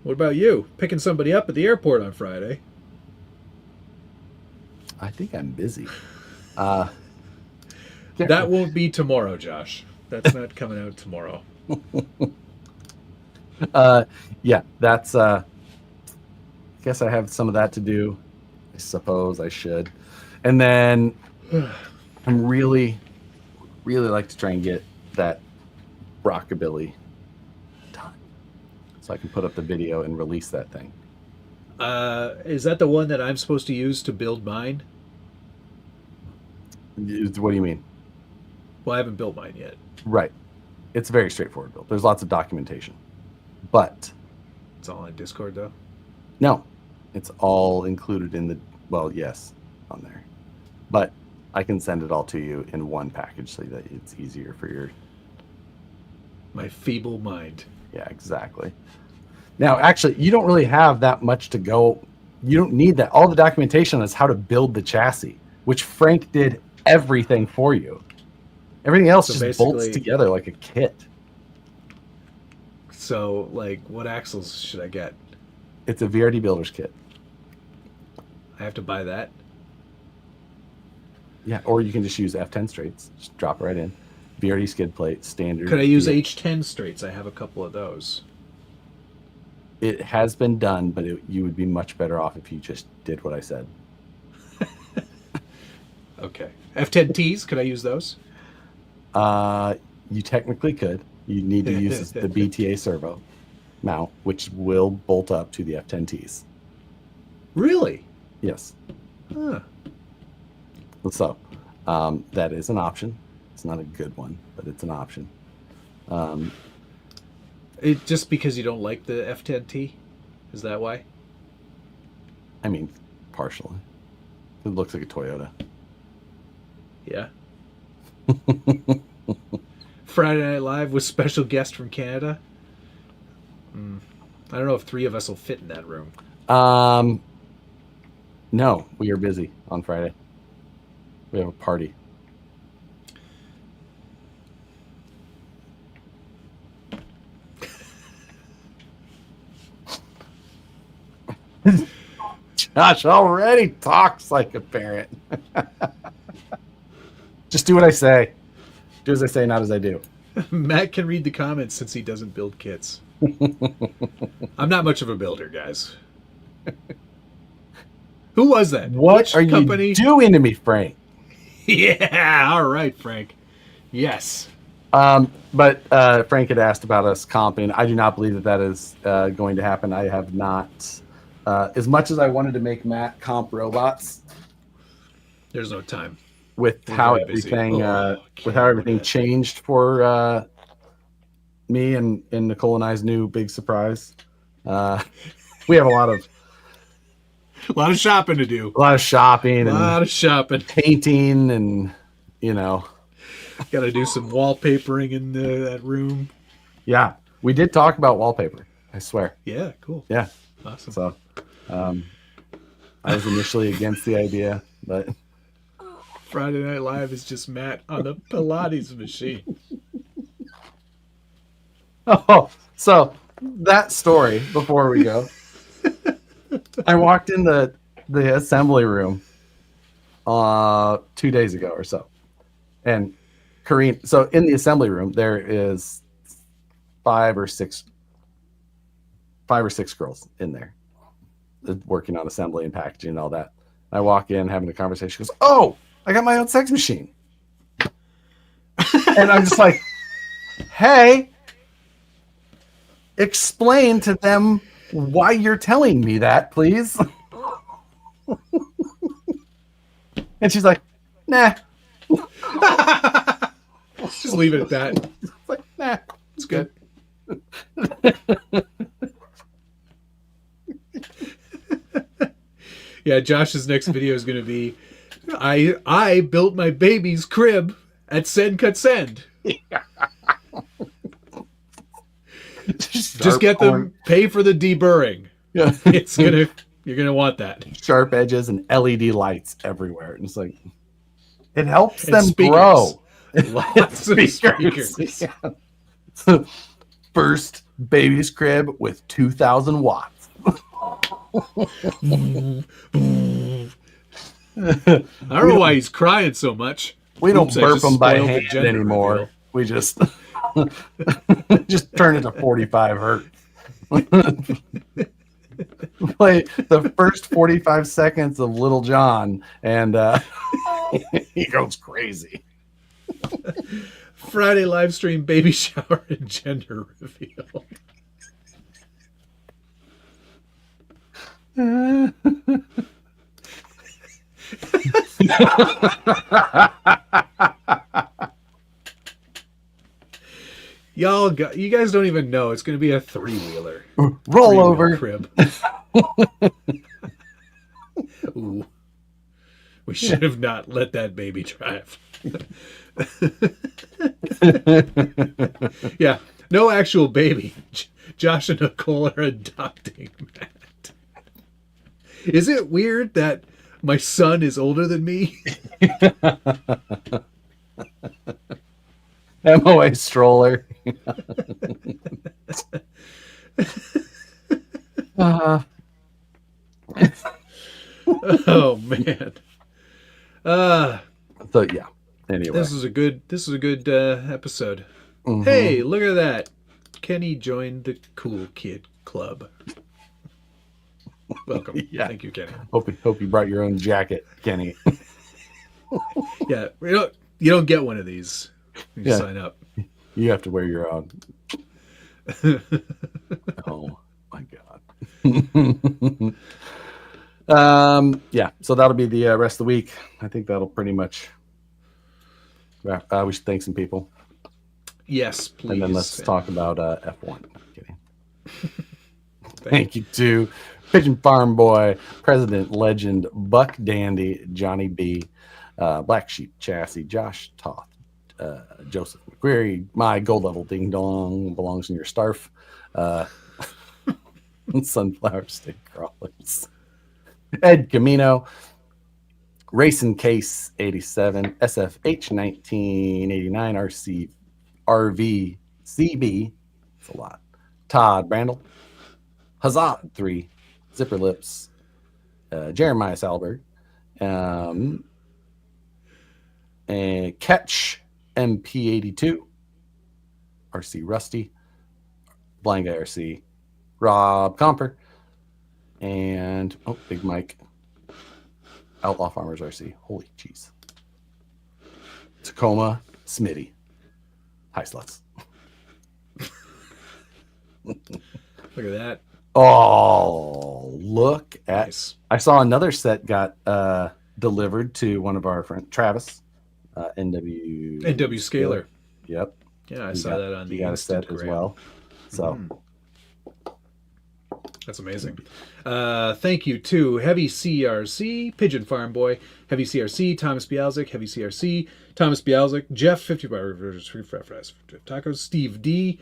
[SPEAKER 2] about you? Picking somebody up at the airport on Friday?
[SPEAKER 1] I think I'm busy.
[SPEAKER 2] That won't be tomorrow, Josh. That's not coming out tomorrow.
[SPEAKER 1] Yeah, that's I guess I have some of that to do. I suppose I should. And then I'm really like to try and get that rockabilly done so I can put up the video and release that thing.
[SPEAKER 2] Is that the one that I'm supposed to use to build mine?
[SPEAKER 1] What do you mean?
[SPEAKER 2] Well, I haven't built mine yet.
[SPEAKER 1] Right. It's a very straightforward build. There's lots of documentation. But
[SPEAKER 2] It's all on Discord, though.
[SPEAKER 1] no, it's all included in the, well, yes, on there. But I can send it all to you in one package so that it's easier for your...
[SPEAKER 2] My feeble mind.
[SPEAKER 1] Yeah, exactly. Now, actually, you don't really have that much to go. You don't need that. All the documentation is how to build the chassis, which Frank did everything for you. Everything else
[SPEAKER 2] So
[SPEAKER 1] just bolts
[SPEAKER 2] basically-
[SPEAKER 1] together like a kit.
[SPEAKER 2] So, like, what axles should I get?
[SPEAKER 1] It's a VRD builder's kit.
[SPEAKER 2] I have to buy that?
[SPEAKER 1] Yeah, or you can just use F10 straights. Just drop it right in. VRD skid plate, standard.
[SPEAKER 2] Could I use
[SPEAKER 1] V-
[SPEAKER 2] H10 straights? I have a couple of those.
[SPEAKER 1] It has been done, but you would be much better off if you just did what I said.
[SPEAKER 2] Okay. F10Ts, could I use those?
[SPEAKER 1] You technically could. You need to use the BTA servo mount, which will bolt up to the F10Ts.
[SPEAKER 2] Really?
[SPEAKER 1] Yes.
[SPEAKER 2] Huh.
[SPEAKER 1] So that is an option. It's not a good one, but it's an option.
[SPEAKER 2] It just because you don't like the F10T? Is that why?
[SPEAKER 1] I mean, partially. It looks like a Toyota.
[SPEAKER 2] Yeah. Friday Night Live with special guest from Canada. I don't know if 3 of us will fit in that room.
[SPEAKER 1] No, we are busy on Friday. We have a party. Josh already talks like a parent. Just do what I say. Do as I say, not as I do.
[SPEAKER 2] Matt can read the comments since he doesn't build kits. I'm not much of a builder, guys. Who was that?
[SPEAKER 1] What
[SPEAKER 2] Which
[SPEAKER 1] are
[SPEAKER 2] company?
[SPEAKER 1] you doing to me, Frank?
[SPEAKER 2] Yeah, all right, Frank. Yes.
[SPEAKER 1] But Frank had asked about us comping. I do not believe that that is going to happen. I have not. As much as I wanted to make Matt comp robots,
[SPEAKER 2] There's no time.
[SPEAKER 1] with
[SPEAKER 2] We're
[SPEAKER 1] how
[SPEAKER 2] very busy.
[SPEAKER 1] everything
[SPEAKER 2] Oh,
[SPEAKER 1] with how everything
[SPEAKER 2] can't.
[SPEAKER 1] changed for me and Nicole and I's new big surprise. We have a lot of
[SPEAKER 2] A lot of shopping to do.
[SPEAKER 1] shopping
[SPEAKER 2] A lot
[SPEAKER 1] and
[SPEAKER 2] of shopping.
[SPEAKER 1] painting and
[SPEAKER 2] Got to do some wallpapering in that room.
[SPEAKER 1] yeah, we did talk about wallpaper. I swear.
[SPEAKER 2] Yeah, cool.
[SPEAKER 1] Yeah.
[SPEAKER 2] Awesome.
[SPEAKER 1] So I was initially against the idea, but
[SPEAKER 2] Friday Night Live is just Matt on the Pilates machine.
[SPEAKER 1] oh, so that story before we go. I walked in the assembly room 2 days ago or so. And Kareen, so in the assembly room there is five or six girls in there working on assembly and packaging and all that. I walk in having a conversation. She goes, "Oh, I got my own sex machine." And I'm just like, "Hey, explain to them why you're telling me that, please." And she's like, "Nah."
[SPEAKER 2] Just leave it at that.
[SPEAKER 1] It's like, "Nah,
[SPEAKER 2] It's good. Yeah, Josh's next video is going to be, I built my baby's crib at Send Cut Send. Just get them, pay for the deburring.
[SPEAKER 1] Yeah.
[SPEAKER 2] You're gonna want that.
[SPEAKER 1] Sharp edges and LED lights everywhere. And it's like, it helps
[SPEAKER 2] And
[SPEAKER 1] them
[SPEAKER 2] speakers.
[SPEAKER 1] grow.
[SPEAKER 2] Lots of speakers.
[SPEAKER 1] Yeah. First baby's crib with 2,000 watts.
[SPEAKER 2] I don't know why he's crying so much.
[SPEAKER 1] We don't
[SPEAKER 2] Oops, I
[SPEAKER 1] burp
[SPEAKER 2] just
[SPEAKER 1] them by
[SPEAKER 2] spoiled the
[SPEAKER 1] hand
[SPEAKER 2] gender
[SPEAKER 1] anymore.
[SPEAKER 2] reveal.
[SPEAKER 1] We just just turn it to 45 hertz. Play the first 45 seconds of Little John, and he goes crazy.
[SPEAKER 2] Friday live stream baby shower and gender reveal. You guys don't even know it's going to be a 3-wheeler.
[SPEAKER 1] Roll over.
[SPEAKER 2] Crib. Ooh. We should have not let that baby drive. Yeah, no actual baby. Josh and Nicole are adopting Matt. Is it weird that my son is older than me?
[SPEAKER 1] MOA stroller.
[SPEAKER 2] Oh man.
[SPEAKER 1] So yeah. Anyway,
[SPEAKER 2] This is a good episode.
[SPEAKER 1] Mm-hmm.
[SPEAKER 2] Hey, look at that. Kenny joined the cool kid club. Welcome.
[SPEAKER 1] Yeah.
[SPEAKER 2] Thank you, Kenny.
[SPEAKER 1] Hope you brought your own jacket, Kenny.
[SPEAKER 2] Yeah, you don't get one of these. You
[SPEAKER 1] Yeah.
[SPEAKER 2] sign up.
[SPEAKER 1] You have to wear your own. Oh my god. Yeah, so that'll be the rest of the week. I think that'll pretty much we should thank some people.
[SPEAKER 2] Yes, please.
[SPEAKER 1] And then let's talk about F1. Kidding. Thank you to Pigeon Farm Boy, President Legend, Buck Dandy, Johnny B, Black Sheep Chassis, Josh Toth, Joseph McQuarrie, my gold level ding dong belongs in your starf, Sunflower Stick Crawlers, Ed Camino, Racing Case 87, SFH 1989, RV CB, it's a lot, Todd Randall, Huzzah 3, Zipper Lips, Jeremiah Salberg, and Catch MP82, RC Rusty, Blind Guy RC, Rob Comper, and Big Mike, Outlaw Farmers RC. Holy jeez. Tacoma Smitty. Hi, sluts.
[SPEAKER 2] Look at that.
[SPEAKER 1] Oh, look at.
[SPEAKER 2] Nice.
[SPEAKER 1] I saw another set got delivered to one of our friends, Travis, NW
[SPEAKER 2] Scaler.
[SPEAKER 1] Yep.
[SPEAKER 2] Yeah, I saw that on the
[SPEAKER 1] He got a set as well. So.
[SPEAKER 2] That's amazing. Thank you to Heavy CRC, Pigeon Farm Boy, Heavy CRC, Thomas Bialzik, Heavy CRC, Thomas Bialzik, Jeff 50 Tacos, Steve D,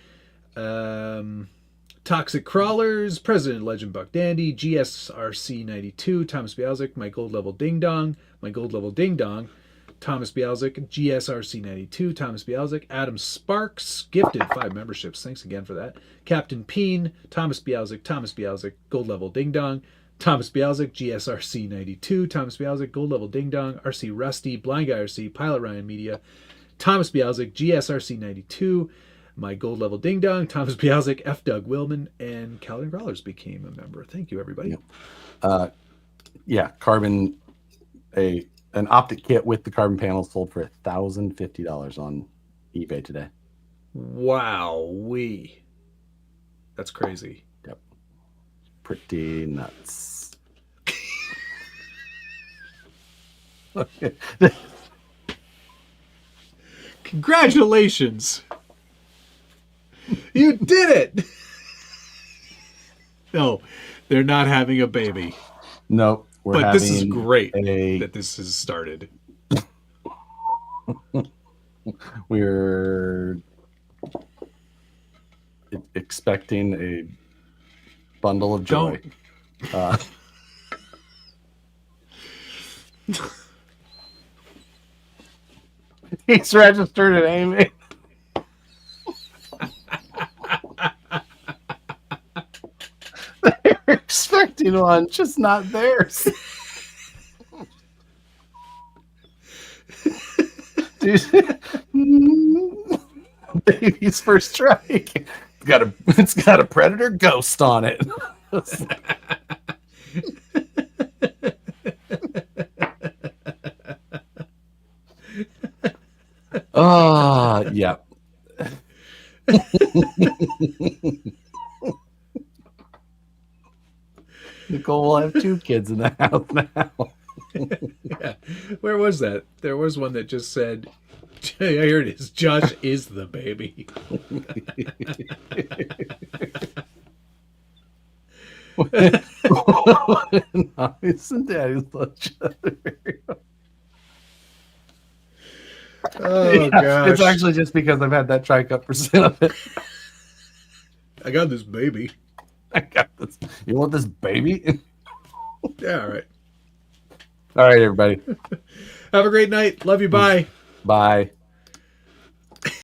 [SPEAKER 2] Toxic Crawlers, President Legend Buck Dandy, GSRC 92, Thomas Bialzik, My Gold Level Ding Dong, Thomas Bialzik, GSRC 92, Thomas Bialzik, Adam Sparks, gifted 5 memberships. Thanks again for that. Captain Peen, Thomas Bialzik, Gold Level Ding Dong, Thomas Bialzik, GSRC 92, Thomas Bialzik, Gold Level Ding Dong, RC Rusty, Blind Guy RC, Pilot Ryan Media, Thomas Bialzik, GSRC 92, My Gold Level Ding Dong, Thomas Bialzik, F. Doug Willman, and Calvin Growlers became a member. Thank you, everybody.
[SPEAKER 1] Carbon, an optic kit with the carbon panels sold for $1,050 on eBay today.
[SPEAKER 2] Wow, that's crazy.
[SPEAKER 1] Yep, pretty nuts.
[SPEAKER 2] Congratulations, you did it. No, they're not having a baby.
[SPEAKER 1] Nope.
[SPEAKER 2] But this is great that this has started.
[SPEAKER 1] We're expecting a bundle of joy. He's registered at Amy. They're expecting one, just not theirs. Dude. Baby's first strike. It's got a predator ghost on it. Yeah. Nicole will have 2 kids in the house now.
[SPEAKER 2] Yeah. Where was that? There was one that just said, here it is. Josh is the baby.
[SPEAKER 1] Nice and daddy's lunch.
[SPEAKER 2] Oh, gosh.
[SPEAKER 1] It's actually just because I've had that tri-cup for cinnamon.
[SPEAKER 2] I got this baby.
[SPEAKER 1] I got this. You want this baby?
[SPEAKER 2] Yeah, all right.
[SPEAKER 1] All right, everybody.
[SPEAKER 2] Have a great night. Love you. Bye.
[SPEAKER 1] Bye.